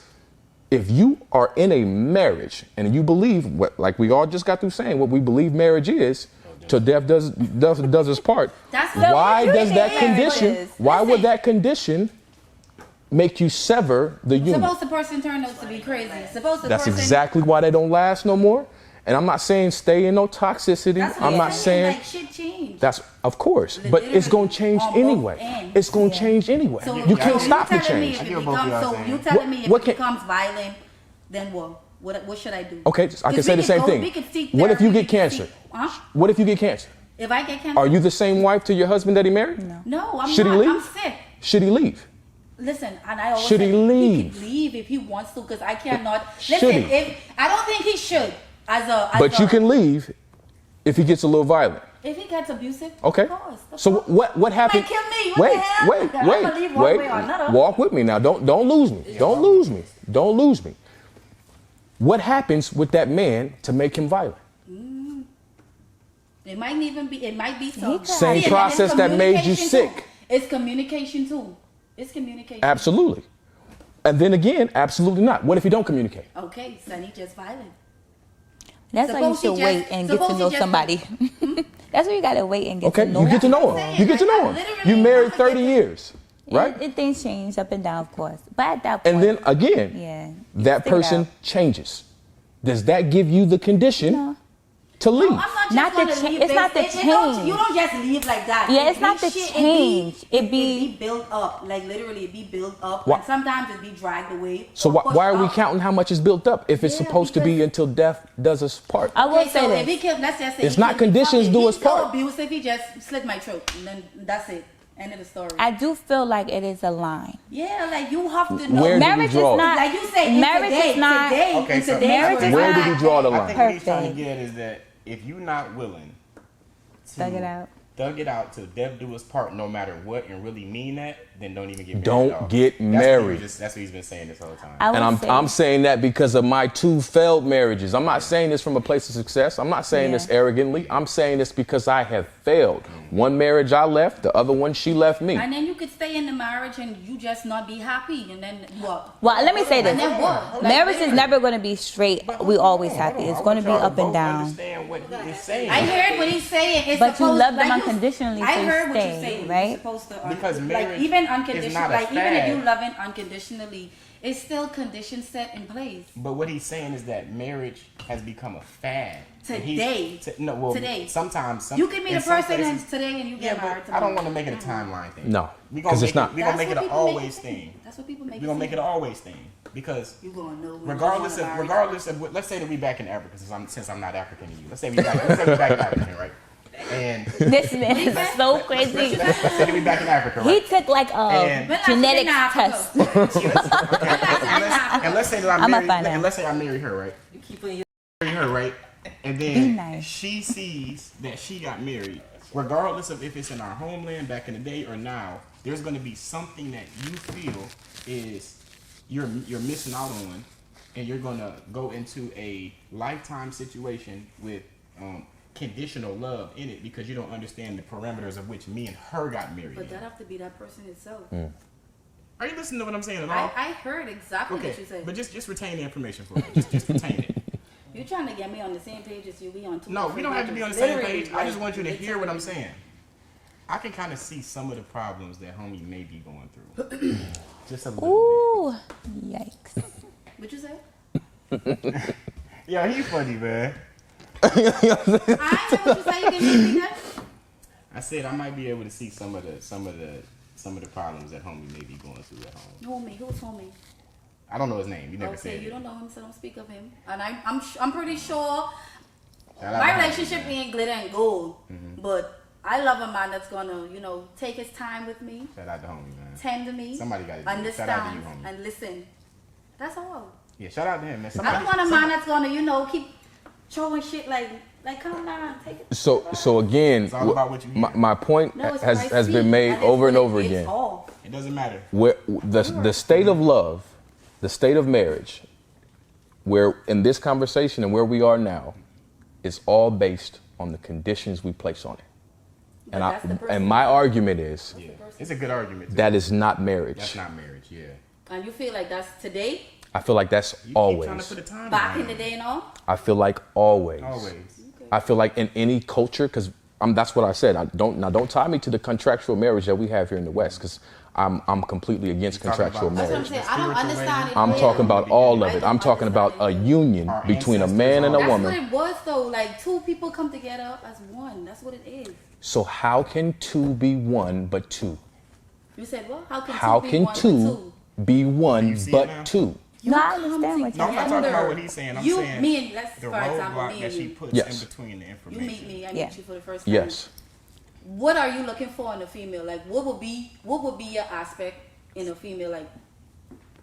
S4: If you are in a marriage and you believe what, like we all just got through saying, what we believe marriage is, till death does us part.
S1: That's what
S4: Why
S1: you
S4: does that
S1: think
S4: condition?
S1: it is.
S4: Why would
S1: Listen.
S4: that condition make you sever the union?
S1: Suppose the person turned out to be crazy. Suppose the
S4: That's
S1: person.
S4: exactly why they don't last no more. And I'm not saying stay in no toxicity.
S1: That's what
S4: I'm
S1: I'm
S4: not saying
S1: like shit changed.
S4: that's of course, but it's gonna change
S1: On both
S4: anyway.
S1: ends.
S4: It's gonna change anyway.
S1: So
S4: You can't stop the
S1: telling me
S4: change.
S1: if it
S3: I get both of
S1: becomes,
S3: y'all
S1: so
S3: saying.
S1: you telling me if
S4: What
S1: it
S4: can-
S1: becomes violent, then what? What should I do?
S4: Okay, I can
S1: 'Cause
S4: say
S1: we
S4: the
S1: could
S4: same
S1: go-
S4: thing.
S1: we could seek
S4: What if you
S1: therapy,
S4: get
S1: we could
S4: cancer?
S1: seek- Huh?
S4: What if you get cancer?
S1: If I get cancer?
S4: Are you the same wife to your husband that he married?
S1: No, I'm
S4: Should he
S1: not.
S4: leave?
S1: I'm sick.
S4: Should he leave?
S1: Listen, and I always
S4: Should he
S1: say
S4: leave?
S1: He could leave if he wants to, because I cannot.
S4: Should
S1: Listen,
S4: he?
S1: if I don't think he should.
S4: But you can leave if he gets a little violent.
S1: If he gets abusive,
S4: Okay.
S1: Of course,
S4: So what happened?
S1: kill me. What the hell?
S4: Wait,
S1: I'm gonna leave one way or another.
S4: Walk with me now. Don't lose me. Don't lose me. Don't lose me. What happens with that man to make him violent?
S1: It might even be. It might be so.
S4: Same
S1: See, and
S4: process
S1: it's
S4: that made you
S1: communication
S4: sick.
S1: too. It's communication too. It's communication.
S4: Absolutely. And then again, absolutely not. What if you don't communicate?
S1: Okay, Sonny just violent.
S2: That's why you
S1: Suppose he
S2: should
S1: just-
S2: wait and get to
S1: suppose he
S2: know
S1: just-
S2: somebody. That's why you gotta wait and get
S4: Okay,
S2: to know
S4: you get to know
S1: I'm
S4: him.
S1: saying,
S4: You get to
S1: like,
S4: know
S1: I
S4: him.
S1: literally
S4: You married
S1: have to
S4: 30
S1: get to-
S4: years, right?
S2: And things change up and down, of course. But at that point,
S4: And then again,
S2: yeah,
S4: that
S2: stick it
S4: person
S2: out.
S4: changes. Does that give you the condition
S2: No.
S4: to leave?
S1: No, I'm not just
S2: Not the
S1: gonna
S2: cha-
S1: leave
S2: it's not the
S1: it don't-
S2: change.
S1: You don't just leave like that.
S2: Yeah,
S1: It
S2: it's not
S1: be
S2: the
S1: shit,
S2: change.
S1: It be built up. Like literally, it be built up.
S4: Why-
S1: And sometimes it be dragged away.
S4: So
S1: or
S4: why are we
S1: pushed up.
S4: counting how much is built up if it's
S1: Yeah,
S4: supposed to be
S1: because-
S4: until death does us part?
S2: I will
S1: Okay,
S2: say
S1: so
S2: this.
S1: if he killed, let's just say
S4: It's
S1: he
S4: not
S1: killed me.
S4: conditions
S1: If
S4: do
S1: he's
S4: us part.
S1: so abusive, he just slit my throat, and then that's it. End of the story.
S2: I do feel like it is a line.
S1: Yeah, like you have to know.
S4: Where do we
S2: Marriage is
S4: draw it?
S2: not.
S1: Like you say, in
S2: marriage
S1: today,
S2: is not.
S1: today,
S3: Okay,
S1: in
S3: so-
S1: today's
S2: Marriage is
S1: world.
S4: Where do we draw the
S3: I
S4: line?
S3: think what he's trying to
S2: Perfect.
S3: get is that if you're not willing to
S2: Thug it out.
S3: till death do us part, no matter what, and really mean that, then don't even get married.
S4: Don't
S3: at all.
S4: get
S3: That's what
S4: married.
S3: that's what he's been saying this whole time.
S2: I
S4: And
S2: will say,
S4: I'm saying that because of my 2 failed marriages. I'm not saying this from a place of success. I'm not saying this
S2: Yeah.
S4: arrogantly. I'm saying this because I have failed. One marriage I left, the other one she left me.
S1: And then you could stay in the marriage and you just not be happy, and then what?
S2: well, let me say this.
S1: And then what? Like,
S2: Marriage is
S1: literally.
S2: never going to be straight. We always happy. It's going to be up and down.
S3: Understand what he's saying.
S1: I heard what he's saying. It's
S2: But you
S1: supposed,
S2: love them
S1: like
S2: unconditionally,
S1: I
S2: so you
S1: heard what
S2: stay,
S1: you're saying.
S2: right?
S1: You're supposed to
S3: Because
S1: like
S3: marriage
S1: even
S3: is
S1: unconditional,
S3: not a
S1: like even if you
S3: fad.
S1: love it unconditionally, it's still conditions set in place.
S3: But what he's saying is that marriage has become a fad. And he's-
S1: Today.
S3: no, well,
S1: Today.
S3: sometimes
S1: You can meet
S3: in
S1: a
S3: some
S1: person
S3: places-
S1: today and you
S3: Yeah,
S1: get married
S3: but I don't
S1: tomorrow.
S3: want to make it a timeline thing.
S4: No,
S3: we
S4: 'cause it's not.
S3: We're gonna make it an
S1: That's what people
S3: always
S1: make it
S3: thing.
S1: That's what people make
S3: We're gonna
S1: it
S3: make it
S1: seem.
S3: an always thing because
S1: You gonna know when
S3: regardless
S1: you
S3: of
S1: wanna marry.
S3: regardless of what, let's say that we back in Africa since I'm not African to you. Let's say we back in African, right? And
S2: This man is so crazy.
S3: let's say that we back in Africa,
S2: He
S3: right?
S2: took like a
S3: And-
S1: We're not
S2: genetics
S1: sitting in
S2: test.
S3: And let's say that I
S2: I'ma
S3: married,
S2: find out.
S3: and let's say I married her, right?
S5: You keep putting your
S3: Marry her, right? And
S2: Be
S3: then
S2: nice.
S3: she sees that she got married, regardless of if it's in our homeland back in the day or now. There's going to be something that you feel is you're missing out on, and you're going to go into a lifetime situation with conditional love in it because you don't understand the parameters of which me and her got married.
S1: But that have to be that person itself.
S3: Are you listening to what I'm saying at all?
S1: I heard exactly what you said.
S3: But just retain the information for me. Just retain it.
S1: You're trying to get me on the same page as you. We on two.
S3: No, we don't have to be on the same page. I just want you to
S1: Literally,
S3: hear what I'm saying. I can kind of see some of the problems that homie may be going through. Just a little
S2: Ooh, yikes.
S1: What you say?
S3: bit. Yeah, he funny, man.
S1: I ain't know what you say. You didn't repeat that?
S3: I said I might be able to see some of the problems that homie may be going through at home.
S1: Homie, who's homie?
S3: I don't know his name. You never said
S1: Okay, you
S3: it.
S1: don't know him, so don't speak of him. And I'm pretty sure
S3: Shout out
S1: my
S3: to homie,
S1: relationship
S3: man.
S1: ain't glitter and gold, but I love a man that's gonna, take his time with me,
S3: Shout out to homie, man.
S1: tend to me,
S3: Somebody gotta do it.
S1: understand,
S3: Shout out to you, homie.
S1: and listen. That's all.
S3: Yeah, shout out to him, man.
S1: I don't want a man that's gonna, keep throwing shit like come on, take it.
S4: So again,
S3: It's all about what you hear.
S4: my point
S1: No, it's
S4: has
S1: price
S4: been
S1: fee,
S4: made
S1: it's
S4: over and
S1: what
S4: over
S1: it's
S4: again.
S1: all.
S3: It doesn't matter.
S4: Where the state of love, the state of marriage, where in this conversation and where we are now, is all based on the conditions we place on it.
S1: But that's the person.
S4: And my argument is
S3: Yeah, it's a good argument. Too.
S4: that is not marriage.
S3: That's not marriage. Yeah.
S1: And you feel like that's today,
S4: I feel like that's
S3: You keep
S4: always.
S3: trying to put a time
S1: back
S3: on
S1: in the
S3: it.
S1: day and all?
S4: I feel like always.
S3: Always.
S4: I feel like in any culture, because that's what I said. Don't tie me to the contractual marriage that we have here in the West, because I'm completely against
S3: You're talking
S4: contractual
S3: about-
S1: That's what I'm
S4: marriage.
S1: saying. I don't
S3: Spiritual
S1: understand it.
S4: I'm
S1: well.
S4: talking about all of
S1: I
S4: it.
S1: don't
S4: I'm talking about a
S1: understand it.
S4: union
S3: Our
S4: between a
S3: ancestors
S4: man and a
S3: all-
S1: That's
S4: woman.
S1: what it was though. Like two people come together as one. That's what it is.
S4: So how can two be one but two?
S1: You said what? How can
S4: How
S1: two be
S4: can
S1: one
S4: two be one
S3: You see it now?
S4: but two?
S2: No, I
S1: come
S2: understand what
S1: together.
S3: No, I'm not talking
S1: Together.
S3: about what he's saying. I'm
S1: you,
S3: saying
S1: me and let's
S3: the
S1: for example,
S3: roadblock
S1: me
S3: that
S1: and
S3: she
S1: you.
S3: puts
S4: Yes.
S3: in between the
S1: You
S3: information.
S1: meet me. I
S2: Yeah.
S1: meet you for the first time.
S4: Yes.
S1: What are you looking for in a female? Like, what would be your aspect in a female? Like,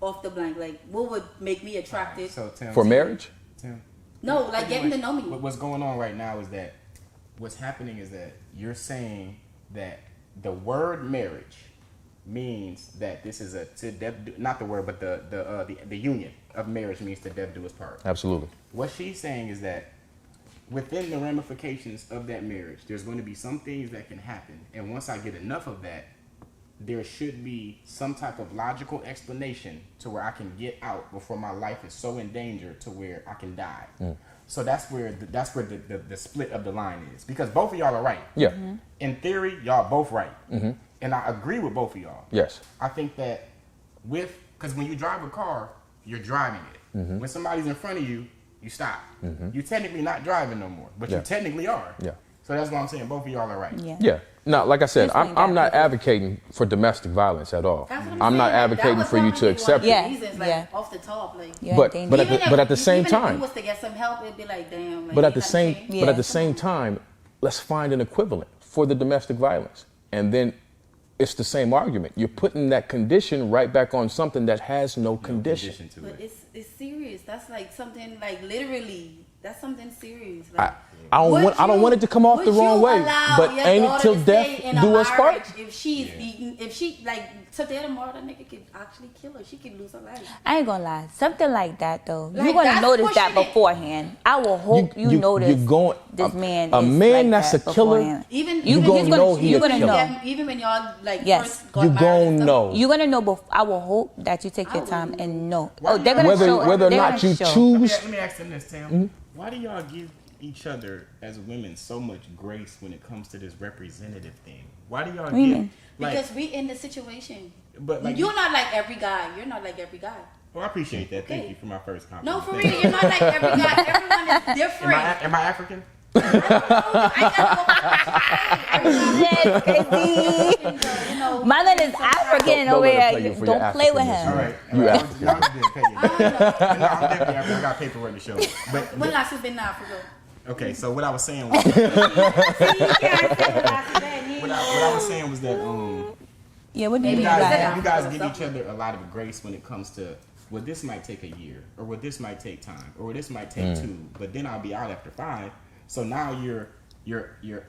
S1: off the blank. Like, what would make me attracted?
S3: So Tim,
S4: For marriage?
S3: Tim,
S1: No, like getting to know me.
S3: What's going on right now is that what's happening is that you're saying that the word marriage means that this is a to death, not the word, but the union of marriage means to death do us part.
S4: Absolutely.
S3: What she's saying is that within the ramifications of that marriage, there's going to be some things that can happen, and once I get enough of that, there should be some type of logical explanation to where I can get out before my life is so in danger to where I can die. So that's where the split of the line is, because both of y'all are right.
S4: Yeah.
S3: In theory, y'all both right, and I agree with both of y'all.
S4: Yes.
S3: I think that because when you drive a car, you're driving it. When somebody's in front of you, you stop. You're technically not driving no more, but
S4: Yeah.
S3: you technically are.
S4: Yeah.
S3: So that's why I'm saying both of y'all are right.
S2: Yeah.
S4: Yeah. No, like I said,
S2: Explain
S4: I'm
S2: that,
S4: not
S2: please.
S4: advocating for domestic violence at all.
S1: That's what
S4: I'm not
S1: saying. Like, that
S4: advocating
S1: was
S4: for you to
S1: probably
S4: accept
S1: one
S4: it.
S1: of the reasons, like,
S2: Yeah.
S1: off the top, like.
S2: Yeah,
S4: But
S2: dangerous.
S4: but at the,
S1: Even
S4: but
S1: if-
S4: at the same
S1: even If
S4: time,
S1: you was to get some help, it'd be like, damn. Like,
S4: but at the
S1: ain't
S4: same
S1: nothing changed.
S2: Yeah.
S4: but at the same time, let's find an equivalent for the domestic violence, and then it's the same argument. You're putting that condition right back on something that has no condition.
S3: To
S1: But
S3: it.
S1: it's serious. That's like something like literally. That's something serious. Like,
S4: I don't want it to come off the
S1: would
S4: wrong
S1: you
S4: way,
S1: allow
S4: but
S1: your
S4: ain't it
S1: daughter
S4: till
S1: to
S4: death
S1: stay in a
S4: do us part?
S1: marriage If she's beaten, if she like today tomorrow, that nigga could actually kill her. She could lose her life.
S2: I ain't gonna lie. Something like that though,
S1: Like,
S2: you're gonna
S1: that's
S2: notice that
S1: pushing it.
S2: beforehand. I will hope you notice
S4: you're going,
S2: this man.
S4: a
S2: is
S4: man
S2: like
S4: that's
S2: that
S4: a killer,
S2: beforehand.
S1: Even
S4: You
S1: even
S4: gonna
S1: he's
S4: know he
S2: a
S1: even
S2: killer.
S1: when- Even when y'all like
S2: Yes.
S1: first got
S4: you
S1: married
S4: gonna
S1: and stuff.
S4: know.
S2: You're gonna know. I will hope that you take your
S1: I
S2: time
S1: wouldn't
S2: and know.
S3: Why
S2: Oh,
S3: do
S2: they're
S3: you-
S2: gonna show.
S4: whether or
S2: they're
S4: not
S2: gonna
S4: you
S2: show.
S4: choose.
S3: Let me ask them this, Tim. Why do y'all give each other as women so much grace when it comes to this representative thing? Why do y'all
S2: What do you
S3: give
S2: mean?
S3: like?
S1: Because we in the situation.
S3: But like,
S1: You're not like every guy. You're not like every guy.
S3: well, I appreciate that. Thank
S1: Okay.
S3: you for my first compliment.
S1: No, for real, you're not like every guy. Everyone is different.
S3: Am I African?
S2: Yes, crazy. Mother is African
S4: Don't
S2: over
S4: let her
S2: here.
S4: play you for
S2: Don't
S4: your
S2: play with
S4: Africanness,
S2: him.
S3: All right.
S4: You
S3: I
S4: African.
S3: was good. Pay you. No, I'm definitely African. I got paperwork to show. But
S1: When last you been in Africa?
S3: okay, so what I was saying was,
S1: See, you can't say what last you been.
S3: what I was saying was that
S2: Yeah, what do you
S3: you
S2: mean
S1: Maybe
S2: by
S1: it's
S2: that?
S3: guys
S1: Africa
S3: give
S1: or
S3: each other a lot of grace when it comes to, well, this might take a year, or well, this might take time, or this might take 2, but then I'll be out after 5. So now you're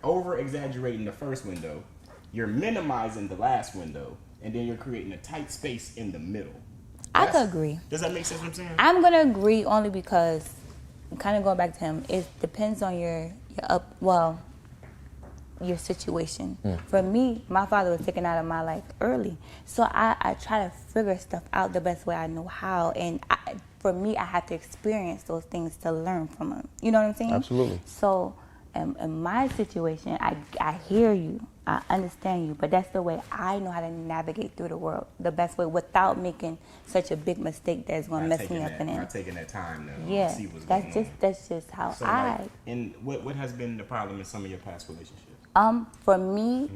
S3: over exaggerating the first window, you're minimizing the last window, and then you're creating a tight space in the middle.
S2: I could agree.
S3: Does that make sense? What I'm saying?
S2: I'm gonna agree only because, kind of going back to him, it depends on your situation. For me, my father was taken out of my life early, so I try to figure stuff out the best way I know how, and for me, I have to experience those things to learn from them. You know what I'm saying?
S4: Absolutely.
S2: So in my situation, I hear you, I understand you, but that's the way I know how to navigate through the world the best way without making such a big mistake that's going to mess me up in it.
S3: Not taking that time to
S2: Yeah,
S3: see what's going on.
S2: that's just how
S3: So, like, and what has been the problem in some of your past relationships?
S2: For me,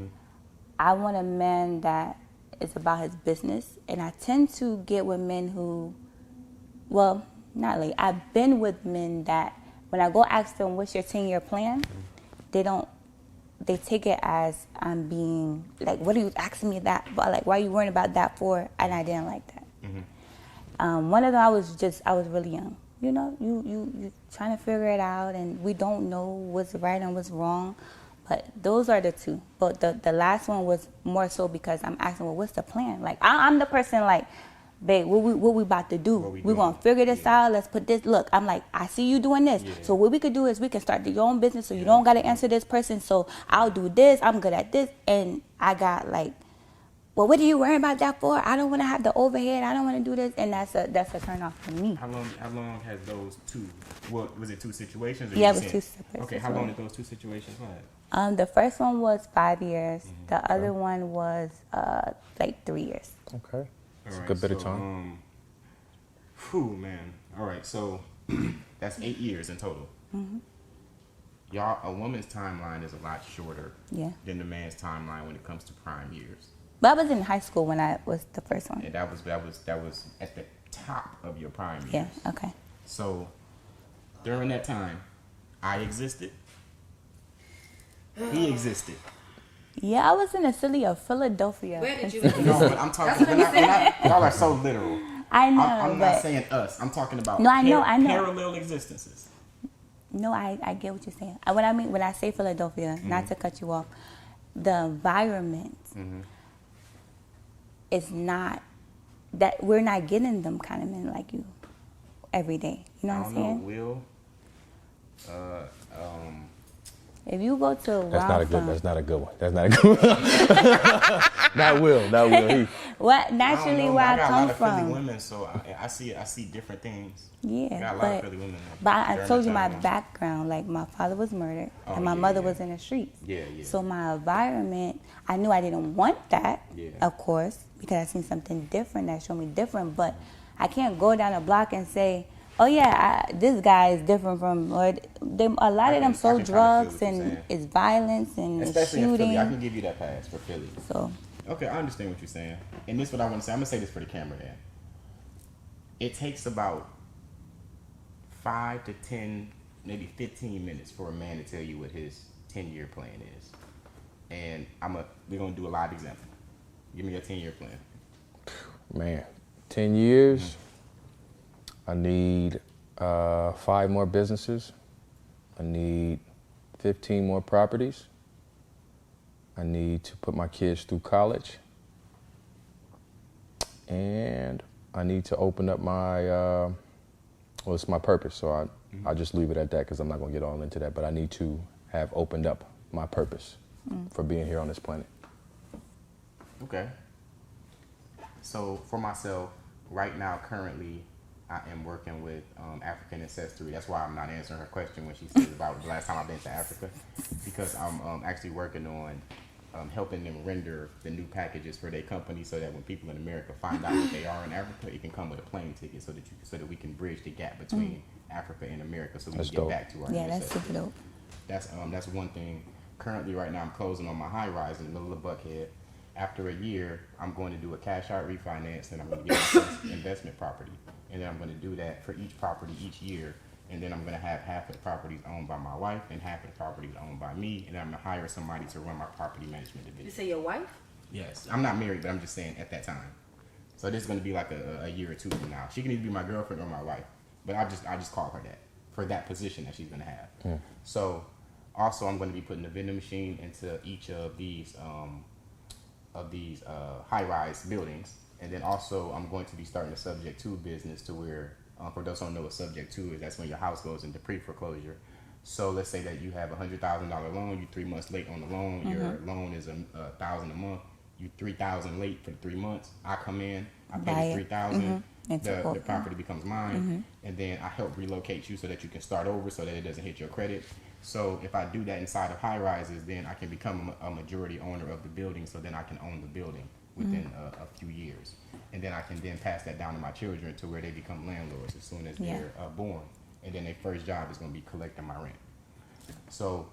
S2: I want a man that is about his business, and I tend to get with men who, well, not like, I've been with men that when I go ask them what's your 10-year plan, they take it as I'm being like, what are you asking me that? But like, why are you worrying about that for? And I didn't like that. One of them, I was really young. You know, you trying to figure it out, and we don't know what's right and what's wrong. But those are the two. But the last one was more so because I'm asking, well, what's the plan? Like, I'm the person like, babe, what we about to do? We gonna figure this out. Let's put this. Look, I'm like, I see you doing this. So what we could do is we can start your own business, so you don't gotta answer this person. So I'll do this. I'm good at this, and I got like, well, what are you worrying about that for? I don't want to have the overhead. I don't want to do this, and that's a turn off for me.
S3: How long has those two? What was it? Two situations?
S2: Yeah, it was two separate.
S3: Okay, how long did those two situations last?
S2: The first one was 5 years. The other one was like 3 years.
S4: Okay. It's a good bit of time.
S3: Man. All right, so that's 8 years in total. Y'all, a woman's timeline is a lot shorter than the man's timeline when it comes to prime years.
S2: But I was in high school when I was the first one.
S3: And that was at the top of your prime years.
S2: Yeah, okay.
S3: So during that time, I existed. He existed.
S2: Yeah, I was in the city of Philadelphia.
S1: Where did you
S3: No, but I'm talking. Y'all are so literal.
S2: I know.
S3: I'm not saying us. I'm talking about
S2: No, I know.
S3: parallel existences.
S2: No, I get what you're saying. When I say Philadelphia, not to cut you off, the environment is not that we're not getting them kind of men like you every day. You know what I'm saying?
S3: Will.
S2: If you go to
S4: That's not a good one. Not Will.
S2: What naturally where I come
S3: got a lot of
S2: from.
S3: Philly women, so I see different things.
S2: Yeah,
S3: Got a lot of Philly women.
S2: But I
S3: during
S2: told
S3: that
S2: you my
S3: time.
S2: background. Like my father was murdered, and my
S3: yeah,
S2: mother
S3: yeah.
S2: was in the streets.
S3: Yeah.
S2: So my environment, I knew I didn't want that, of course, because I seen something different that showed me different. But I can't go down a block and say, oh yeah, this guy is different from, or a lot of them sold drugs and it's violence and
S3: especially
S2: shooting.
S3: in Philly. I can give you that pass for Philly.
S2: So
S3: okay, I understand what you're saying, and this is what I want to say. I'm gonna say this for the camera. Then it takes about 5 to 10, maybe 15 minutes for a man to tell you what his 10-year plan is, and we're gonna do a live example. Give me your 10-year plan.
S4: Man, 10 years. I need 5 more businesses. I need 15 more properties. I need to put my kids through college. And I need to open up my, it's my purpose. So I'll just leave it at that because I'm not going to get all into that. But I need to have opened up my purpose for being here on this planet.
S3: Okay. So for myself, right now, currently, I am working with African Ancestry. That's why I'm not answering her question when she says about the last time I've been to Africa, because I'm actually working on helping them render the new packages for their company, so that when people in America find out what they are in Africa, it can come with a plane ticket, so that we can bridge the gap between Africa and America, so we
S4: That's
S3: can get
S4: dope.
S3: back to our
S2: yeah, that's
S3: ancestry.
S2: super dope.
S3: That's one thing. Currently, right now, I'm closing on my high rise in the middle of Buckhead. After a year, I'm going to do a cash out refinance, and I'm going to get my first investment property. And then I'm going to do that for each property each year. And then I'm going to have half of the properties owned by my wife and half of the properties owned by me. And then I'm going to hire somebody to run my property management division.
S1: You say your wife?
S3: Yes. I'm not married, but I'm just saying at that time. So this is going to be like a year or two from now. She can either be my girlfriend or my wife. But I just call her that for that position that she's going to have. So also I'm going to be putting a vending machine into each of these high-rise buildings. And then also I'm going to be starting a subject to business, to where, for those who don't know what subject to is, that's when your house goes into pre-foreclosure. So let's say that you have $100,000 loan. You 3 months late on the loan. Your loan is $1,000 a month. You 3,000 late for the 3 months. I come in. I pay the 3,000. The property becomes mine, and then I help relocate you so that you can start over, so that it doesn't hit your credit. So if I do that inside of high rises, then I can become a majority owner of the building. So then I can own the building within a few years, and then I can then pass that down to my children to where they become landlords as soon as they're born, and then their first job is going to be collecting my rent. So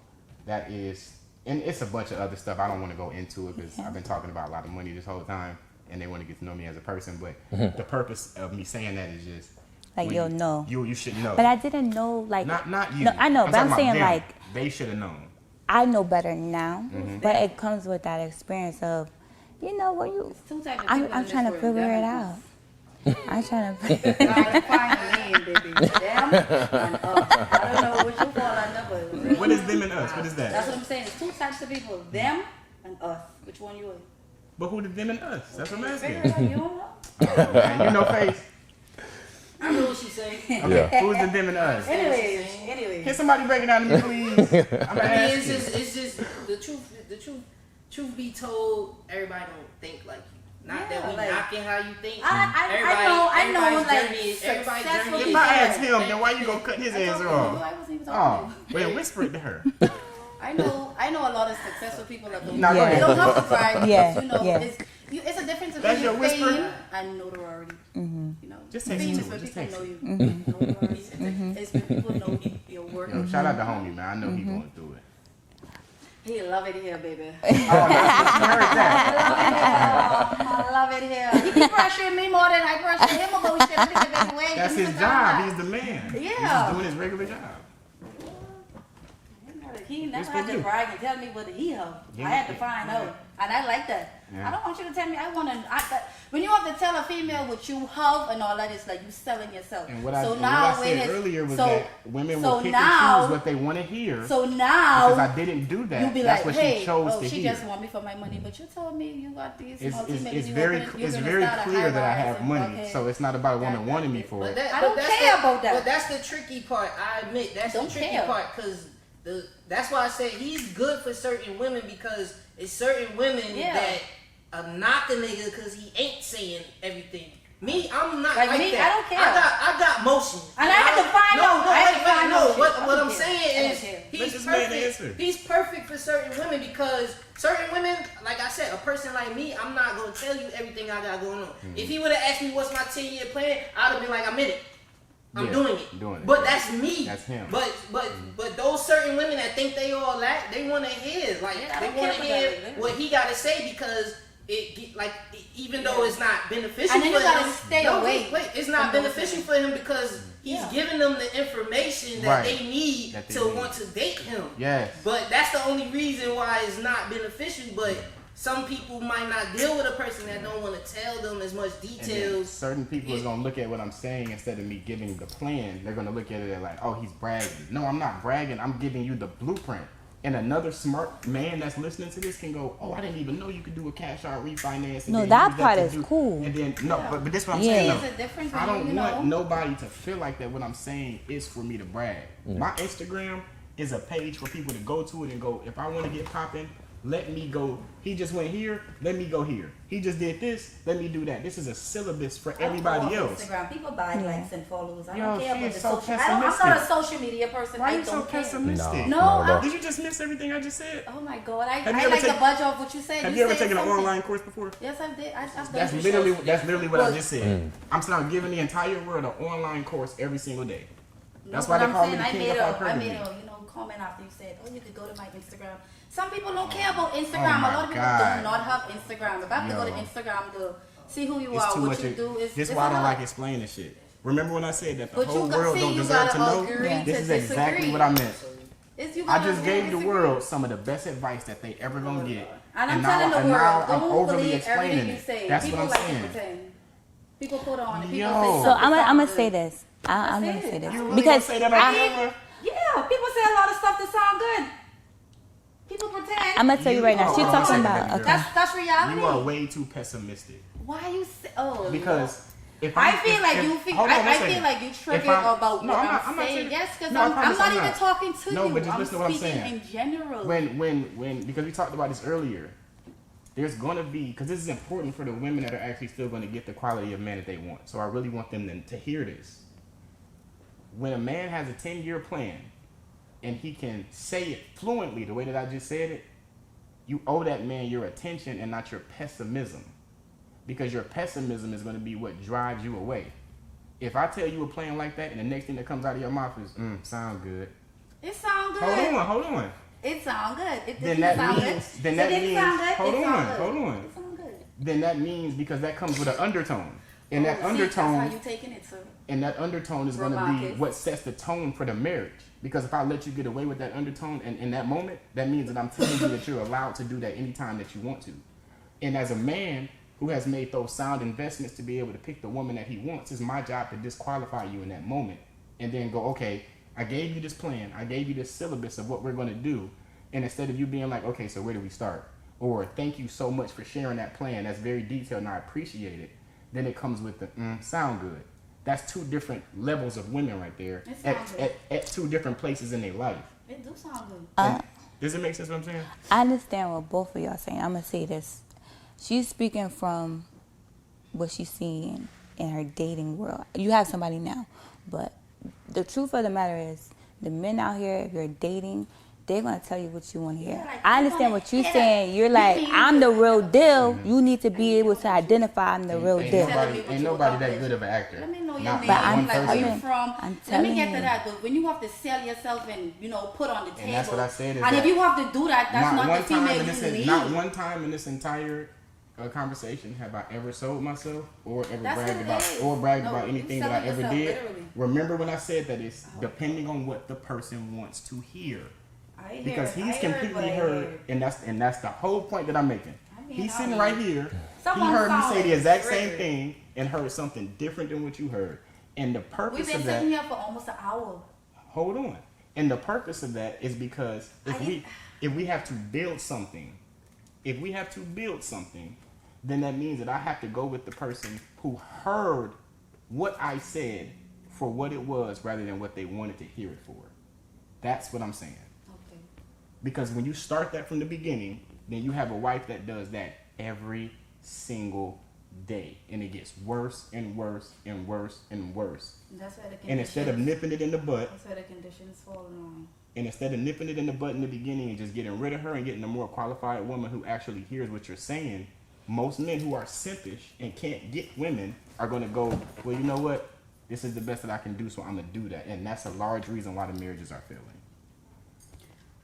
S3: that is, and it's a bunch of other stuff. I don't want to go into it because I've been talking about a lot of money this whole time, and they want to get to know me as a person. But the purpose of me saying that is just
S2: like you'll know.
S3: You should know.
S2: But I didn't know, like,
S3: not you.
S2: No, I know, but I'm
S3: talking
S2: saying
S3: about them.
S2: like
S3: They should have known.
S2: I know better now, but it comes with that experience of, you know, when you.
S1: Two types of
S2: I'm
S1: people in
S2: trying to
S1: this
S2: figure
S1: world,
S2: it
S1: them
S2: out. I'm trying to.
S1: Gotta find a name, baby. Them and us. I don't know what you fall under, but
S3: What is them and us? What is that?
S1: that's what I'm saying. There's two types of people: them and us. Which one you are?
S3: But who the them and us? That's what I'm asking.
S1: Figure it out. You don't know.
S3: Oh, man, you know face.
S5: I know what she's saying.
S3: Okay, who's the them and us?
S1: Anyways.
S3: Can somebody break it down to me, please? I'm
S5: I mean,
S3: asking.
S5: it's just the truth. Truth be told, everybody don't think like you. Not that we
S1: like,
S5: knocking how you think.
S1: I know, like,
S5: everybody's
S1: successful
S5: journey is
S3: If I
S1: people.
S3: ask him, then why you gonna cut his ass off?
S1: I wasn't even talking
S3: Oh,
S1: to you.
S3: well, whisper it to her.
S1: I know a lot of successful people that don't.
S3: Nah, go
S1: They
S3: ahead.
S1: don't have to brag.
S2: Yeah,
S1: Because, you know,
S2: yeah.
S1: it's a difference
S3: That's your
S1: between
S3: whisper?
S1: fame and notoriety. You know,
S3: Just text
S1: fame
S3: it
S1: is
S3: to her,
S1: when
S3: just
S1: people
S3: text
S1: know
S3: it.
S1: you. Notoriety is when people know your work.
S3: Yo, shout out to homie, man. I know he going through it.
S1: He love it here, baby.
S3: Oh, that's what you heard that.
S1: I love it here. He keep pressuring me more than I pressure him, but we should pick a baby way.
S3: That's his job. He's the man.
S1: Yeah.
S3: He's just doing his regular job.
S1: He never
S3: It's
S1: had
S3: for
S1: to
S3: you.
S1: brag and tell me what he held.
S3: Yeah.
S1: I had to find out. And I like that.
S3: Yeah.
S1: I don't want you to tell me. I want to. When you have to tell a female what you have and all that, it's like you selling yourself.
S3: And what I
S1: when
S3: said
S1: it's-
S3: earlier was
S1: so-
S3: that women
S1: so
S3: will pick
S1: now-
S3: and choose what they want to hear.
S1: So now
S3: because I didn't do that.
S1: you be
S3: That's
S1: like,
S3: what
S1: hey,
S3: she chose
S1: oh,
S3: to
S1: she
S3: hear.
S1: just want me for my money, but you told me you got these
S3: It's
S1: multi-million.
S3: it's very clear that I have money, so it's not about a woman wanting me for it.
S1: I don't care about that.
S5: But that's the tricky part. I admit that's
S1: Don't
S5: the tricky
S1: care.
S5: part because that's why I say he's good for certain women because it's certain women that knock a nigga because he ain't saying everything. Me, I'm not like
S1: me,
S5: that.
S1: I don't care.
S5: I got motion.
S1: And I had to find out. I had to find out.
S5: What I'm
S1: I
S5: saying is
S1: don't care.
S3: Let
S5: he's
S3: this man answer.
S5: perfect. He's perfect for certain women because certain women, like I said, a person like me, I'm not gonna tell you everything I got going on. If he would have asked me what's my 10-year plan, I'd have been like, I'm in it. I'm
S3: Yeah,
S5: doing it.
S3: doing it.
S5: But that's me.
S3: That's him.
S5: But those certain women that think they all that, they want to hear. Like
S1: Yeah, I
S5: they
S1: don't
S5: want to
S1: care
S5: hear
S1: about that.
S5: what he got to say because even though it's not beneficial
S1: And then
S5: for
S1: you gotta
S5: him.
S1: stay away
S5: Wait, it's not
S1: from those
S5: beneficial
S1: women.
S5: for him because he's giving them the information that
S3: Right.
S5: they need
S3: That they
S5: to
S3: need.
S5: want to date him.
S3: Yes.
S5: But that's the only reason why it's not beneficial. But some people might not deal with a person that don't want to tell them as much
S3: And then
S5: details.
S3: certain people is gonna look at what I'm saying instead of me giving the plan. They're gonna look at it like, oh, he's bragging. No, I'm not bragging. I'm giving you the blueprint. And another smart man that's listening to this can go, oh, I didn't even know you could do a cash out refinance. And
S2: No,
S3: then
S2: that
S3: use
S2: part
S3: to
S2: is
S3: do-"
S2: cool.
S3: And then but this is what I'm
S2: Yeah.
S3: saying.
S1: There's
S3: though.
S1: a difference
S3: I don't
S1: when,
S3: want nobody to feel like that. What I'm saying is for me to brag. My Instagram is a page for people to go to it and go, if I want to get popping, let me go. He just went here, let me go here. He just did this, let me do that. This is a syllabus for everybody else.
S1: Instagram. People buy likes and follows. I
S3: Yo,
S1: don't care
S3: she
S1: about
S3: is
S1: the
S3: so
S1: social. I'm not a
S3: pessimistic.
S1: social media person.
S3: Why
S1: I
S3: are you so
S1: don't care.
S3: pessimistic?
S1: No,
S2: not at all.
S3: Did you just miss everything I just said?
S1: Oh my god,
S3: Have you
S1: I
S3: ever
S1: like
S3: take-
S1: the budget of what you said.
S3: Have you ever
S1: said
S3: taken an
S1: something.
S3: online course before?
S1: Yes, I did. I've done
S3: That's
S1: some
S3: literally
S1: shows.
S3: what I
S1: Well,
S3: just said. I'm starting giving the entire world an online course every single day. That's
S1: No,
S3: why
S1: but
S3: they call
S1: I'm
S3: me the
S1: saying
S3: king of
S1: I
S3: hyperbole.
S1: made a comment after you said, oh, you could go to my Instagram. Some people don't care about
S3: Oh
S1: Instagram.
S3: my
S1: a lot of people
S3: God.
S1: do not have Instagram. If I have to go to
S3: Yo.
S1: Instagram to see who you
S3: It's
S1: are,
S3: too
S1: what
S3: much.
S1: you do, is
S3: This is
S1: it's
S3: why I don't
S1: a
S3: like
S1: lot.
S3: explaining shit. Remember when I said that the
S1: But
S3: whole
S1: you
S3: world
S1: see,
S3: don't
S1: you
S3: deserve to
S1: gotta
S3: know?
S1: agree
S3: This
S1: to
S3: is exactly
S1: disagree.
S3: what I meant.
S1: You
S3: I
S1: gotta
S3: just
S1: agree
S3: gave
S1: to
S3: the
S1: disagree.
S3: world some of the best advice that they ever gonna get.
S1: And I'm
S3: now,
S1: telling the
S3: and
S1: world,
S3: now I'm
S1: don't
S3: overly
S1: believe
S3: explaining
S1: everything you
S3: it.
S1: say.
S3: That's
S1: People
S3: what I'm
S1: like
S3: saying.
S1: to pretend. People put on it. People
S3: Yo.
S1: say
S3: So
S2: So
S1: something
S2: I'm gonna
S1: sounds
S2: say
S1: good.
S2: this. I'm
S1: That's
S2: gonna say
S1: it.
S2: this
S3: You really
S2: because
S3: gonna say that on camera?
S1: Yeah, people say a lot of stuff that sound good. People pretend.
S2: I'm gonna tell you right now. She's
S3: Oh,
S2: talking
S3: oh,
S2: about
S3: oh,
S2: okay.
S1: That's reality.
S3: You are way too pessimistic.
S1: Why you say? Oh,
S3: Because
S1: I feel like you triggered about what I'm saying. Yes, because I'm not even talking to you.
S3: No, but just listen to what I'm
S1: speaking
S3: saying.
S1: in general.
S3: When because we talked about this earlier, there's going to be, because this is important for the women that are actually still going to get the quality of man that they want. So I really want them to hear this. When a man has a 10-year plan and he can say it fluently the way that I just said it, you owe that man your attention and not your pessimism. Because your pessimism is going to be what drives you away. If I tell you a plan like that and the next thing that comes out of your mouth is, sound good.
S1: It sound good.
S3: Hold on.
S1: It sound good.
S3: Then that means, hold on.
S1: It sound good.
S3: Then that means, because that comes with an undertone. And that undertone,
S1: that's how you taking it, sir.
S3: And that undertone is going to be what sets the tone for the marriage. Because if I let you get away with that undertone and in that moment, that means that I'm telling you that you're allowed to do that anytime that you want to. And as a man who has made those sound investments to be able to pick the woman that he wants, it's my job to disqualify you in that moment. And then go, okay, I gave you this plan. I gave you this syllabus of what we're going to do. And instead of you being like, okay, so where do we start? Or thank you so much for sharing that plan. That's very detailed and I appreciate it. Then it comes with the sound good. That's two different levels of women right there at two different places in their life.
S1: It do sound good.
S3: Does it make sense what I'm saying?
S2: I understand what both of y'all saying. I'm going to say this. She's speaking from what she's seeing in her dating world. You have somebody now, but the truth of the matter is the men out here, if you're dating, they're going to tell you what you want to hear.
S1: Like,
S2: I understand what you're saying. You're like, I'm the real deal. Mm-hmm. You need to be able to identify I'm the real deal.
S3: Ain't nobody that good of an actor.
S1: Let me know your name. Like, where you from? Let me get to that. But when you have to sell yourself and, put on the table.
S3: And that's what I said.
S1: And if you have to do that, that's not the female you need.
S3: Not one time in this entire conversation have I ever sold myself or ever bragged about anything that I ever did. Literally. Remember when I said that it's depending on what the person wants to hear. Because he's completely heard, and that's the whole point that I'm making. He's sitting right here. He heard me say the exact same thing and heard something different than what you heard. And the purpose of that.
S1: We've been sitting here for almost an hour.
S3: Hold on. And the purpose of that is because if we have to build something, then that means that I have to go with the person who heard what I said for what it was rather than what they wanted to hear it for. That's what I'm saying. Because when you start that from the beginning, then you have a wife that does that every single day. And it gets worse and worse and worse and worse.
S1: That's where the conditions,
S3: and instead of nipping it in the butt.
S1: That's where the conditions fall on.
S3: And instead of nipping it in the butt in the beginning and just getting rid of her and getting a more qualified woman who actually hears what you're saying, most men who are simpish and can't get women are going to go, well, you know what? This is the best that I can do, so I'm going to do that. And that's a large reason why the marriages are failing.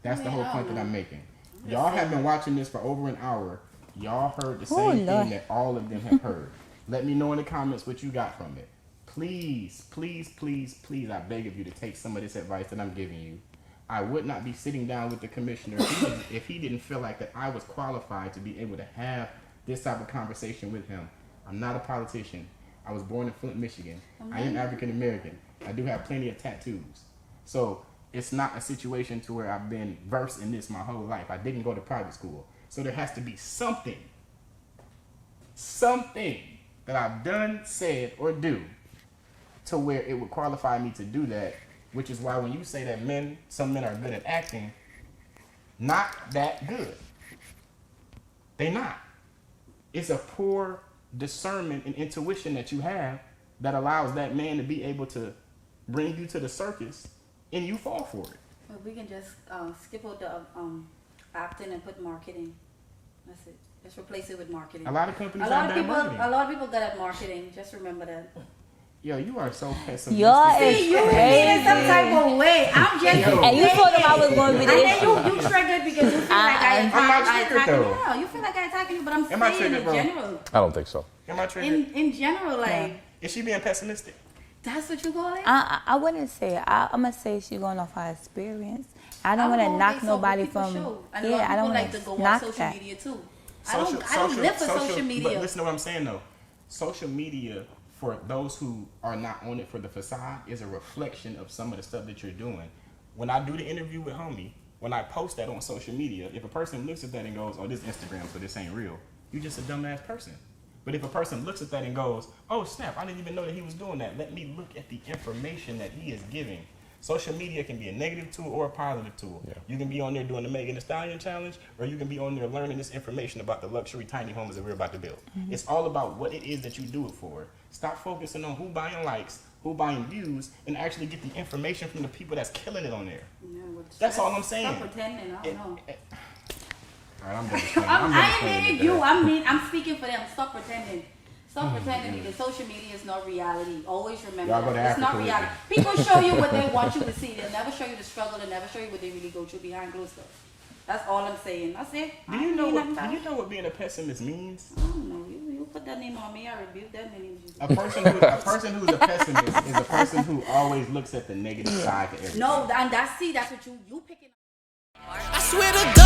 S3: That's the whole point that I'm making. Y'all have been watching this for over an hour. Y'all heard the same thing that all of them have heard. Let me know in the comments what you got from it. Please, please, please, please, I beg of you to take some of this advice that I'm giving you. I would not be sitting down with the commissioner if he didn't feel like that I was qualified to be able to have this type of conversation with him. I'm not a politician. I was born in Flint, Michigan. I am African American. I do have plenty of tattoos. So it's not a situation to where I've been versed in this my whole life. I didn't go to private school. So there has to be something that I've done, said, or do to where it would qualify me to do that, which is why when you say that some men are good at acting, not that good. They're not. It's a poor discernment and intuition that you have that allows that man to be able to bring you to the circus and you fall for it.
S1: Well, we can just skip out the acting and put marketing. That's it. Just replace it with marketing.
S3: A lot of companies have bad marketing.
S1: A lot of people good at marketing. Just remember that.
S3: Yo, you are so pessimistic.
S2: Y'all
S1: See, you in some type of way. I'm just
S2: and you told them I was going to be the issue.
S1: And then you triggered because you feel like I
S3: attacked you.
S1: No, you feel like I attacking you, but I'm saying in general.
S4: I don't think so.
S3: Am I triggered?
S1: In general, like.
S3: Is she being pessimistic?
S1: That's what you call it?
S2: I wouldn't say it. I'm going to say she's going off her experience. I don't want to knock nobody from. Yeah, I don't want to
S1: go
S2: knock
S1: on social
S2: that.
S1: media too. I don't live for social media.
S3: But listen to what I'm saying though. Social media, for those who are not on it for the facade, is a reflection of some of the stuff that you're doing. When I do the interview with Homie, when I post that on social media, if a person looks at that and goes, oh, this is Instagram, so this ain't real, you're just a dumbass person. But if a person looks at that and goes, oh snap, I didn't even know that he was doing that. Let me look at the information that he is giving. Social media can be a negative tool or a positive tool. Yeah. You can be on there doing the Megan Thee Stallion challenge, or you can be on there learning this information about the luxury tiny homes that we're about to build. Mm-hmm. It's all about what it is that you do it for. Stop focusing on who buying likes, who buying views, and actually get the information from the people that's killing it on there. No, that's all I'm saying.
S1: Stop pretending. I don't know.
S3: All right, I'm done.
S1: I'm speaking for them. Stop pretending. Stop pretending because social media is not reality. Always remember that. It's not reality. People show you what they want you to see. They'll never show you the struggle. They'll never show you what they really go through behind closed doors. That's all I'm saying. That's it.
S3: Do you know what being a pessimist means?
S1: I don't know. You put that name on me. I rebuke that name.
S3: A person who's a pessimist is a person who always looks at the negative side of everything.
S1: No, and that's what you picking up.
S6: I swear to God.